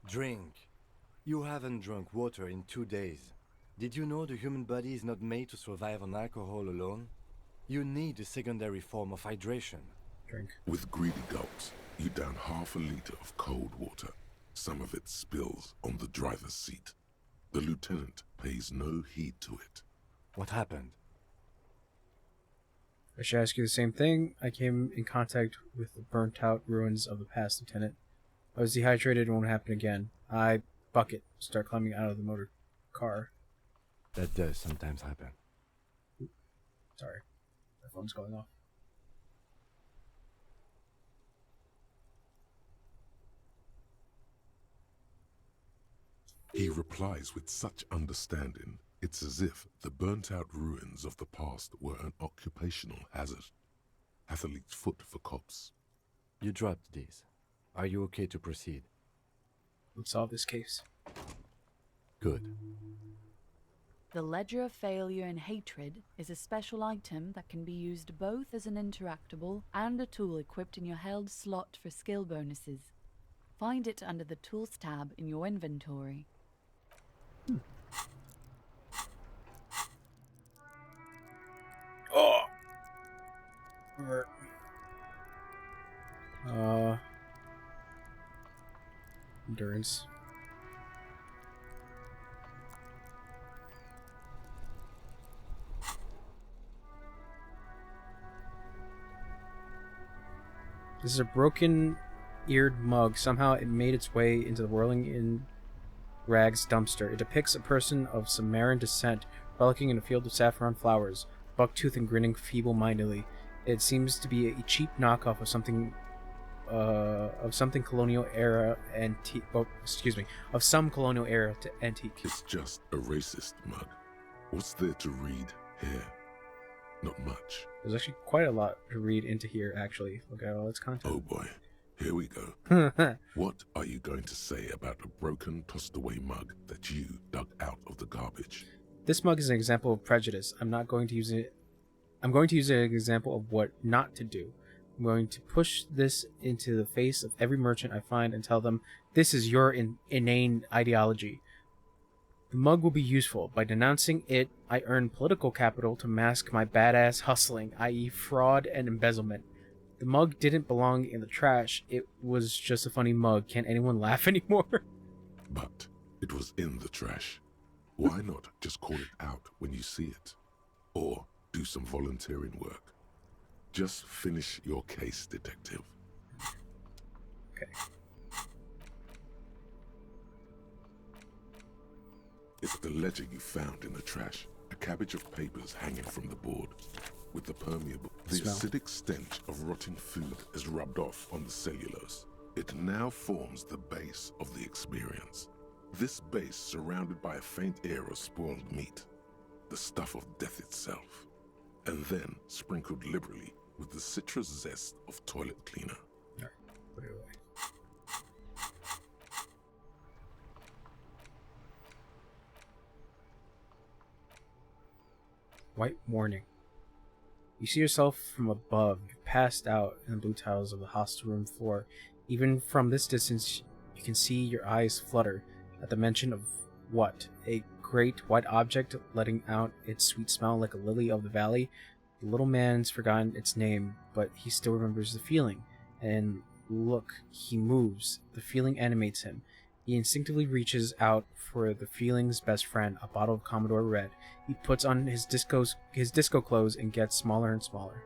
Drink. You haven't drunk water in 2 days. Did you know the human body is not made to survive on alcohol alone? You need a secondary form of hydration. Drink. With greedy gulps, you down half a liter of cold water. Some of it spills on the driver's seat. The lieutenant pays no heed to it. What happened? I should ask you the same thing. I came in contact with the burnt-out ruins of the past, Lieutenant. I was dehydrated and won't happen again. I bucket, start climbing out of the motor car. That does sometimes happen. Sorry, my phone's going off. He replies with such understanding, it's as if the burnt-out ruins of the past were an occupational hazard. Athlete's foot for cops. You dropped these. Are you okay to proceed? Let's solve this case. Good. The Ledger of Failure and Hatred is a special item that can be used both as an interactable and a tool equipped in your held slot for skill bonuses. Find it under the Tools tab in your inventory. Oh! Endurance. This is a broken-eared mug. Somehow it made its way into the whirling in rags dumpster. It depicts a person of Sumerian descent frolicking in a field of saffron flowers, bucktooth and grinning feeble-mindedly. It seems to be a cheap knockoff of something colonial era antique. Oh, excuse me, of some colonial era to antique. It's just a racist mug. What's there to read here? Not much. There's actually quite a lot to read into here, actually. Look at all its content. Oh boy, here we go. What are you going to say about a broken, tossed-away mug that you dug out of the garbage? This mug is an example of prejudice. I'm going to use it as an example of what not to do. I'm going to push this into the face of every merchant I find and tell them, this is your inane ideology. The mug will be useful. By denouncing it, I earn political capital to mask my badass hustling, i.e. fraud and embezzlement. The mug didn't belong in the trash. It was just a funny mug. Can't anyone laugh anymore? But it was in the trash. Why not just call it out when you see it? Or do some volunteering work. Just finish your case, detective. Okay. It's the ledger you found in the trash. A cabbage of papers hanging from the board. With the permeable, the acidic stench of rotting food is rubbed off on the cellulose. It now forms the base of the experience. This base surrounded by a faint air of spoiled meat. The stuff of death itself. And then sprinkled liberally with the citrus zest of toilet cleaner. Alright, put it away. White morning. You see yourself from above. You've passed out in the blue tiles of the hostel room floor. Even from this distance, you can see your eyes flutter at the mention of what? A great white object letting out its sweet smell like a lily of the valley. The little man's forgotten its name, but he still remembers the feeling. And look, he moves. The feeling animates him. He instinctively reaches out for the feeling's best friend, a bottle of Commodore Red. He puts on his disco clothes and gets smaller and smaller.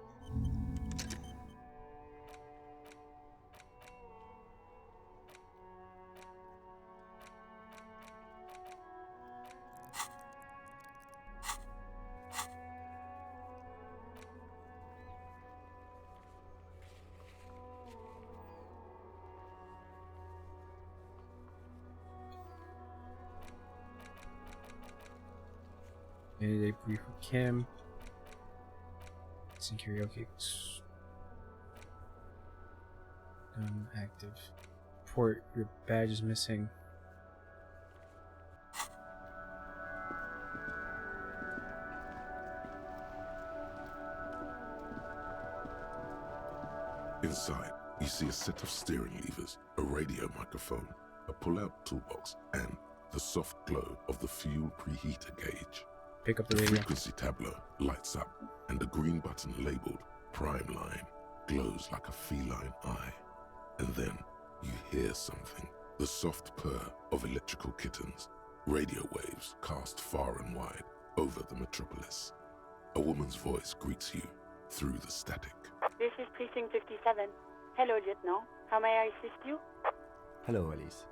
Mayday brief with Kim. Sing karaoke. Active. Report your badge is missing. Inside, you see a set of steering levers, a radio microphone, a pull-out toolbox, and the soft glow of the fuel preheater gauge. Pick up the The radio. frequency tableau lights up, and the green button labeled Prime Line glows like a feline eye. And then you hear something, the soft purr of electrical kittens, radio waves cast far and wide over the metropolis. A woman's voice greets you through the static. This is Precinct 57. Hello, Lieutenant. How may I assist you? Hello, Alice.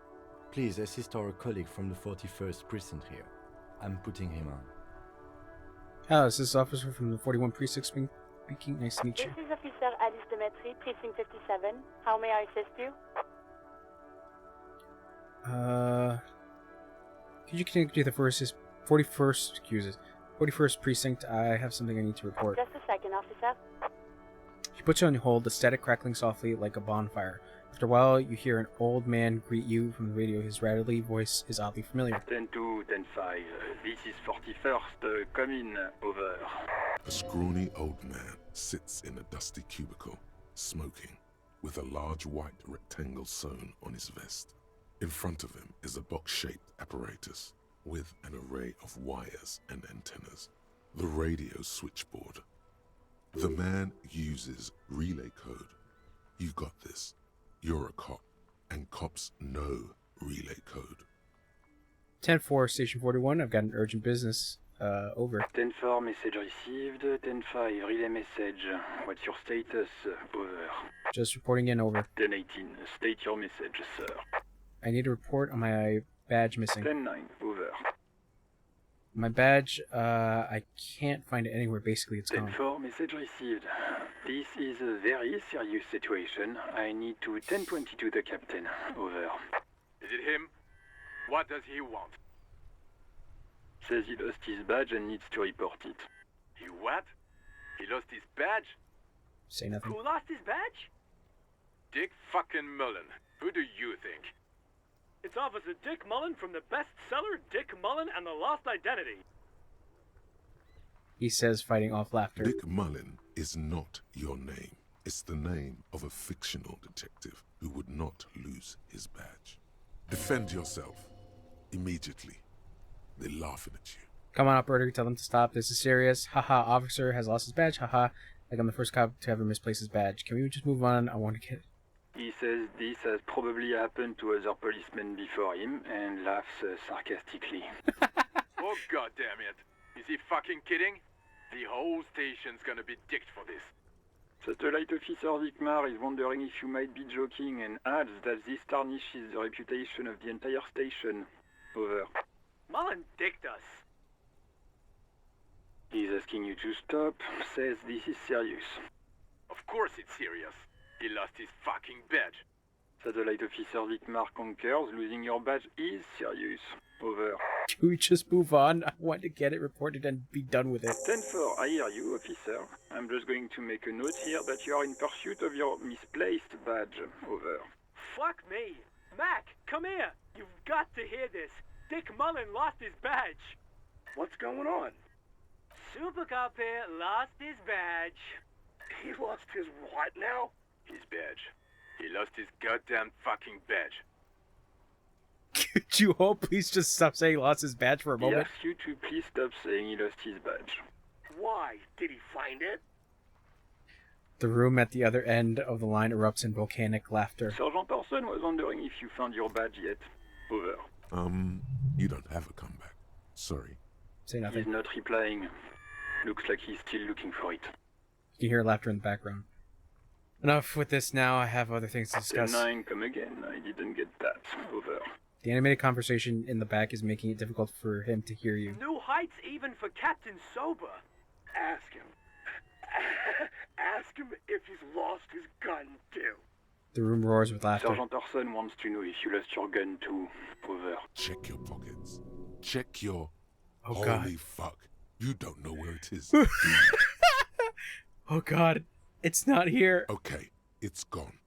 Please assist our colleague from the 41st Precinct here. I'm putting him on. Hello, this is officer from the 41 Precinct speaking. Nice to meet you. This is Officer Alice Demetri, Precinct 57. How may I assist you? Could you connect to the 41st Precinct? I have something I need to report. Just a second, officer. She puts you on hold, the static crackling softly like a bonfire. After a while, you hear an old man greet you from the radio. His rattly voice is oddly familiar. 10-2, 10-5. This is 41st. Come in. Over. A scrawny old man sits in a dusty cubicle, smoking, with a large white rectangle sewn on his vest. In front of him is a box-shaped apparatus with an array of wires and antennas. The radio switchboard. The man uses relay code. You got this. You're a cop, and cops know relay code. 10-4, Station 41. I've got an urgent business. Over. 10-4, message received. 10-5, relay message. What's your status? Over. Just reporting in. Over. 10-18, state your message, sir. I need a report on my badge missing. 10-9, over. My badge, I can't find it anywhere. Basically, it's gone. 10-4, message received. This is a very serious situation. I need to 10-22 the captain. Over. Is it him? What does he want? Says he lost his badge and needs to report it. He what? He lost his badge? Say nothing. Who lost his badge? Dick fucking Mullen. Who do you think? It's Officer Dick Mullen from the bestseller Dick Mullen and the Lost Identity. He says, fighting off laughter. Dick Mullen is not your name. It's the name of a fictional detective who would not lose his badge. Defend yourself. Immediately. They're laughing at you. Come on, operator, tell them to stop. This is serious. Haha, officer has lost his badge. Haha, like I'm the first cop to ever misplace his badge. Can we just move on? I want to get... He says this has probably happened to other policemen before him and laughs sarcastically. Oh, goddamn it. Is he fucking kidding? The whole station's gonna be dicked for this. Satellite Officer Vikmar is wondering if you might be joking and adds that this tarnishes the reputation of the entire station. Over. Mullen dicked us. He's asking you to stop, says this is serious. Of course it's serious. He lost his fucking badge. Satellite Officer Vikmar concurs, losing your badge is serious. Over. Can we just move on? I want to get it reported and be done with it. 10-4, I hear you, officer. I'm just going to make a note here that you are in pursuit of your misplaced badge. Over. Fuck me. Mac, come here. You've got to hear this. Dick Mullen lost his badge. What's going on? Super Cop here lost his badge. He lost his what now? His badge. He lost his goddamn fucking badge. Could you all please just stop saying lost his badge for a He moment? asks you to please stop saying he lost his badge. Why? Did he find it? The room at the other end of the line erupts in volcanic laughter. Sergeant Orson was wondering if you found your badge yet. Over. You don't have a comeback. Sorry. Say nothing. He's not replying. Looks like he's still looking for it. You can hear laughter in the background. Enough with this now. I have other things to discuss. 10-9, come again. I didn't get that. Over. The animated conversation in the back is making it difficult for him to hear you. New heights even for Captain Sober. Ask him. Ask him if he's lost his gun, too. The room roars with laughter. Sergeant Orson wants to know if you lost your gun too. Over. Check your pockets. Check your... Oh, Holy God. fuck. You don't know where it is. Oh God, it's not here. Okay, it's gone.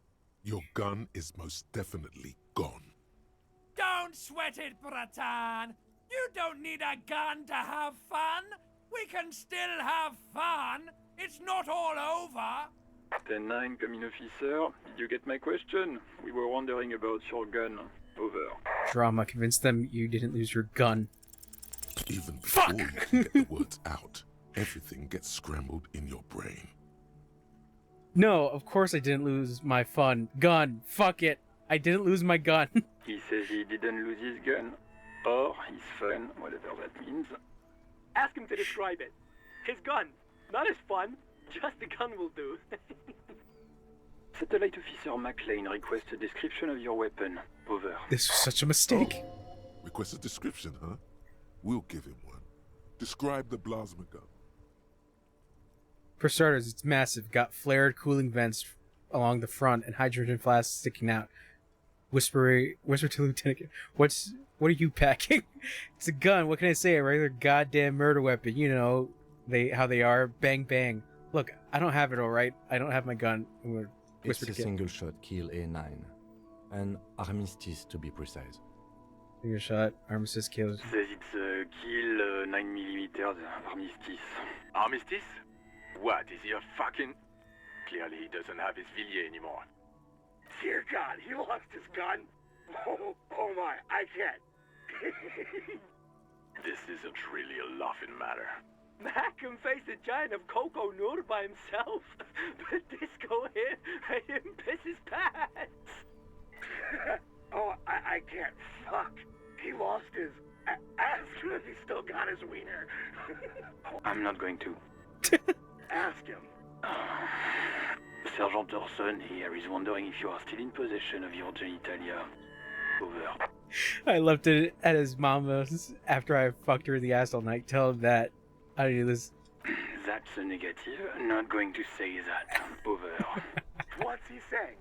Your gun is most definitely gone. Don't sweat it, Bratan. You don't need a gun to have fun. We can still have fun. It's not all over. 10-9, coming officer. Did you get my question? We were wondering about your gun. Over. Drama. Convince them you didn't lose your gun. Even before you can get the words out, everything gets scrambled in your brain. No, of course I didn't lose my gun. Fuck it. I didn't lose my gun. He says he didn't lose his gun. Or his fun, whatever that means. Ask him to describe it. His gun. Not his fun. Just the gun will do. Satellite Officer McLean requests a description of your weapon. Over. This was such a mistake. Request a description, huh? We'll give him one. Describe the plasma gun. For starters, it's massive. Got flared cooling vents along the front and hydrogen flasks sticking out. Whisper to Lieutenant. What are you packing? It's a gun. What can I say? A regular goddamn murder weapon. You know how they are. Bang bang. Look, I don't have it. All right. I don't have my gun. It's a single shot kill A9, an armistice to be precise. Single shot armistice kills. Says it's a kill 9mm armistice. Armistice? What, is he a fucking... Clearly he doesn't have his Villiers anymore. Dear God, he lost his gun. Oh my, I can't. This isn't really a laughing matter. Mac can face a giant of Coco Noor by himself, but Disco here made him piss his pants. Oh, I can't. Fuck. He lost his... Ask him if he still got his wiener. I'm not going to. Ask him. Sergeant Orson here is wondering if you are still in possession of your genitalia. Over. I left it at his mama's after I fucked her in the ass all night. Tell him that. I do this. That's a negative. Not going to say that. Over. What's he saying?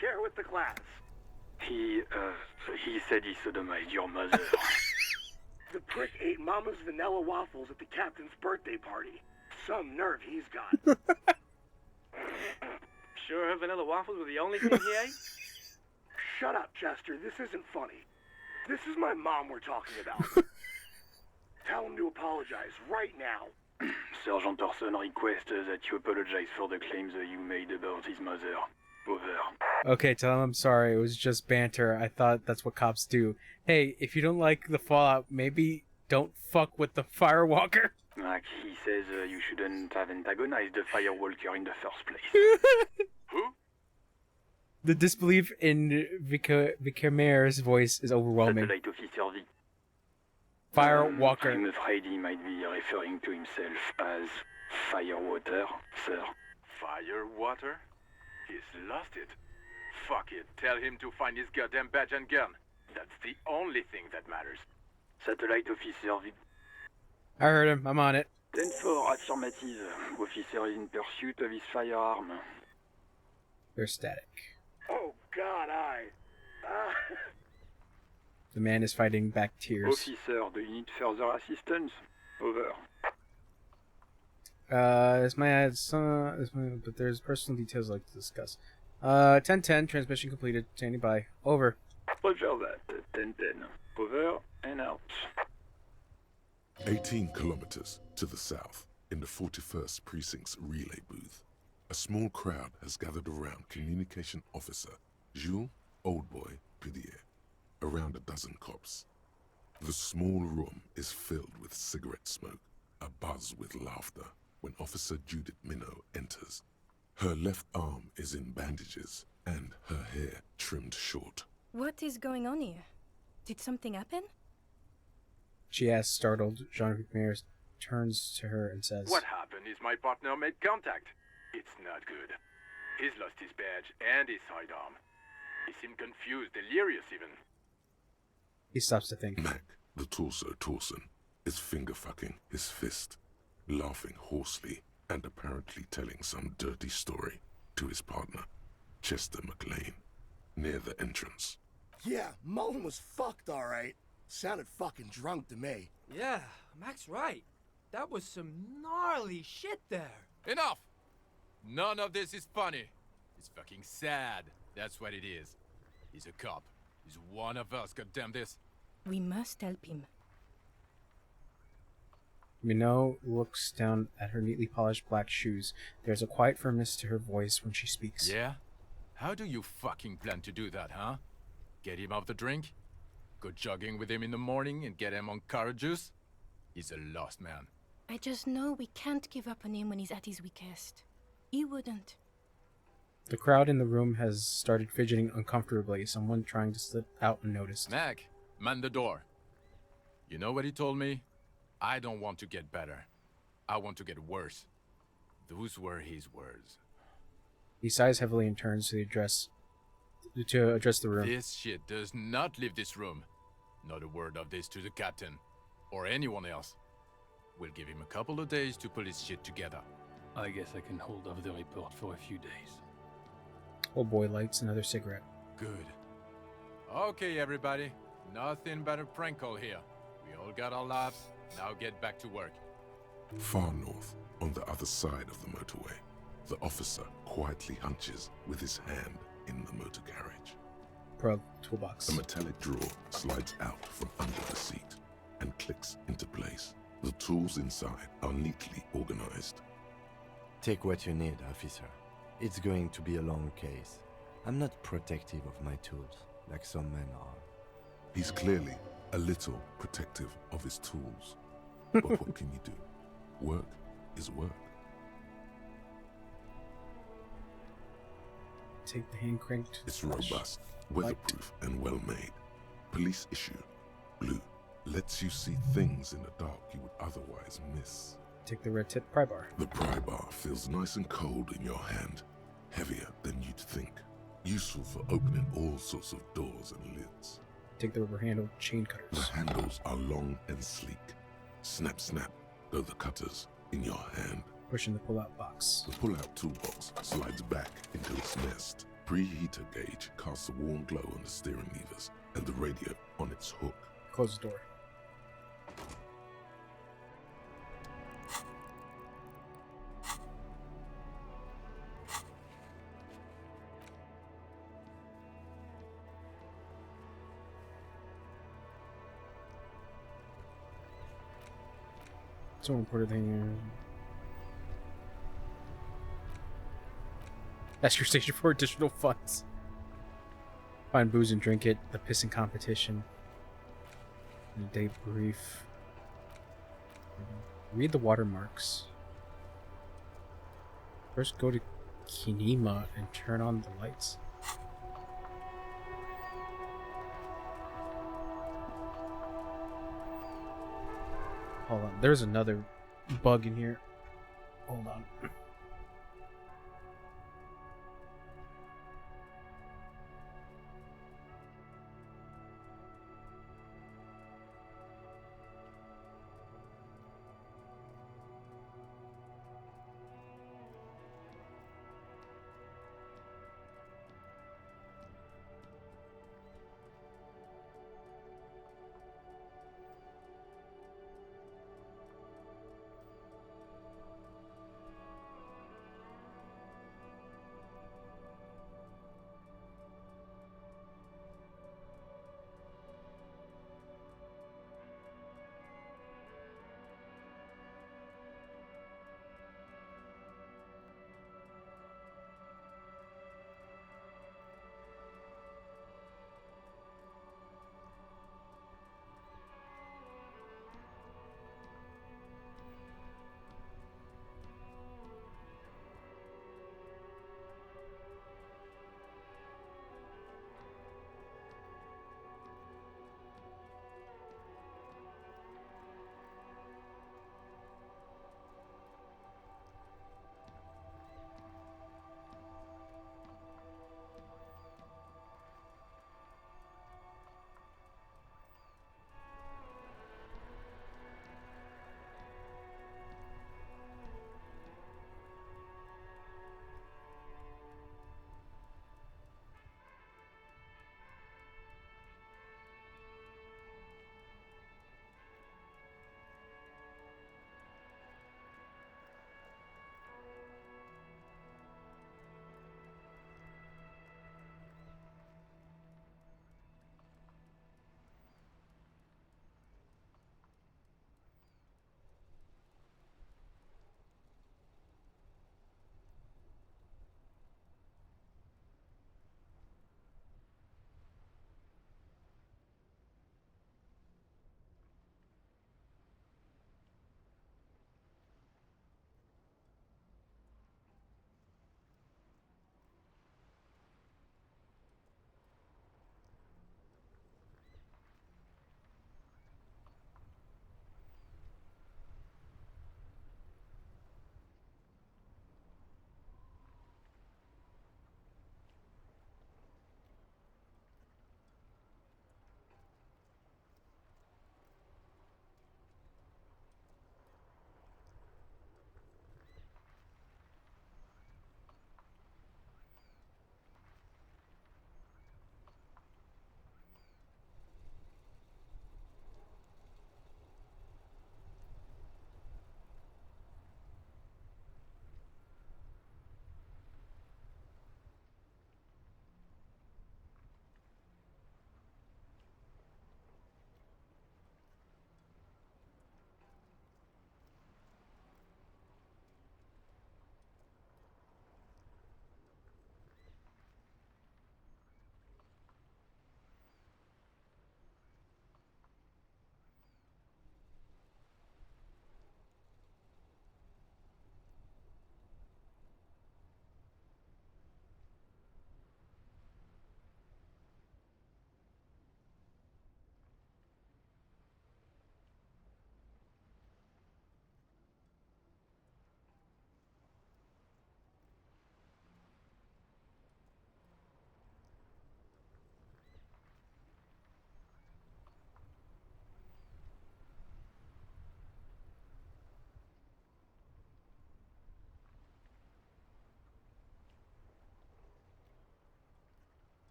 Share with the class. He said he sodomized your mother. The prick ate Mama's vanilla waffles at the captain's birthday party. Some nerve he's got. Sure her vanilla waffles were the only thing he ate? Shut up, Chester. This isn't funny. This is my mom we're talking about. Tell him to apologize right now. Sergeant Orson requests that you apologize for the claims that you made about his mother. Over. Okay, tell him I'm sorry. It was just banter. I thought that's what cops do. Hey, if you don't like the Fallout, maybe don't fuck with the Firewalker. Like he says you shouldn't have antagonized the Firewalker in the first place. Who? The disbelief in Vicamere's voice is overwhelming. Satellite Officer V. Firewalker. I'm afraid he might be referring to himself as Firewater, sir. Firewater? He's lost it. Fuck it. Tell him to find his goddamn badge and gun. That's the only thing that matters. Satellite Officer V. I heard him. I'm on it. 10-4, affirmative. Officer is in pursuit of his firearm. They're static. Oh, God, The man is fighting back tears. Officer, do you need further assistance? Over. But there's personal details I'd like to discuss. 10-10, transmission completed. Standing by. Over. Roger that. 10-10. Over and out. 18 kilometers to the south, in the 41st Precinct's relay booth, a small crowd has gathered around Communication Officer Jules Oldboy Pidier, around a dozen cops. The small room is filled with cigarette smoke, abuzz with laughter, when Officer Judith Minot enters. Her left arm is in bandages, and her hair trimmed short. What is going on here? Did something happen? She asks, startled. Jean-Luc Mears turns to her and says, What happened is my partner made contact. It's not good. He's lost his badge and his sidearm. He seemed confused, delirious even. He stops to think. Mac, the torso Torson, is finger-fucking his fist, laughing hoarsely and apparently telling some dirty story to his partner, Chester McLean, near the entrance. Yeah, Mullen was fucked, all right. Sounded fucking drunk to me. Yeah, Mac's right. That was some gnarly shit there. Enough! None of this is funny. It's fucking sad. That's what it is. He's a cop. He's one of us, goddamn this. We must help him. Minot looks down at her neatly polished black shoes. There's a quiet firmness to her voice when she speaks. Yeah? How do you fucking plan to do that, huh? Get him off the drink? Go jogging with him in the morning and get him on carrot juice? He's a lost man. I just know we can't give up on him when he's at his weakest. He wouldn't. The crowd in the room has started fidgeting uncomfortably, someone trying to slip out unnoticed. Mac, man the door. You know what he told me? I don't want to get better. I want to get worse. Those were his words. He sighs heavily and turns to address the room. This shit does not leave this room. Not a word of this to the captain. Or anyone else. We'll give him a couple of days to put his shit together. I guess I can hold off the report for a few days. Old boy lights another cigarette. Good. Okay, everybody. Nothing but a prank call here. We all got our lives. Now get back to work. Far north, on the other side of the motorway, the officer quietly hunches with his hand in the motor garage. Pro toolbox. A metallic drawer slides out from under the seat and clicks into place. The tools inside are neatly organized. Take what you need, officer. It's going to be a long case. I'm not protective of my tools, like some men are. He's clearly a little protective of his tools. But what can you do? Work is work. Take the hand cranked. It's robust, weatherproof, and well made. Police issue. Blue. Lets you see things in the dark you would otherwise miss. Take the red tip pry bar. The pry bar feels nice and cold in your hand. Heavier than you'd think. Useful for opening all sorts of doors and lids. Take the rubber handled chain cutters. The handles are long and sleek. Snap, snap, go the cutters in your hand. Pushing the pull-out box. The pull-out toolbox slides back into its nest. Preheater gauge casts a warm glow on the steering levers and the radio on its hook. Close the door. So important thing. That's your station for additional funds. Find booze and drink it. The pissing competition. The day brief. Read the watermarks. First go to Kinema and turn on the lights. Hold on, there's another bug in here. Hold on.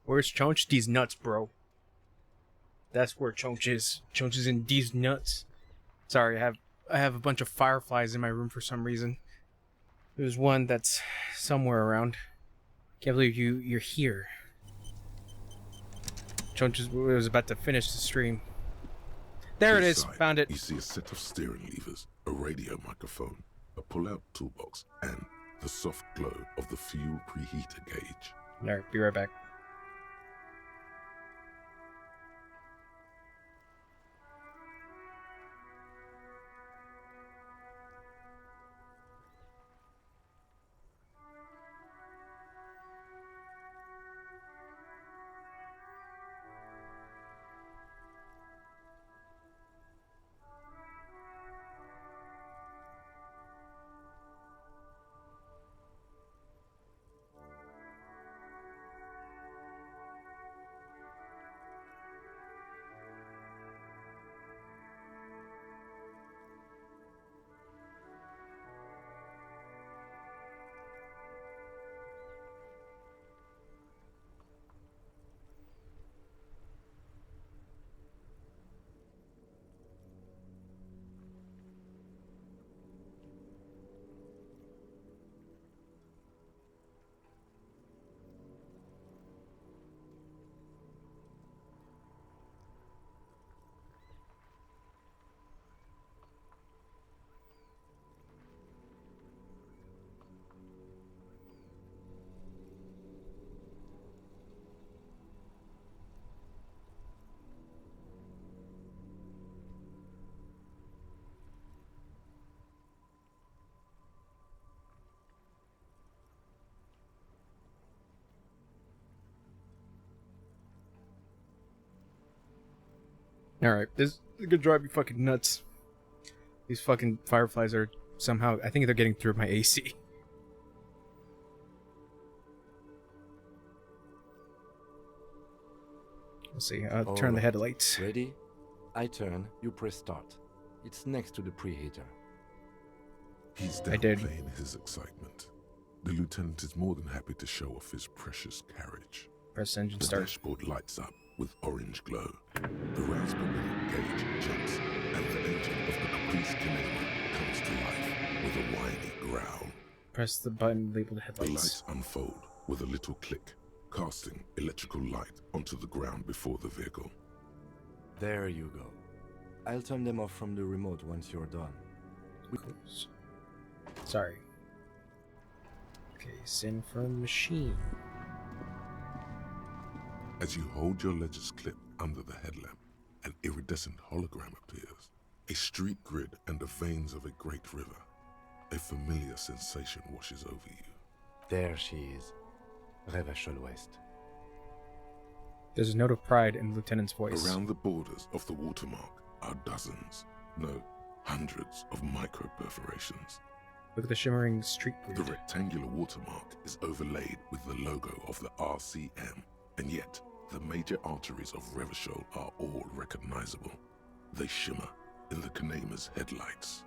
Where's Chonch? These nuts, bro. That's where Chonch is. Chonch is in these nuts. Sorry, I have a bunch of fireflies in my room for some reason. There's one that's somewhere around. Can't believe you're here. Chonch was about to finish the stream. There it is. Inside, Found it. You see a set of steering levers, a radio microphone, a pull-out toolbox, and the soft glow of the fuel preheater gauge. Alright, be right back. Alright, this is gonna drive me fucking nuts. These fucking fireflies are somehow... I think they're getting through my AC. Let's see, I'll turn the headlights. Ready? I turn, you press start. It's next to the preheater. He's downplaying his excitement. The lieutenant is more than happy to show off his precious carriage. Press engine the start. Dashboard lights up with orange glow. The rounds per minute gauge jumps, and the engine of the Caprice Kinema comes to life with a whiny growl. Press the button labeled headlights. The lights unfold with a little click, casting electrical light onto the ground before the vehicle. There you go. I'll turn them off from the remote once you're done. Sorry. Okay, send from machine. As you hold your ledger's clip under the headlamp, an iridescent hologram appears. A street grid and the veins of a great river. A familiar sensation washes over you. There she is. Revachol West. There's a note of pride in the lieutenant's voice. Around the borders of the watermark are dozens, no, hundreds of micro-perforations. Look at the shimmering street grid. The rectangular watermark is overlaid with the logo of the RCM, and yet the major arteries of Revachol are all recognizable. They shimmer in the Kinema's headlights.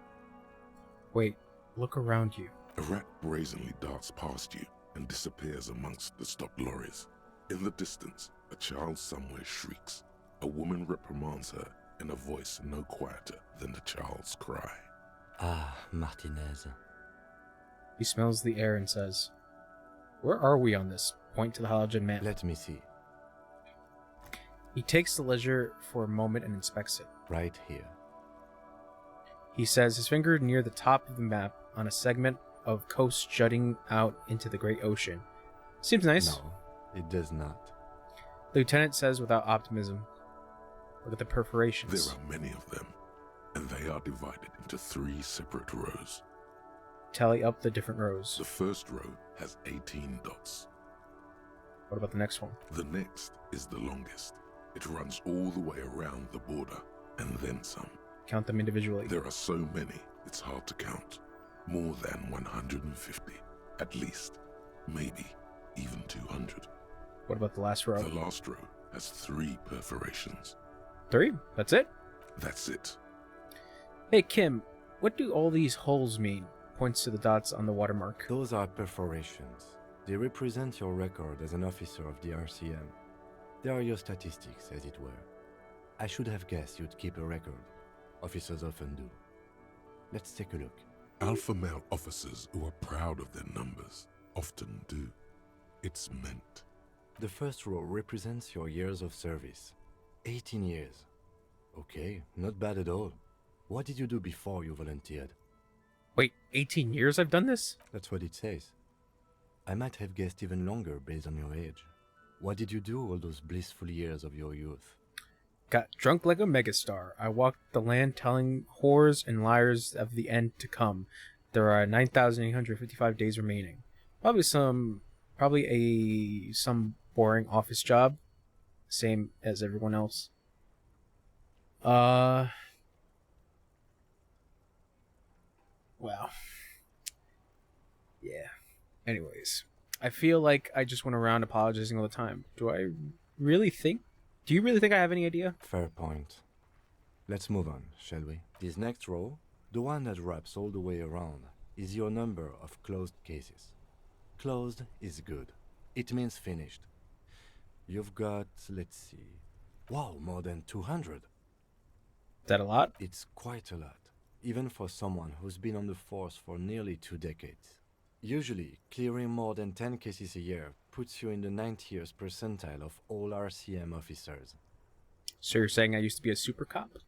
Wait, look around you. A rat brazenly darts past you and disappears amongst the stopped lorries. In the distance, a child somewhere shrieks. A woman reprimands her in a voice no quieter than the child's cry. Ah, Martinez. He smells the air and says, "Where are we on this?" Point to the halogen map. Let me see. He takes the ledger for a moment and inspects it. Right here. He says his finger near the top of the map on a segment of coast jutting out into the great ocean. Seems nice. No, it does not. The lieutenant says without optimism, "Look at the perforations." There are many of them, and they are divided into 3 separate rows. Tally up the different rows. The first row has 18 dots. What about the next one? The next is the longest. It runs all the way around the border, and then some. Count them individually. There are so many, it's hard to count. More than 150, at least. Maybe even 200. What about the last row? The last row has 3 perforations. 3? That's it? That's it. Hey, Kim, what do all these holes mean? Points to the dots on the watermark. Those are perforations. They represent your record as an officer of the RCM. There are your statistics, as it were. I should have guessed you'd keep a record. Officers often do. Let's take a look. Alpha male officers who are proud of their numbers often do. It's meant. The first row represents your years of service. 18 years. Okay, not bad at all. What did you do before you volunteered? Wait, 18 years I've done this? That's what it says. I might have guessed even longer based on your age. What did you do all those blissful years of your youth? Got drunk like a megastar. I walked the land telling whores and liars of the end to come. There are 9,855 days remaining. Some boring office job. Same as everyone else. Wow. Yeah. Anyways, I feel like I just went around apologizing all the time. Do you really think I have any idea? Fair point. Let's move on, shall we? This next row, the one that wraps all the way around, is your number of closed cases. Closed is good. It means finished. You've got, let's see... Wow, more than 200. Is that a lot? It's quite a lot, even for someone who's been on the force for nearly 2 decades. Usually, clearing more than 10 cases a year puts you in the 90th percentile of all RCM officers. So you're saying I used to be a super cop?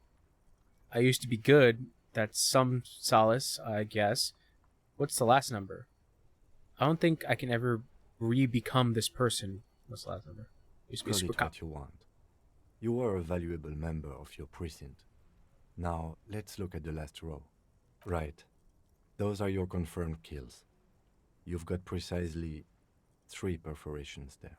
I used to be good. That's some solace, I guess. What's the last number? I don't think I can ever re-become this person. What's the last number? I used to be a Call super it cop. what you want. You were a valuable member of your precinct. Now, let's look at the last row. Right. Those are your confirmed kills. You've got precisely 3 perforations there.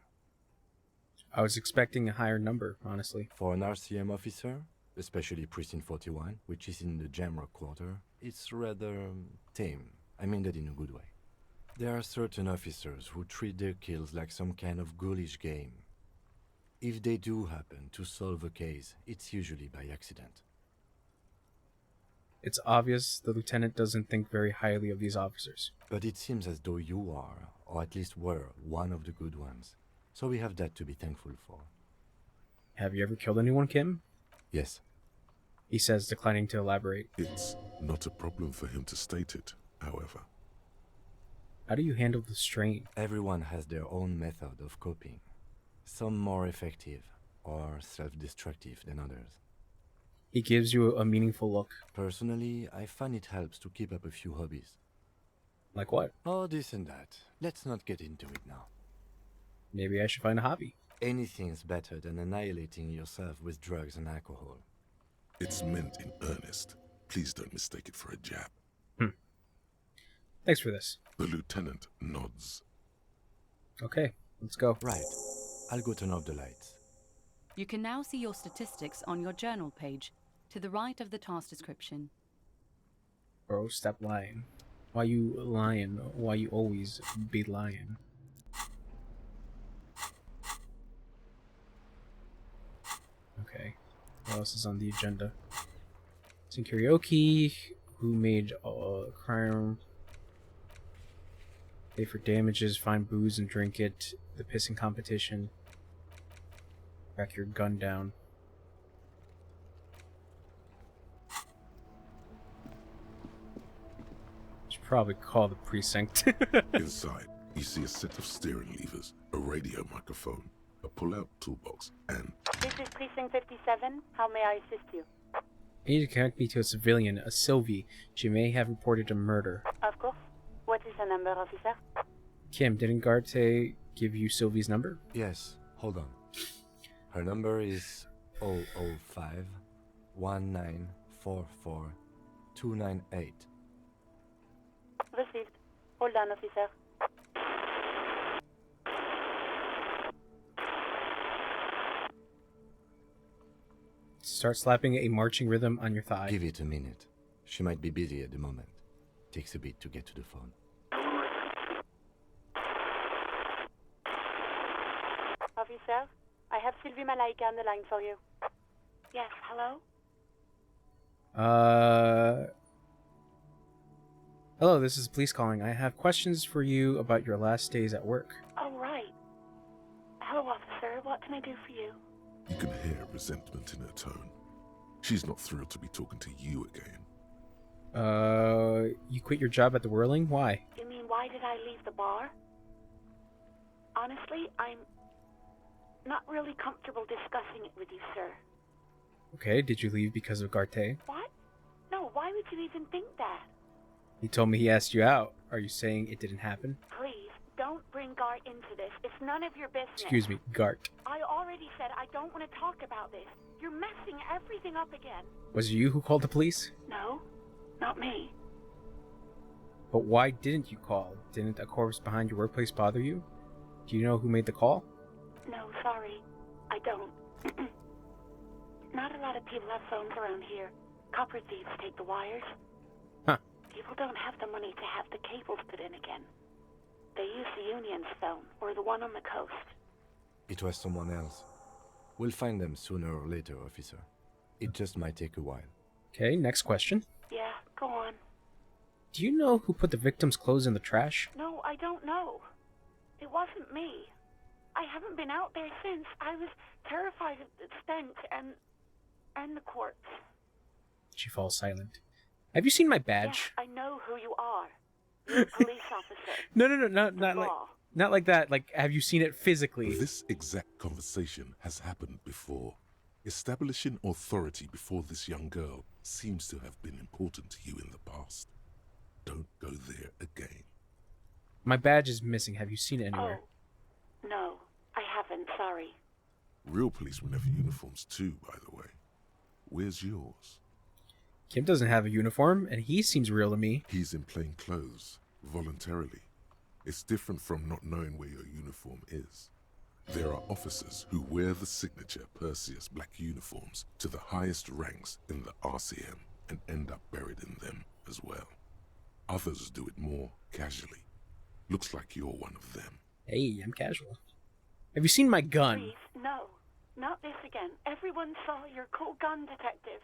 I was expecting a higher number, honestly. For an RCM officer, especially Precinct 41, which is in the Jamrock Quarter, it's rather tame. I mean that in a good way. There are certain officers who treat their kills like some kind of ghoulish game. If they do happen to solve a case, it's usually by accident. It's obvious the lieutenant doesn't think very highly of these officers. But it seems as though you are, or at least were, one of the good ones. So we have that to be thankful for. Have you ever killed anyone, Kim? Yes. He says, declining to elaborate. It's not a problem for him to state it, however. How do you handle the strain? Everyone has their own method of coping. Some more effective or self-destructive than others. He gives you a meaningful look. Personally, I find it helps to keep up a few hobbies. Like what? Oh, this and that. Let's not get into it now. Maybe I should find a hobby. Anything's better than annihilating yourself with drugs and alcohol. It's meant in earnest. Please don't mistake it for a jab. Thanks for this. The lieutenant nods. Okay, let's go. Right. I'll go turn off the lights. You can now see your statistics on your journal page, to the right of the task description. Bro, stop lying. Why you lying? Why you always be lying? Okay, what else is on the agenda? Sing karaoke. Who made crime? Pay for damages, find booze and drink it. The pissing competition. Back your gun down. Should probably call the precinct. Inside, you see a set of steering levers, a radio microphone, a pull-out toolbox, and... This is Precinct 57. How may I assist you? I need to connect me to a civilian, a Sylvie. She may have reported a murder. Of course. What is the number, officer? Kim, didn't Garte give you Sylvie's number? Yes, hold on. Her number is 005 1944 298. Received. Hold on, officer. Start slapping a marching rhythm on your thigh. Give it a minute. She might be busy at the moment. Takes a bit to get to the phone. Officer, I have Sylvie Malaika on the line for you. Yes, hello? Hello, this is police calling. I have questions for you about your last days at work. Oh, right. Hello, officer. What can I do for you? You can hear resentment in her tone. She's not thrilled to be talking to you again. You quit your job at the Whirling? Why? You mean why did I leave the bar? Honestly, I'm not really comfortable discussing it with you, sir. Okay, did you leave because of Garte? What? No, why would you even think that? He told me he asked you out. Are you saying it didn't happen? Please, don't bring Gart into this. It's none of your business. Excuse me, Gart. I already said I don't want to talk about this. You're messing everything up again. Was it you who called the police? No, not me. But why didn't you call? Didn't a corpse behind your workplace bother you? Do you know who made the call? No, sorry. I don't. Not a lot of people have phones around here. Copper thieves take the wires. Huh. People don't have the money to have the cables put in again. They use the Union's phone, or the one on the coast. It was someone else. We'll find them sooner or later, officer. It just might take a while. Okay, next question. Yeah, go on. Do you know who put the victim's clothes in the trash? No, I don't know. It wasn't me. I haven't been out there since. I was terrified of the stench and the corpse. She falls silent. Have you seen my badge? Yes, I know who you are. You're a police officer. No, not like that. Like, have you seen it physically? This exact conversation has happened before. Establishing authority before this young girl seems to have been important to you in the past. Don't go there again. My badge is missing. Have you seen it anywhere? Oh, no, I haven't, sorry. Real policemen have uniforms too, by the way. Where's yours? Kim doesn't have a uniform, and he seems real to me. He's in plain clothes, voluntarily. It's different from not knowing where your uniform is. There are officers who wear the signature Perseus black uniforms to the highest ranks in the RCM and end up buried in them as well. Others do it more casually. Looks like you're one of them. Hey, I'm casual. Have you seen my gun? Please, no. Not this again. Everyone saw your cool gun, detective.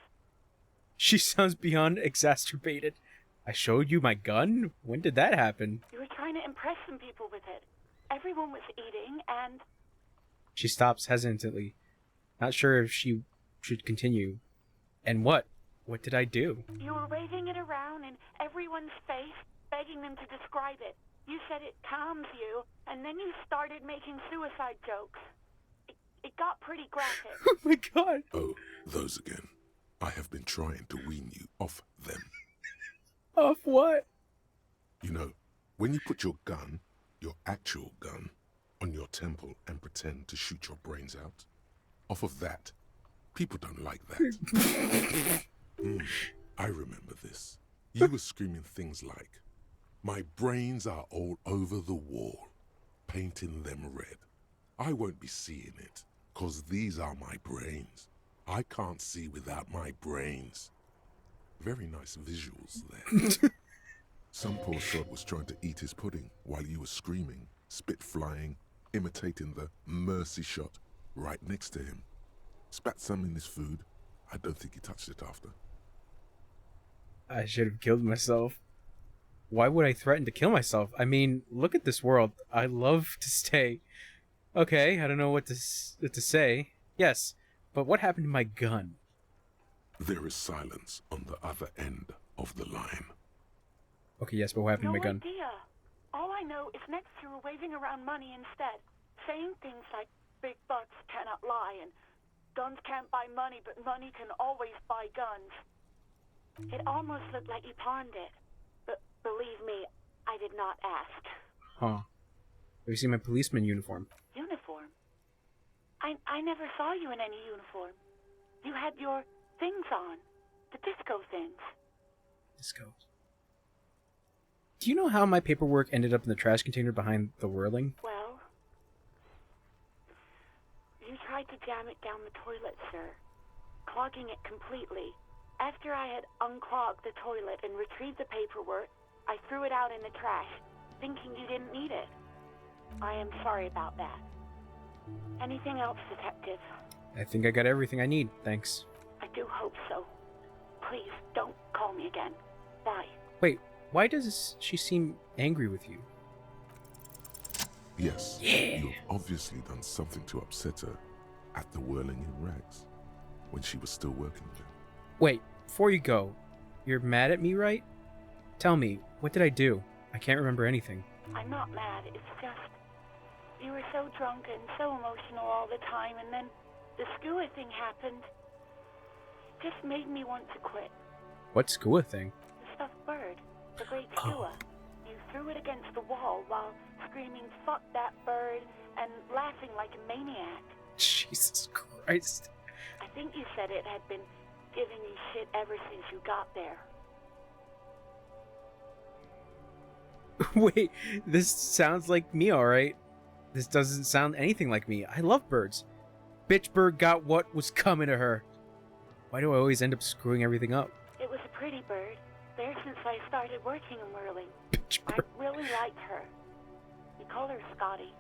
She sounds beyond exacerbated. I showed you my gun? When did that happen? You were trying to impress some people with it. Everyone was eating, and... She stops hesitantly, not sure if she should continue. And what? What did I do? You were waving it around in everyone's face, begging them to describe it. You said it calms you, and then you started making suicide jokes. It got pretty graphic. Oh my god. Oh, those again. I have been trying to wean you off them. Off what? You know, when you put your gun, your actual gun, on your temple and pretend to shoot your brains out, off of that, people don't like that. I remember this. You were screaming things like, "My brains are all over the wall, painting them red. I won't be seeing it, 'cause these are my brains. I can't see without my brains." Very nice visuals there. Some poor sod was trying to eat his pudding while you were screaming, spit flying, imitating the mercy shot right next to him. Spat some in his food. I don't think he touched it after. I should have killed myself. Why would I threaten to kill myself? I mean, look at this world. I love to stay. Okay, I don't know what to say. Yes, but what happened to my gun? There is silence on the other end of the line. Okay, yes, but what happened to my gun? No idea. All I know is next you were waving around money instead, saying things like big bucks cannot lie and guns can't buy money, but money can always buy guns. It almost looked like you pawned it, but believe me, I did not ask. Huh. Have you seen my policeman uniform? Uniform? I never saw you in any uniform. You had your things on. The disco things. Disco. Do you know how my paperwork ended up in the trash container behind the Whirling? Well, you tried to jam it down the toilet, sir, clogging it completely. After I had unclogged the toilet and retrieved the paperwork, I threw it out in the trash, thinking you didn't need it. I am sorry about that. Anything else, Detective? I think I got everything I need, thanks. I do hope so. Please, don't call me again. Bye. Wait, why does she seem angry with you? Yes, you have obviously done something to upset her at the Whirling in Rags when she was still working there. Wait, before you go, you're mad at me, right? Tell me, what did I do? I can't remember anything. I'm not mad, it's just... You were so drunk and so emotional all the time, and then the Skua thing happened. It just made me want to quit. What Skua thing? The stuffed bird, the great Skua. You threw it against the wall while screaming, "Fuck that bird," and laughing like a maniac. Jesus Christ. I think you said it had been giving you shit ever since you got there. Wait, this sounds like me, alright. This doesn't sound anything like me. I love birds. Bitch bird got what was coming to her. Why do I always end up screwing everything up? It was a pretty bird. There since I started working in Whirling. I really liked her. We call her Scotty.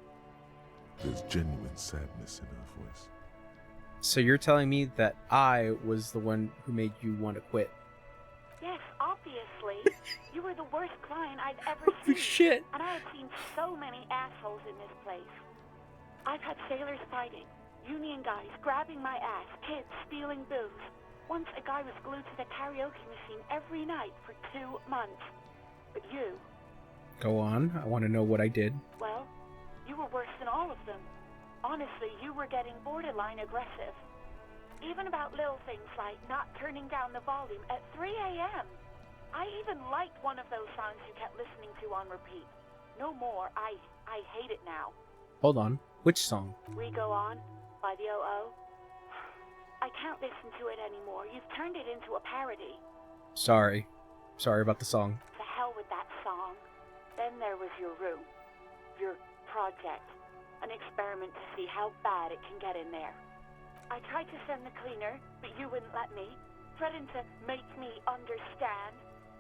There's genuine sadness in her voice. So you're telling me that I was the one who made you want to quit? Yes, obviously. You were the worst client I'd ever seen. Shit. And I had seen so many assholes in this place. I've had sailors fighting, union guys grabbing my ass, kids stealing booze. Once a guy was glued to the karaoke machine every night for 2 months. But you... Go on. I want to know what I did. Well, you were worse than all of them. Honestly, you were getting borderline aggressive. Even about little things like not turning down the volume at 3 a.m. I even liked one of those songs you kept listening to on repeat. No more. I hate it now. Hold on. Which song? We Go On by the O.O. I can't listen to it anymore. You've turned it into a parody. Sorry. Sorry about the song. To hell with that song. Then there was your room. Your project. An experiment to see how bad it can get in there. I tried to send the cleaner, but you wouldn't let me. Threatened to make me understand.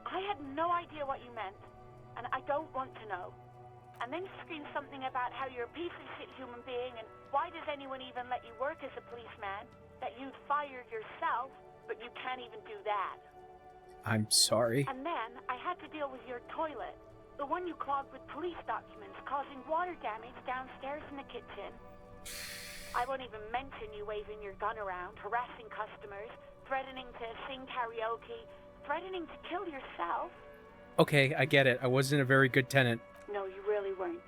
I had no idea what you meant, and I don't want to know. And then you screamed something about how you're a piece of shit human being, and why does anyone even let you work as a policeman? That you'd fired yourself, but you can't even do that. I'm sorry. And then I had to deal with your toilet. The one you clogged with police documents, causing water damage downstairs in the kitchen. I won't even mention you waving your gun around, harassing customers, threatening to sing karaoke, threatening to kill yourself. Okay, I get it. I wasn't a very good tenant. No, you really weren't.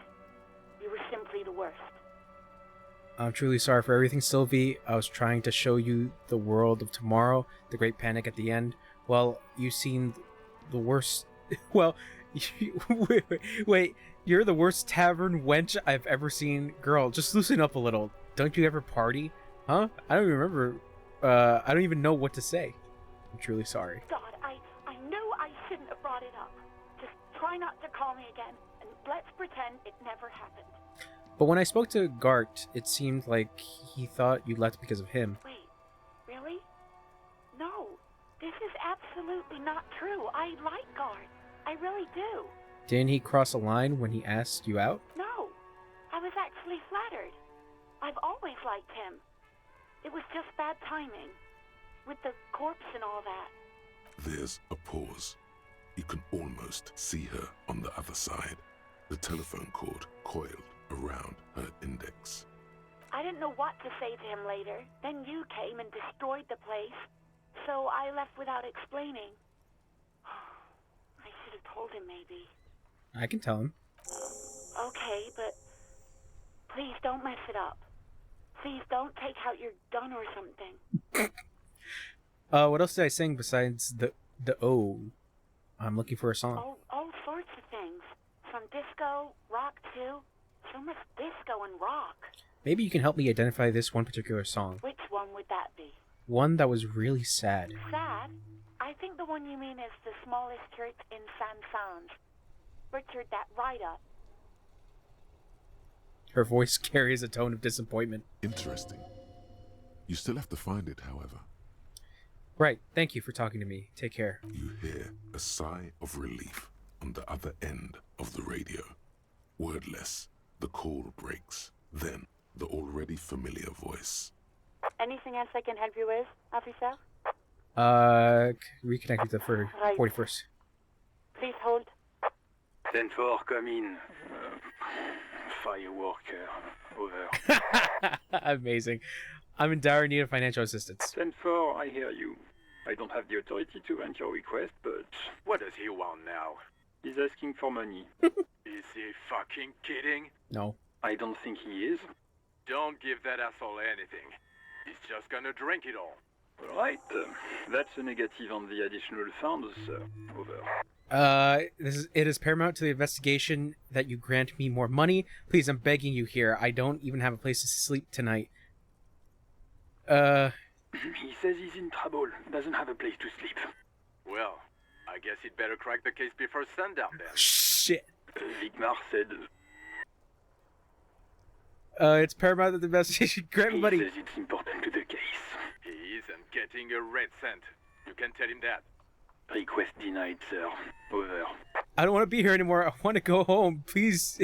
You were simply the worst. I'm truly sorry for everything, Sylvie. I was trying to show you the world of tomorrow, the great panic at the end. Well, you seemed the worst... Well, wait, you're the worst tavern wench I've ever seen. Girl, just loosen up a little. Don't you ever party? Huh? I don't even remember. I don't even know what to say. I'm truly sorry. God, I knew I shouldn't have brought it up. Just try not to call me again, and let's pretend it never happened. But when I spoke to Gart, it seemed like he thought you left because of him. Wait, really? No, this is absolutely not true. I like Gart. I really do. Didn't he cross a line when he asked you out? No, I was actually flattered. I've always liked him. It was just bad timing. With the corpse and all that. There's a pause. You can almost see her on the other side. The telephone cord coiled around her index. I didn't know what to say to him later. Then you came and destroyed the place. So I left without explaining. I should have told him maybe. I can tell him. Okay, but please don't mess it up. Please don't take out your gun or something. What else did I sing besides the O? I'm looking for a song. All sorts of things. Some disco, rock too. So much disco and rock. Maybe you can help me identify this one particular song. Which one would that be? One that was really sad. Sad? I think the one you mean is the smallest church in Saint-Saëns. Butchered that right up. Her voice carries a tone of disappointment. Interesting. You still have to find it, however. Right. Thank you for talking to me. Take care. You hear a sigh of relief on the other end of the radio. Wordless, the call breaks. Then, the already familiar voice. Anything else I can help you with, officer? Reconnect with the 41st. Please hold. 10-4, come in. Fireworker. Over. Amazing. I'm in dire need of financial assistance. 10-4, I hear you. I don't have the authority to grant your request, but... What does he want now? He's asking for money. Is he fucking kidding? No. I don't think he is. Don't give that asshole anything. He's just gonna drink it all. Right. That's a negative on the additional funds, sir. Over. It is paramount to the investigation that you grant me more money. Please, I'm begging you here. I don't even have a place to sleep tonight. He says he's in trouble. Doesn't have a place to sleep. Well, I guess he'd better crack the case before sundown then. Shit. Vigmar said... It's paramount that the investigation grant me money. He says it's important to the case. He isn't getting a red cent. You can tell him that. Request denied, sir. Over. I don't want to be here anymore. I want to go home. Please,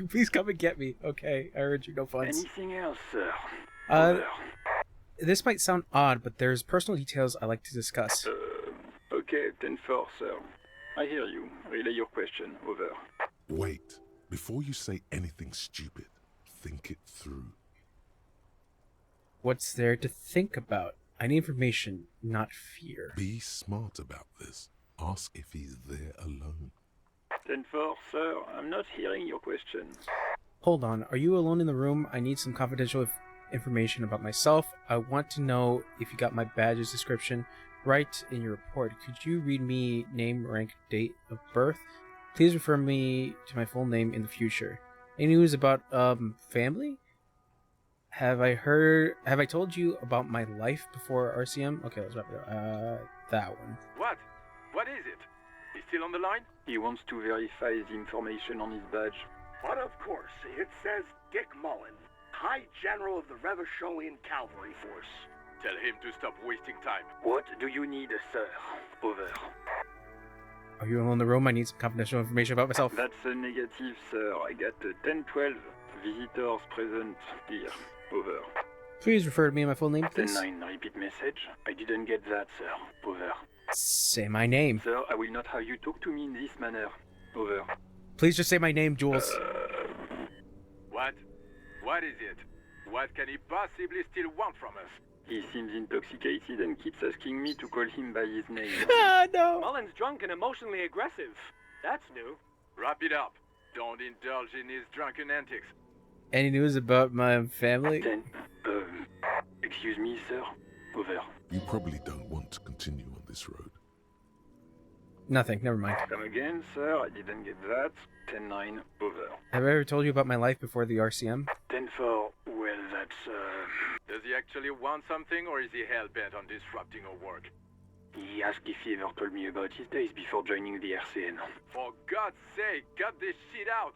please come and get me. Okay, I heard you. No funds. Anything else, sir? Over. This might sound odd, but there's personal details I like to discuss. Okay, 10-4, sir. I hear you. Relay your question. Over. Wait. Before you say anything stupid, think it through. What's there to think about? I need information, not fear. Be smart about this. Ask if he's there alone. 10-4, sir. I'm not hearing your question. Hold on. Are you alone in the room? I need some confidential information about myself. I want to know if you got my badge's description right in your report. Could you read me name, rank, date of birth? Please refer me to my full name in the future. Any news about family? Have I told you about my life before RCM? Okay, let's wrap it up. That one. What? What is it? He's still on the line? He wants to verify the information on his badge. But of course, it says Dick Mullen, High General of the Revacholian Cavalry Force. Tell him to stop wasting time. What do you need, sir? Over. Are you alone in the room? I need some confidential information about myself. That's a negative, sir. I got 10-12 visitors present here. Over. Please refer to me in my full name, please. 10-9, repeat message. I didn't get that, sir. Over. Say my name. Sir, I will not have you talk to me in this manner. Over. Please just say my name, Jules. What? What is it? What can he possibly still want from us? He seems intoxicated and keeps asking me to call him by his name. No! Mullen's drunk and emotionally aggressive. That's new. Wrap it up. Don't indulge in his drunken antics. Any news about my family? Excuse me, sir. Over. You probably don't want to continue on this road. Nothing, never mind. Come again, sir. I didn't get that. 10-9, over. Have I ever told you about my life before the RCM? 10-4, well, that's, Does he actually want something, or is he hell-bent on disrupting our work? He asked if he ever told me about his days before joining the RCN. For God's sake, cut this shit out!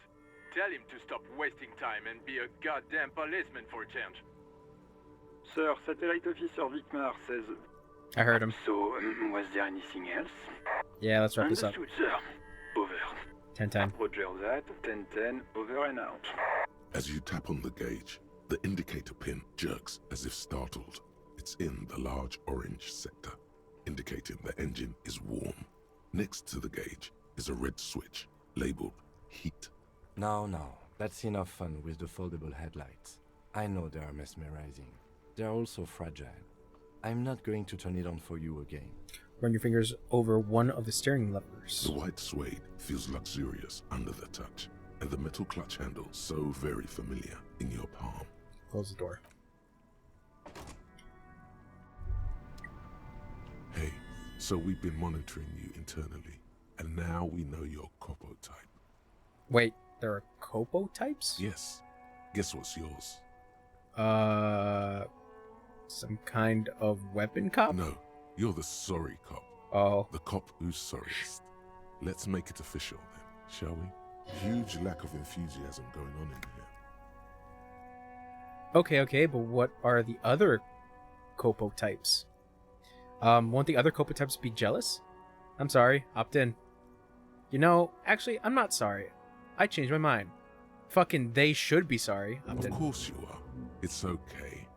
Tell him to stop wasting time and be a goddamn policeman for a change. Sir, Satellite Officer Vigmar says... I heard him. So, was there anything else? Yeah, let's wrap this up. Understood, sir. Over. 10-10. Roger that. 10-10. Over and out. As you tap on the gauge, the indicator pin jerks as if startled. It's in the large orange sector, indicating the engine is warm. Next to the gauge is a red switch, labeled heat. No, that's enough fun with the foldable headlights. I know they are mesmerizing. They're also fragile. I'm not going to turn it on for you again. Run your fingers over one of the steering levers. The white suede feels luxurious under the touch, and the metal clutch handle so very familiar in your palm. Close the door. Hey, so we've been monitoring you internally, and now we know your Copo type. Wait, there are Copo types? Yes. Guess what's yours? Some kind of weapon cop? No, you're the sorry cop. Oh. The cop who's sorriest. Let's make it official then, shall we? Huge lack of enthusiasm going on in here. Okay, but what are the other Copo types? Won't the other Copo types be jealous? I'm sorry, opt in. You know, actually, I'm not sorry. I changed my mind. Fucking they should be sorry. Opt in. Of course you are. It's okay.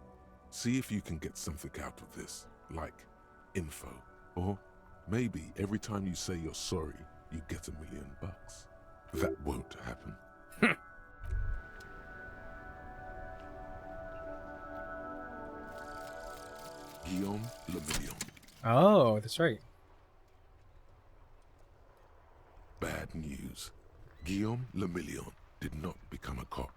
See if you can get something out of this, like info. Or maybe every time you say you're sorry, you get $1 million. That won't happen. Guillaume Le Million. Oh, that's right. Bad news. Guillaume Le Million did not become a cop.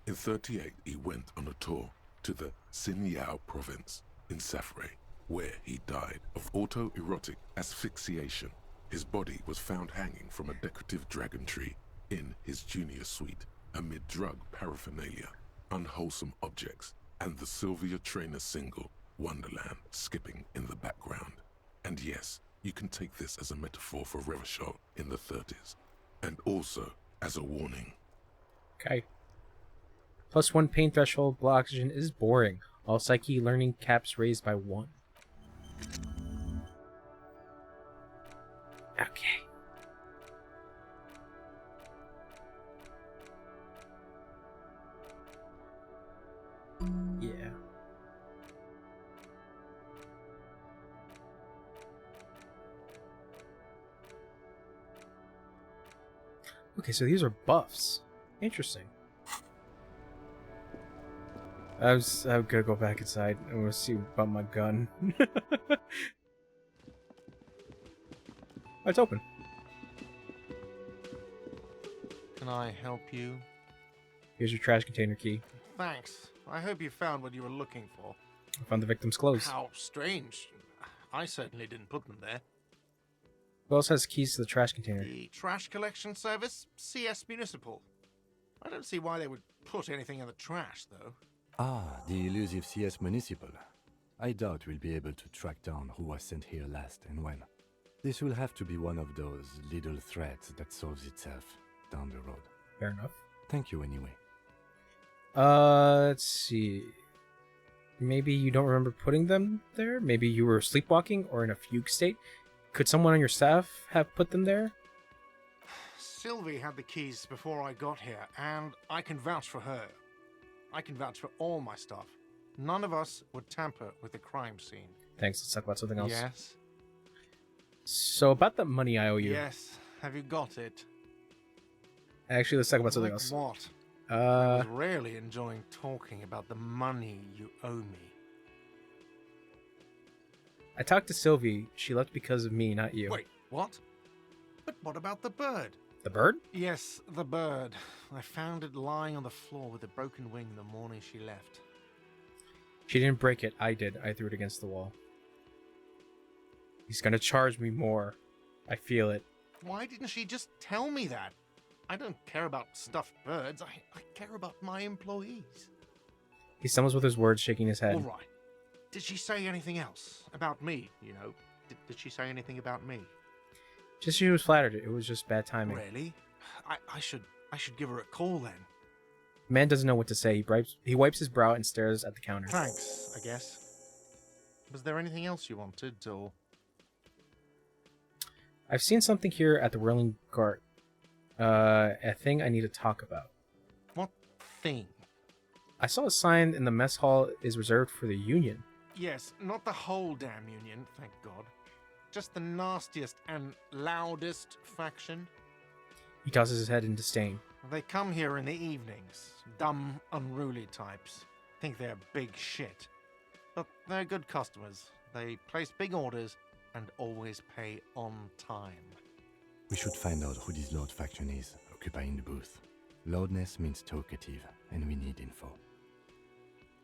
In 38, he went on a tour to the Sinyao province in Safre, where he died of autoerotic asphyxiation. His body was found hanging from a decorative dragon tree in his junior suite amid drug paraphernalia, unwholesome objects, and the Sylvia Trainer single, Wonderland, skipping in the background. And yes, you can take this as a metaphor for Revachol in the 30s, and also as a warning. Okay. +1 pain threshold, blood oxygen is boring. All psyche learning caps raised by 1. Okay. Yeah. Okay, so these are buffs. Interesting. I'm gonna go back inside. I'm gonna see about my gun. Oh, it's open. Can I help you? Here's your trash container key. Thanks. I hope you found what you were looking for. I found the victim's clothes. How strange. I certainly didn't put them there. Who else has keys to the trash container? The trash collection service? CS Municipal. I don't see why they would put anything in the trash, though. Ah, the elusive CS Municipal. I doubt we'll be able to track down who was sent here last and when. This will have to be one of those little threads that solves itself down the road. Fair enough. Thank you anyway. Let's see. Maybe you don't remember putting them there? Maybe you were sleepwalking or in a fugue state? Could someone on your staff have put them there? Sylvie had the keys before I got here, and I can vouch for her. I can vouch for all my staff. None of us would tamper with the crime scene. Thanks, let's talk about something else. Yes? So, about that money I owe you. Yes. Have you got it? Actually, let's talk about something Like else. what? I was really enjoying talking about the money you owe me. I talked to Sylvie. She left because of me, not you. Wait, what? But what about the bird? The bird? Yes, the bird. I found it lying on the floor with a broken wing the morning she left. She didn't break it. I did. I threw it against the wall. He's gonna charge me more. I feel it. Why didn't she just tell me that? I don't care about stuffed birds. I care about my employees. He stumbles with his words, shaking his head. All right. Did she say anything else about me, you know? Did she say anything about me? Just she was flattered. It was just bad timing. Really? I should give her a call then. Man doesn't know what to say. He wipes his brow and stares at the counter. Thanks, I guess. Was there anything else you wanted, or...? I've seen something here at the Whirling Cart. A thing I need to talk about. What thing? I saw a sign in the mess hall is reserved for the Union. Yes, not the whole damn Union, thank God. Just the nastiest and loudest faction. He tosses his head in disdain. They come here in the evenings. Dumb, unruly types. Think they're big shit. But they're good customers. They place big orders and always pay on time. We should find out who this Lord faction is, occupying the booth. Loudness means talkative, and we need info.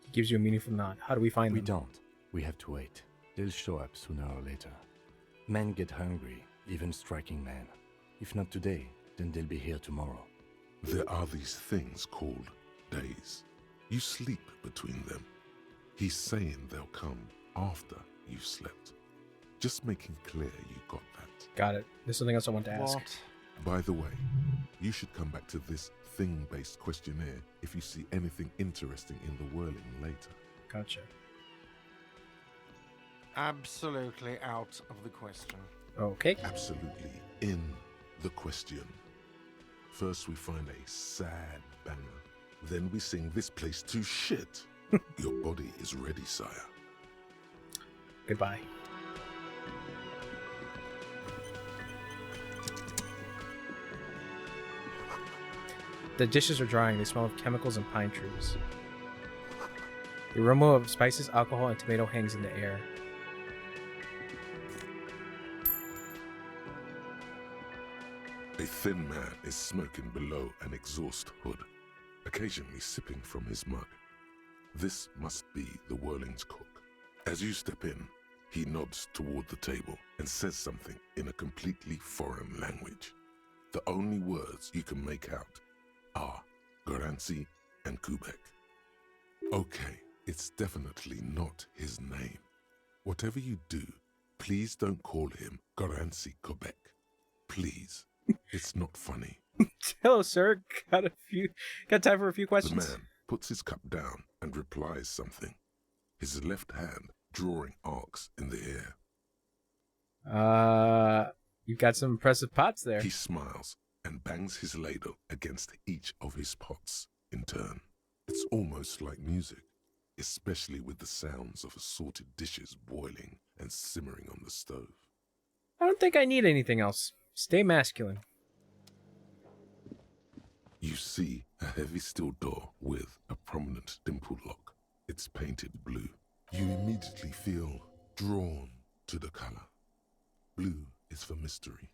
He gives you a meaningful nod. How do we find them? We don't. We have to wait. They'll show up sooner or later. Men get hungry, even striking men. If not today, then they'll be here tomorrow. There are these things called days. You sleep between them. He's saying they'll come after you've slept. Just making clear you got that. Got it. There's something else I want to ask. What? By the way, you should come back to this thing-based questionnaire if you see anything interesting in the whirling later. Gotcha. Absolutely out of the question. Okay. Absolutely in the question. First we find a sad banger. Then we sing this place to shit. Your body is ready, sire. Goodbye. The dishes are drying. They smell of chemicals and pine trees. The aroma of spices, alcohol, and tomato hangs in the air. A thin man is smoking below an exhaust hood, occasionally sipping from his mug. This must be the Whirling's cook. As you step in, he nods toward the table and says something in a completely foreign language. The only words you can make out are Garancy and Kubek. Okay, it's definitely not his name. Whatever you do, please don't call him Garancy Kubek. Please. It's not funny. Hello, sir. Got time for a few The questions? man puts his cup down and replies something, his left hand drawing arcs in the air. You've got some impressive pots there. He smiles and bangs his ladle against each of his pots in turn. It's almost like music, especially with the sounds of assorted dishes boiling and simmering on the stove. I don't think I need anything else. Stay masculine. You see a heavy steel door with a prominent dimple lock. It's painted blue. You immediately feel drawn to the color. Blue is for mystery.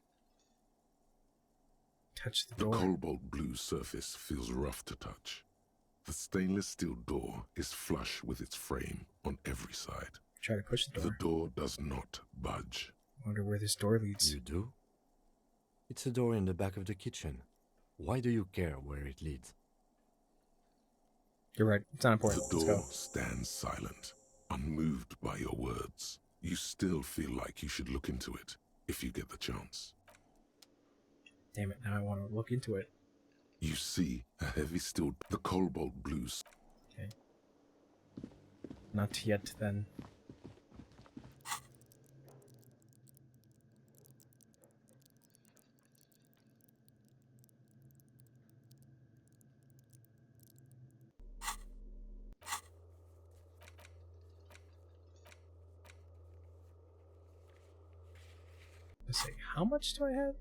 Touch the The door. cobalt blue surface feels rough to touch. The stainless steel door is flush with its frame on every side. Try to push the door. The door does not budge. Wonder where this door leads. You do? It's a door in the back of the kitchen. Why do you care where it leads? You're right. It's not important. The Let's door go. stands silent, unmoved by your words. You still feel like you should look into it if you get the chance. Damn it, now I want to look into it. You see a heavy steel, the cobalt blues. Okay. Not yet, then. Let's see, how much do I have?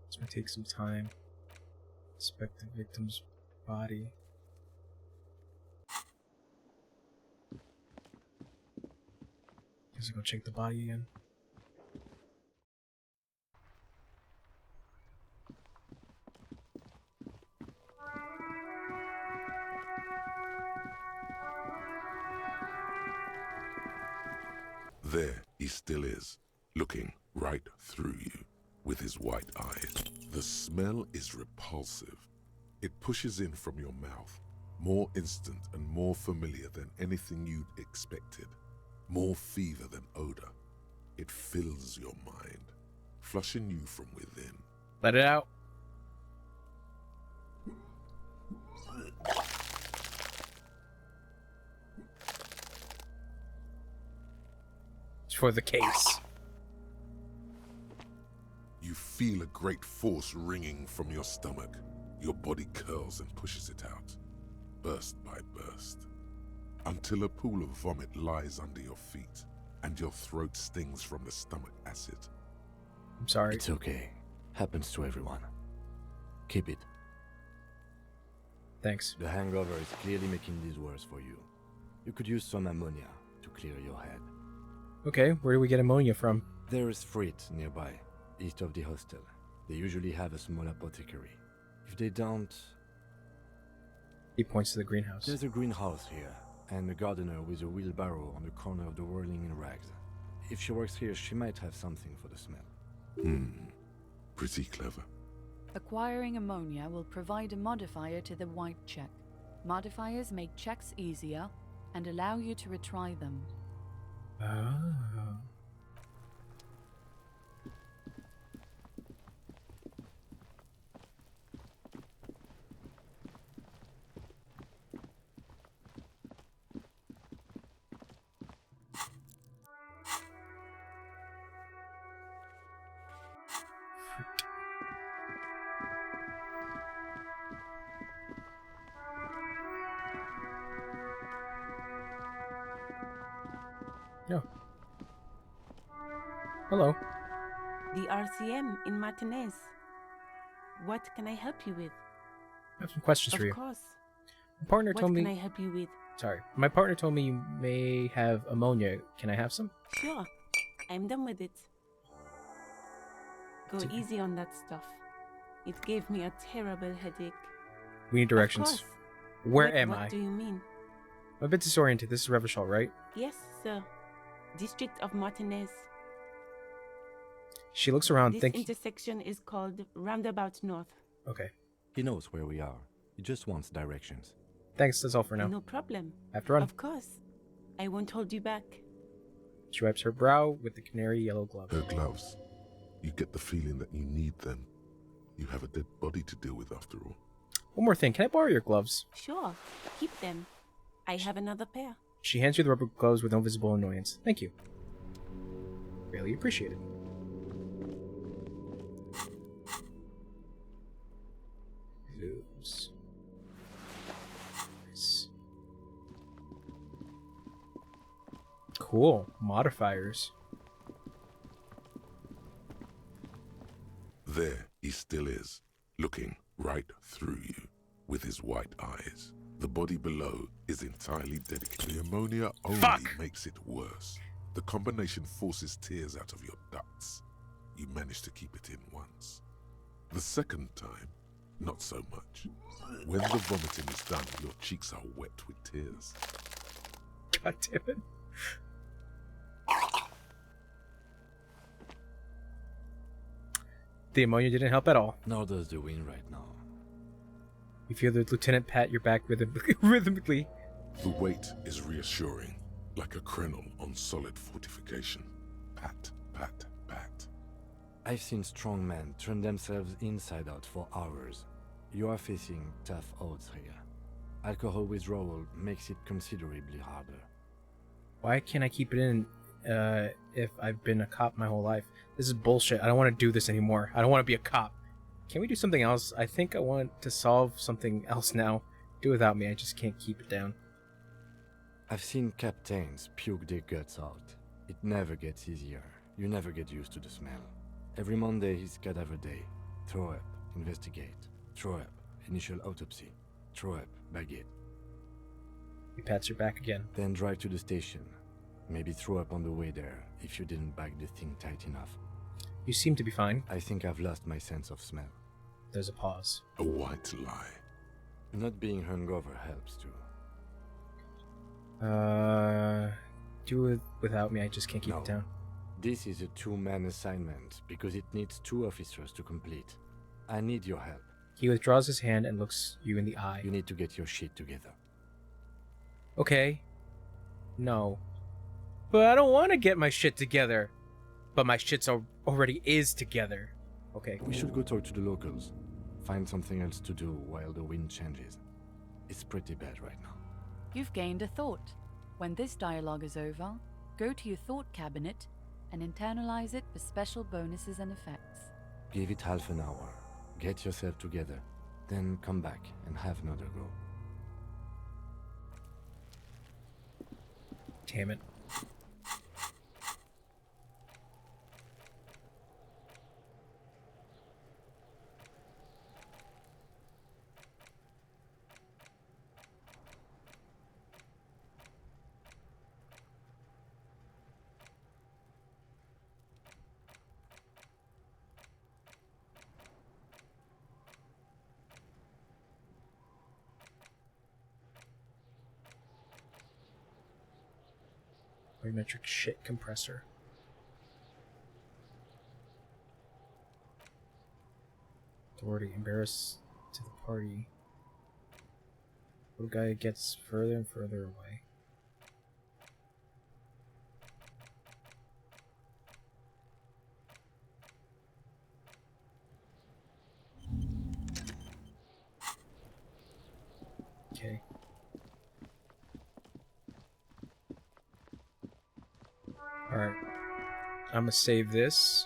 It's gonna take some time. Inspect the victim's body. Guess I'll go check the body again. There he still is, looking right through you with his white eyes. The smell is repulsive. It pushes in from your mouth, more instant and more familiar than anything you'd expected. More fever than odor. It fills your mind, flushing you from within. Let it out. It's for the case. You feel a great force ringing from your stomach. Your body curls and pushes it out, burst by burst, until a pool of vomit lies under your feet and your throat stings from the stomach acid. I'm sorry. It's okay. Happens to everyone. Keep it. Thanks. The hangover is clearly making this worse for you. You could use some ammonia to clear your head. Okay, where do we get ammonia from? There is Frit nearby, east of the hostel. They usually have a small apothecary. If they don't... He points to the greenhouse. There's a greenhouse here, and a gardener with a wheelbarrow on the corner of the whirling in rags. If she works here, she might have something for the smell. Pretty clever. Acquiring ammonia will provide a modifier to the white check. Modifiers make checks easier and allow you to retry them. Oh. No. Hello. The RCM in Martinez. What can I help you with? I have some questions for you. Of course. My partner What told me. can I help you with? Sorry. My partner told me you may have ammonia. Can I have some? Sure. I'm done with it. Go easy on that stuff. It gave me a terrible headache. We need directions. Of course. Where am what I? What do you mean? I'm a bit disoriented. This is Revachol, right? Yes, sir. District of Martinez. She looks around This thinking. intersection is called Roundabout North. Okay. He knows where we are. He just wants directions. Thanks, that's all for now. No problem. I have to run. Of course. I won't hold you back. She wipes her brow with the canary yellow glove. Her gloves. You get the feeling that you need them. You have a dead body to deal with after all. One more thing. Can I borrow your gloves? Sure. Keep them. I have another pair. She hands you the rubber gloves with no visible annoyance. Thank you. Really appreciate it. Gloves. Nice. Cool. Modifiers. There he still is, looking right through you with his white eyes. The body below is entirely dedicated. The ammonia only makes it worse. The combination forces tears out of your ducts. You manage to keep it in once. The second time, not so much. When the vomiting is done, your cheeks are wet with tears. God damn it. The ammonia didn't help at all. Nor does the wind right now. You feel the lieutenant pat your back rhythmically. The weight is reassuring, like a crenel on solid fortification. Pat, pat, pat. I've seen strong men turn themselves inside out for hours. You are facing tough odds here. Alcohol withdrawal makes it considerably harder. Why can't I keep it in if I've been a cop my whole life? This is bullshit. I don't want to do this anymore. I don't want to be a cop. Can we do something else? I think I want to solve something else now. Do without me. I just can't keep it down. I've seen captains puke their guts out. It never gets easier. You never get used to the smell. Every Monday is cadaver day. Throw up, investigate. Throw up, initial autopsy. Throw up, baguette. He pats your back again. Then drive to the station. Maybe throw up on the way there if you didn't bag the thing tight enough. You seem to be fine. I think I've lost my sense of smell. There's a pause. A white lie. Not being hungover helps too. Do it without me. I just can't keep No. it down. This is a two-man assignment because it needs 2 officers to complete. I need your help. He withdraws his hand and looks you in the eye. You need to get your shit together. Okay. No. But I don't want to get my shit together. But my shit's already is together. Okay. We should go talk to the locals. Find something else to do while the wind changes. It's pretty bad right now. You've gained a thought. When this dialogue is over, go to your thought cabinet and internalize it for special bonuses and effects. Give it half an hour. Get yourself together. Then come back and have another go. Damn it. Volumetric shit compressor. Authority. Embarrass to the party. Little guy gets further and further away. Okay. Alright. I'm gonna save this.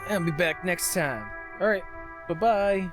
I'll be back next time. Alright. Bye-bye.